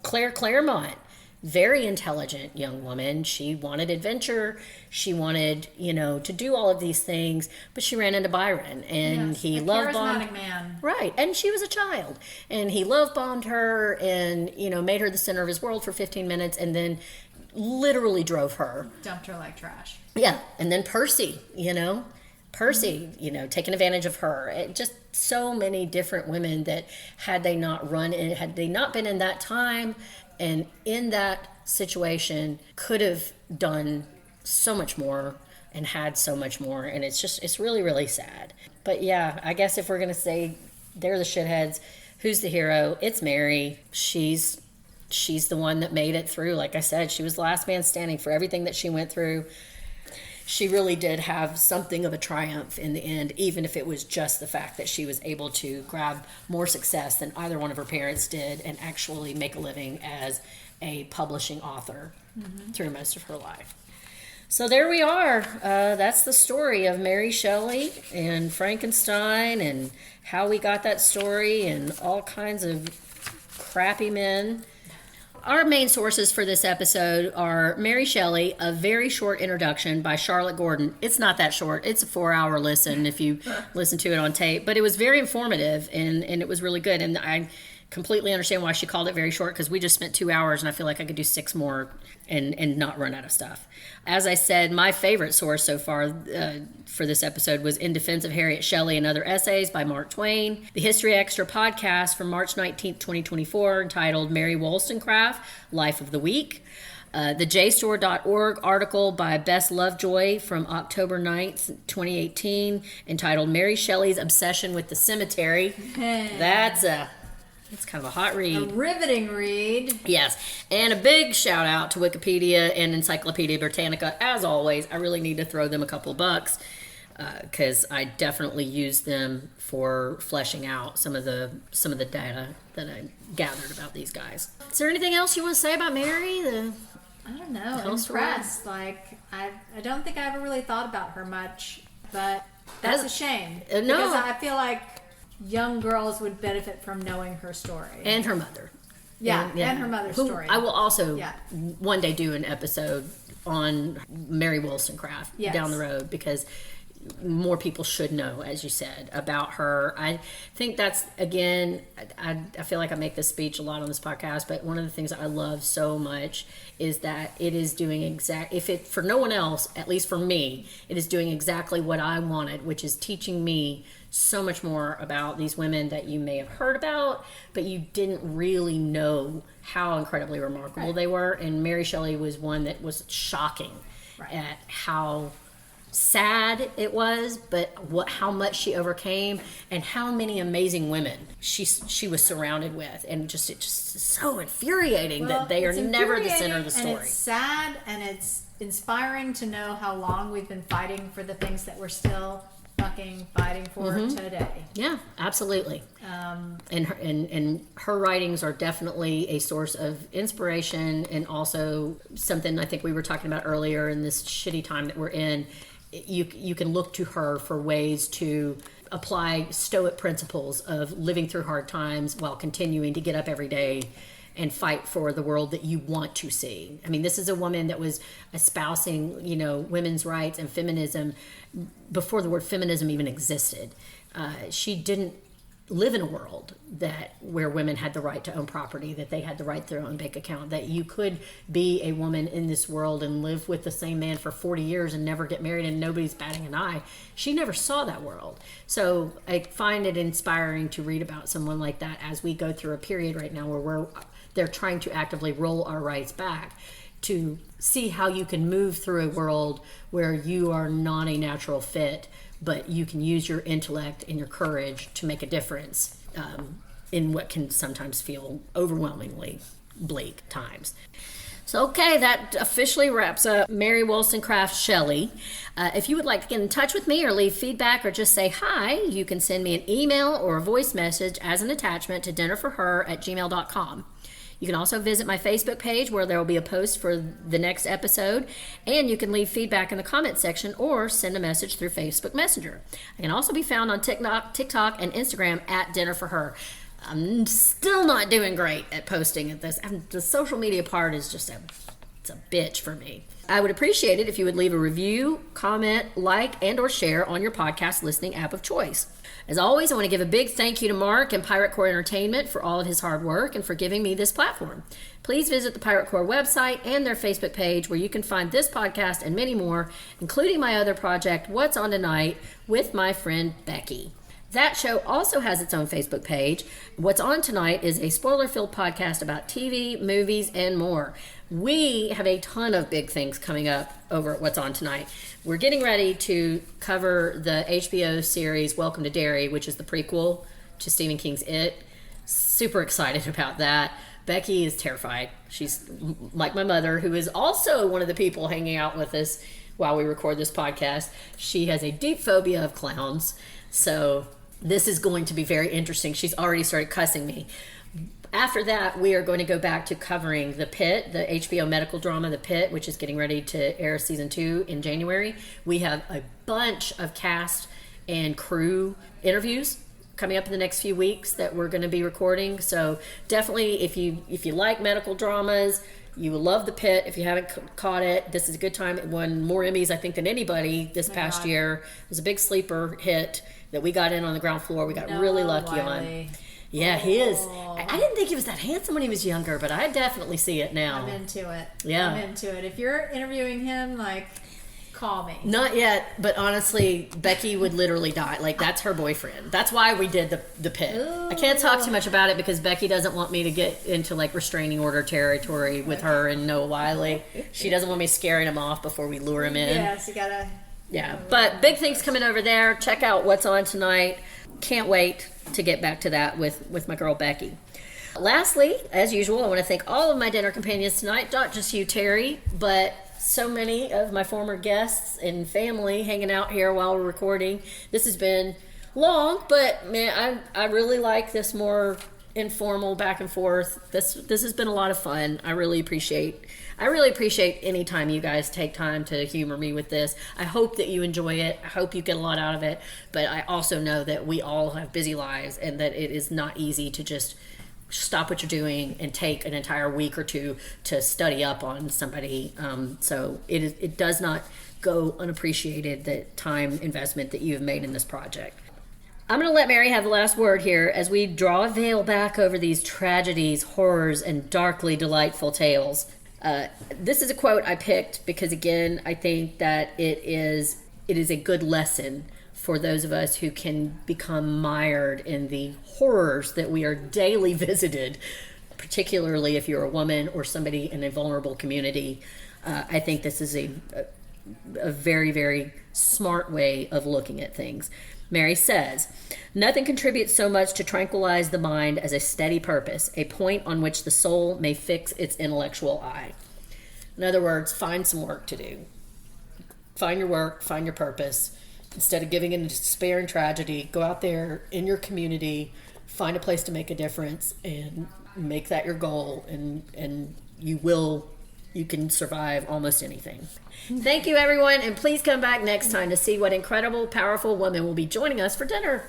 Claire Claremont. Very intelligent young woman. She wanted adventure. She wanted, to do all of these things, but she ran into Byron, and he love bombed. Man. Right, and she was a child, and he love bombed her, and made her the center of his world for 15 minutes, and then literally drove her, dumped her like trash. Yeah, and then Percy, taking advantage of her. Just so many different women that had they not been in that time and in that situation, could have done so much more and had so much more. And it's really, really sad. But yeah, I guess if we're going to say they're the shitheads, who's the hero? It's Mary. She's the one that made it through. Like I said, she was the last man standing for everything that she went through. She really did have something of a triumph in the end, even if it was just the fact that she was able to grab more success than either one of her parents did and actually make a living as a publishing author through most of her life. So there we are. That's the story of Mary Shelley and Frankenstein and how we got that story and all kinds of crappy men. Our main sources for this episode are Mary Shelley, A Very Short Introduction by Charlotte Gordon. It's not that short. It's a 4-hour listen if you listen to it on tape. But it was very informative, and it was really good. And completely understand why she called it very short, because we just spent 2 hours and I feel like I could do 6 more and not run out of stuff. As I said, my favorite source so far for this episode was In Defense of Harriet Shelley and Other Essays by Mark Twain, the History Extra podcast from March 19th, 2024, entitled Mary Wollstonecraft, Life of the Week, the JSTOR.org article by Bess Lovejoy from October 9th, 2018, entitled Mary Shelley's Obsession with the Cemetery. It's kind of a hot read. A riveting read. Yes. And a big shout out to Wikipedia and Encyclopedia Britannica. As always, I really need to throw them a couple of bucks because I definitely use them for fleshing out some of the data that I gathered about these guys. Is there anything else you want to say about Mary? I don't know. I'm impressed. Like, I don't think I ever really thought about her much, but that's a shame. No. Because I feel like young girls would benefit from knowing her story. And her mother. And her mother's story. I will also one day do an episode on Mary Wollstonecraft down the road, because more people should know, as you said, about her. I think that's, again, I feel like I make this speech a lot on this podcast, but one of the things that I love so much is that it is doing for no one else, at least for me, it is doing exactly what I wanted, which is teaching me so much more about these women that you may have heard about, but you didn't really know how incredibly remarkable they were. And Mary Shelley was one that was shocking at how sad it was, but how much she overcame and how many amazing women she was surrounded with, and it's just so infuriating that they are never the center of the story. And it's sad, and it's inspiring to know how long we've been fighting for the things that we're still fucking fighting for today. Yeah, absolutely. And her writings are definitely a source of inspiration, and also something I think we were talking about earlier in this shitty time that we're in. You can look to her for ways to apply Stoic principles of living through hard times while continuing to get up every day and fight for the world that you want to see. I mean, this is a woman that was espousing, women's rights and feminism before the word feminism even existed. She didn't live in a world where women had the right to own property, that they had the right to their own bank account, that you could be a woman in this world and live with the same man for 40 years and never get married and nobody's batting an eye. She never saw that world. So I find it inspiring to read about someone like that as we go through a period right now where they're trying to actively roll our rights back, to see how you can move through a world where you are not a natural fit, but you can use your intellect and your courage to make a difference in what can sometimes feel overwhelmingly bleak times. So, okay, that officially wraps up Mary Wollstonecraft Shelley. If you would like to get in touch with me or leave feedback or just say hi, you can send me an email or a voice message as an attachment to dinnerforher@gmail.com. You can also visit my Facebook page, where there will be a post for the next episode, and you can leave feedback in the comment section or send a message through Facebook Messenger. I can also be found on TikTok and Instagram at Dinner for Her. I'm still not doing great at posting at this. The social media part is just it's a bitch for me. I would appreciate it if you would leave a review, comment, like, and or share on your podcast listening app of choice. As always, I want to give a big thank you to Mark and Pirate Core Entertainment for all of his hard work and for giving me this platform. Please visit the Pirate Core website and their Facebook page, where you can find this podcast and many more, including my other project, What's On Tonight, with my friend Becky. That show also has its own Facebook page. What's On Tonight is a spoiler-filled podcast about TV, movies, and more. We have a ton of big things coming up over at What's On Tonight. We're getting ready to cover the HBO series Welcome to Derry, which is the prequel to Stephen King's It. Super excited about that. Becky is terrified. She's like my mother, who is also one of the people hanging out with us while we record this podcast. She has a deep phobia of clowns, so this is going to be very interesting. She's already started cussing me. After that, we are going to go back to covering The Pit, the HBO medical drama The Pit, which is getting ready to air season 2 in January. We have a bunch of cast and crew interviews coming up in the next few weeks that we're going to be recording. So definitely, if you like medical dramas, you will love The Pit. If you haven't caught it, this is a good time. It won more Emmys, I think, than anybody this past year. It was a big sleeper hit that we got in on the ground floor. We got really lucky on. Yeah, he is. I didn't think he was that handsome when he was younger, but I definitely see it now. I'm into it. Yeah. I'm into it. If you're interviewing him, like, call me. Not yet, but honestly, Becky would literally die. Like, that's her boyfriend. That's why we did the pit. Ooh. I can't talk too much about it because Becky doesn't want me to get into like restraining order territory with her and Noah Wiley. She doesn't want me scaring him off before we lure him in. Yes, you gotta. Yeah, but big things coming over there. Check out what's on tonight. Can't wait to get back to that with my girl Becky. Lastly, as usual, I want to thank all of my dinner companions tonight, not just you, Terry, but so many of my former guests and family hanging out here while we're recording. This has been long, but man, I really like this more informal back and forth. This has been a lot of fun. I really appreciate any time you guys take time to humor me with this. I hope that you enjoy it. I hope you get a lot out of it, but I also know that we all have busy lives and that it is not easy to just stop what you're doing and take an entire week or two to study up on somebody. So it does not go unappreciated, the time investment that you have made in this project. I'm going to let Mary have the last word here as we draw a veil back over these tragedies, horrors, and darkly delightful tales. This is a quote I picked because, again, I think that it is a good lesson for those of us who can become mired in the horrors that we are daily visited, particularly if you're a woman or somebody in a vulnerable community. I think this is a very, very smart way of looking at things. Mary says, "Nothing contributes so much to tranquilize the mind as a steady purpose, a point on which the soul may fix its intellectual eye." In other words, find some work to do. Find your work, find your purpose. Instead of giving into despair and tragedy, go out there in your community, find a place to make a difference, and make that your goal, and you can survive almost anything. Thank you, everyone, and please come back next time to see what incredible, powerful woman will be joining us for dinner.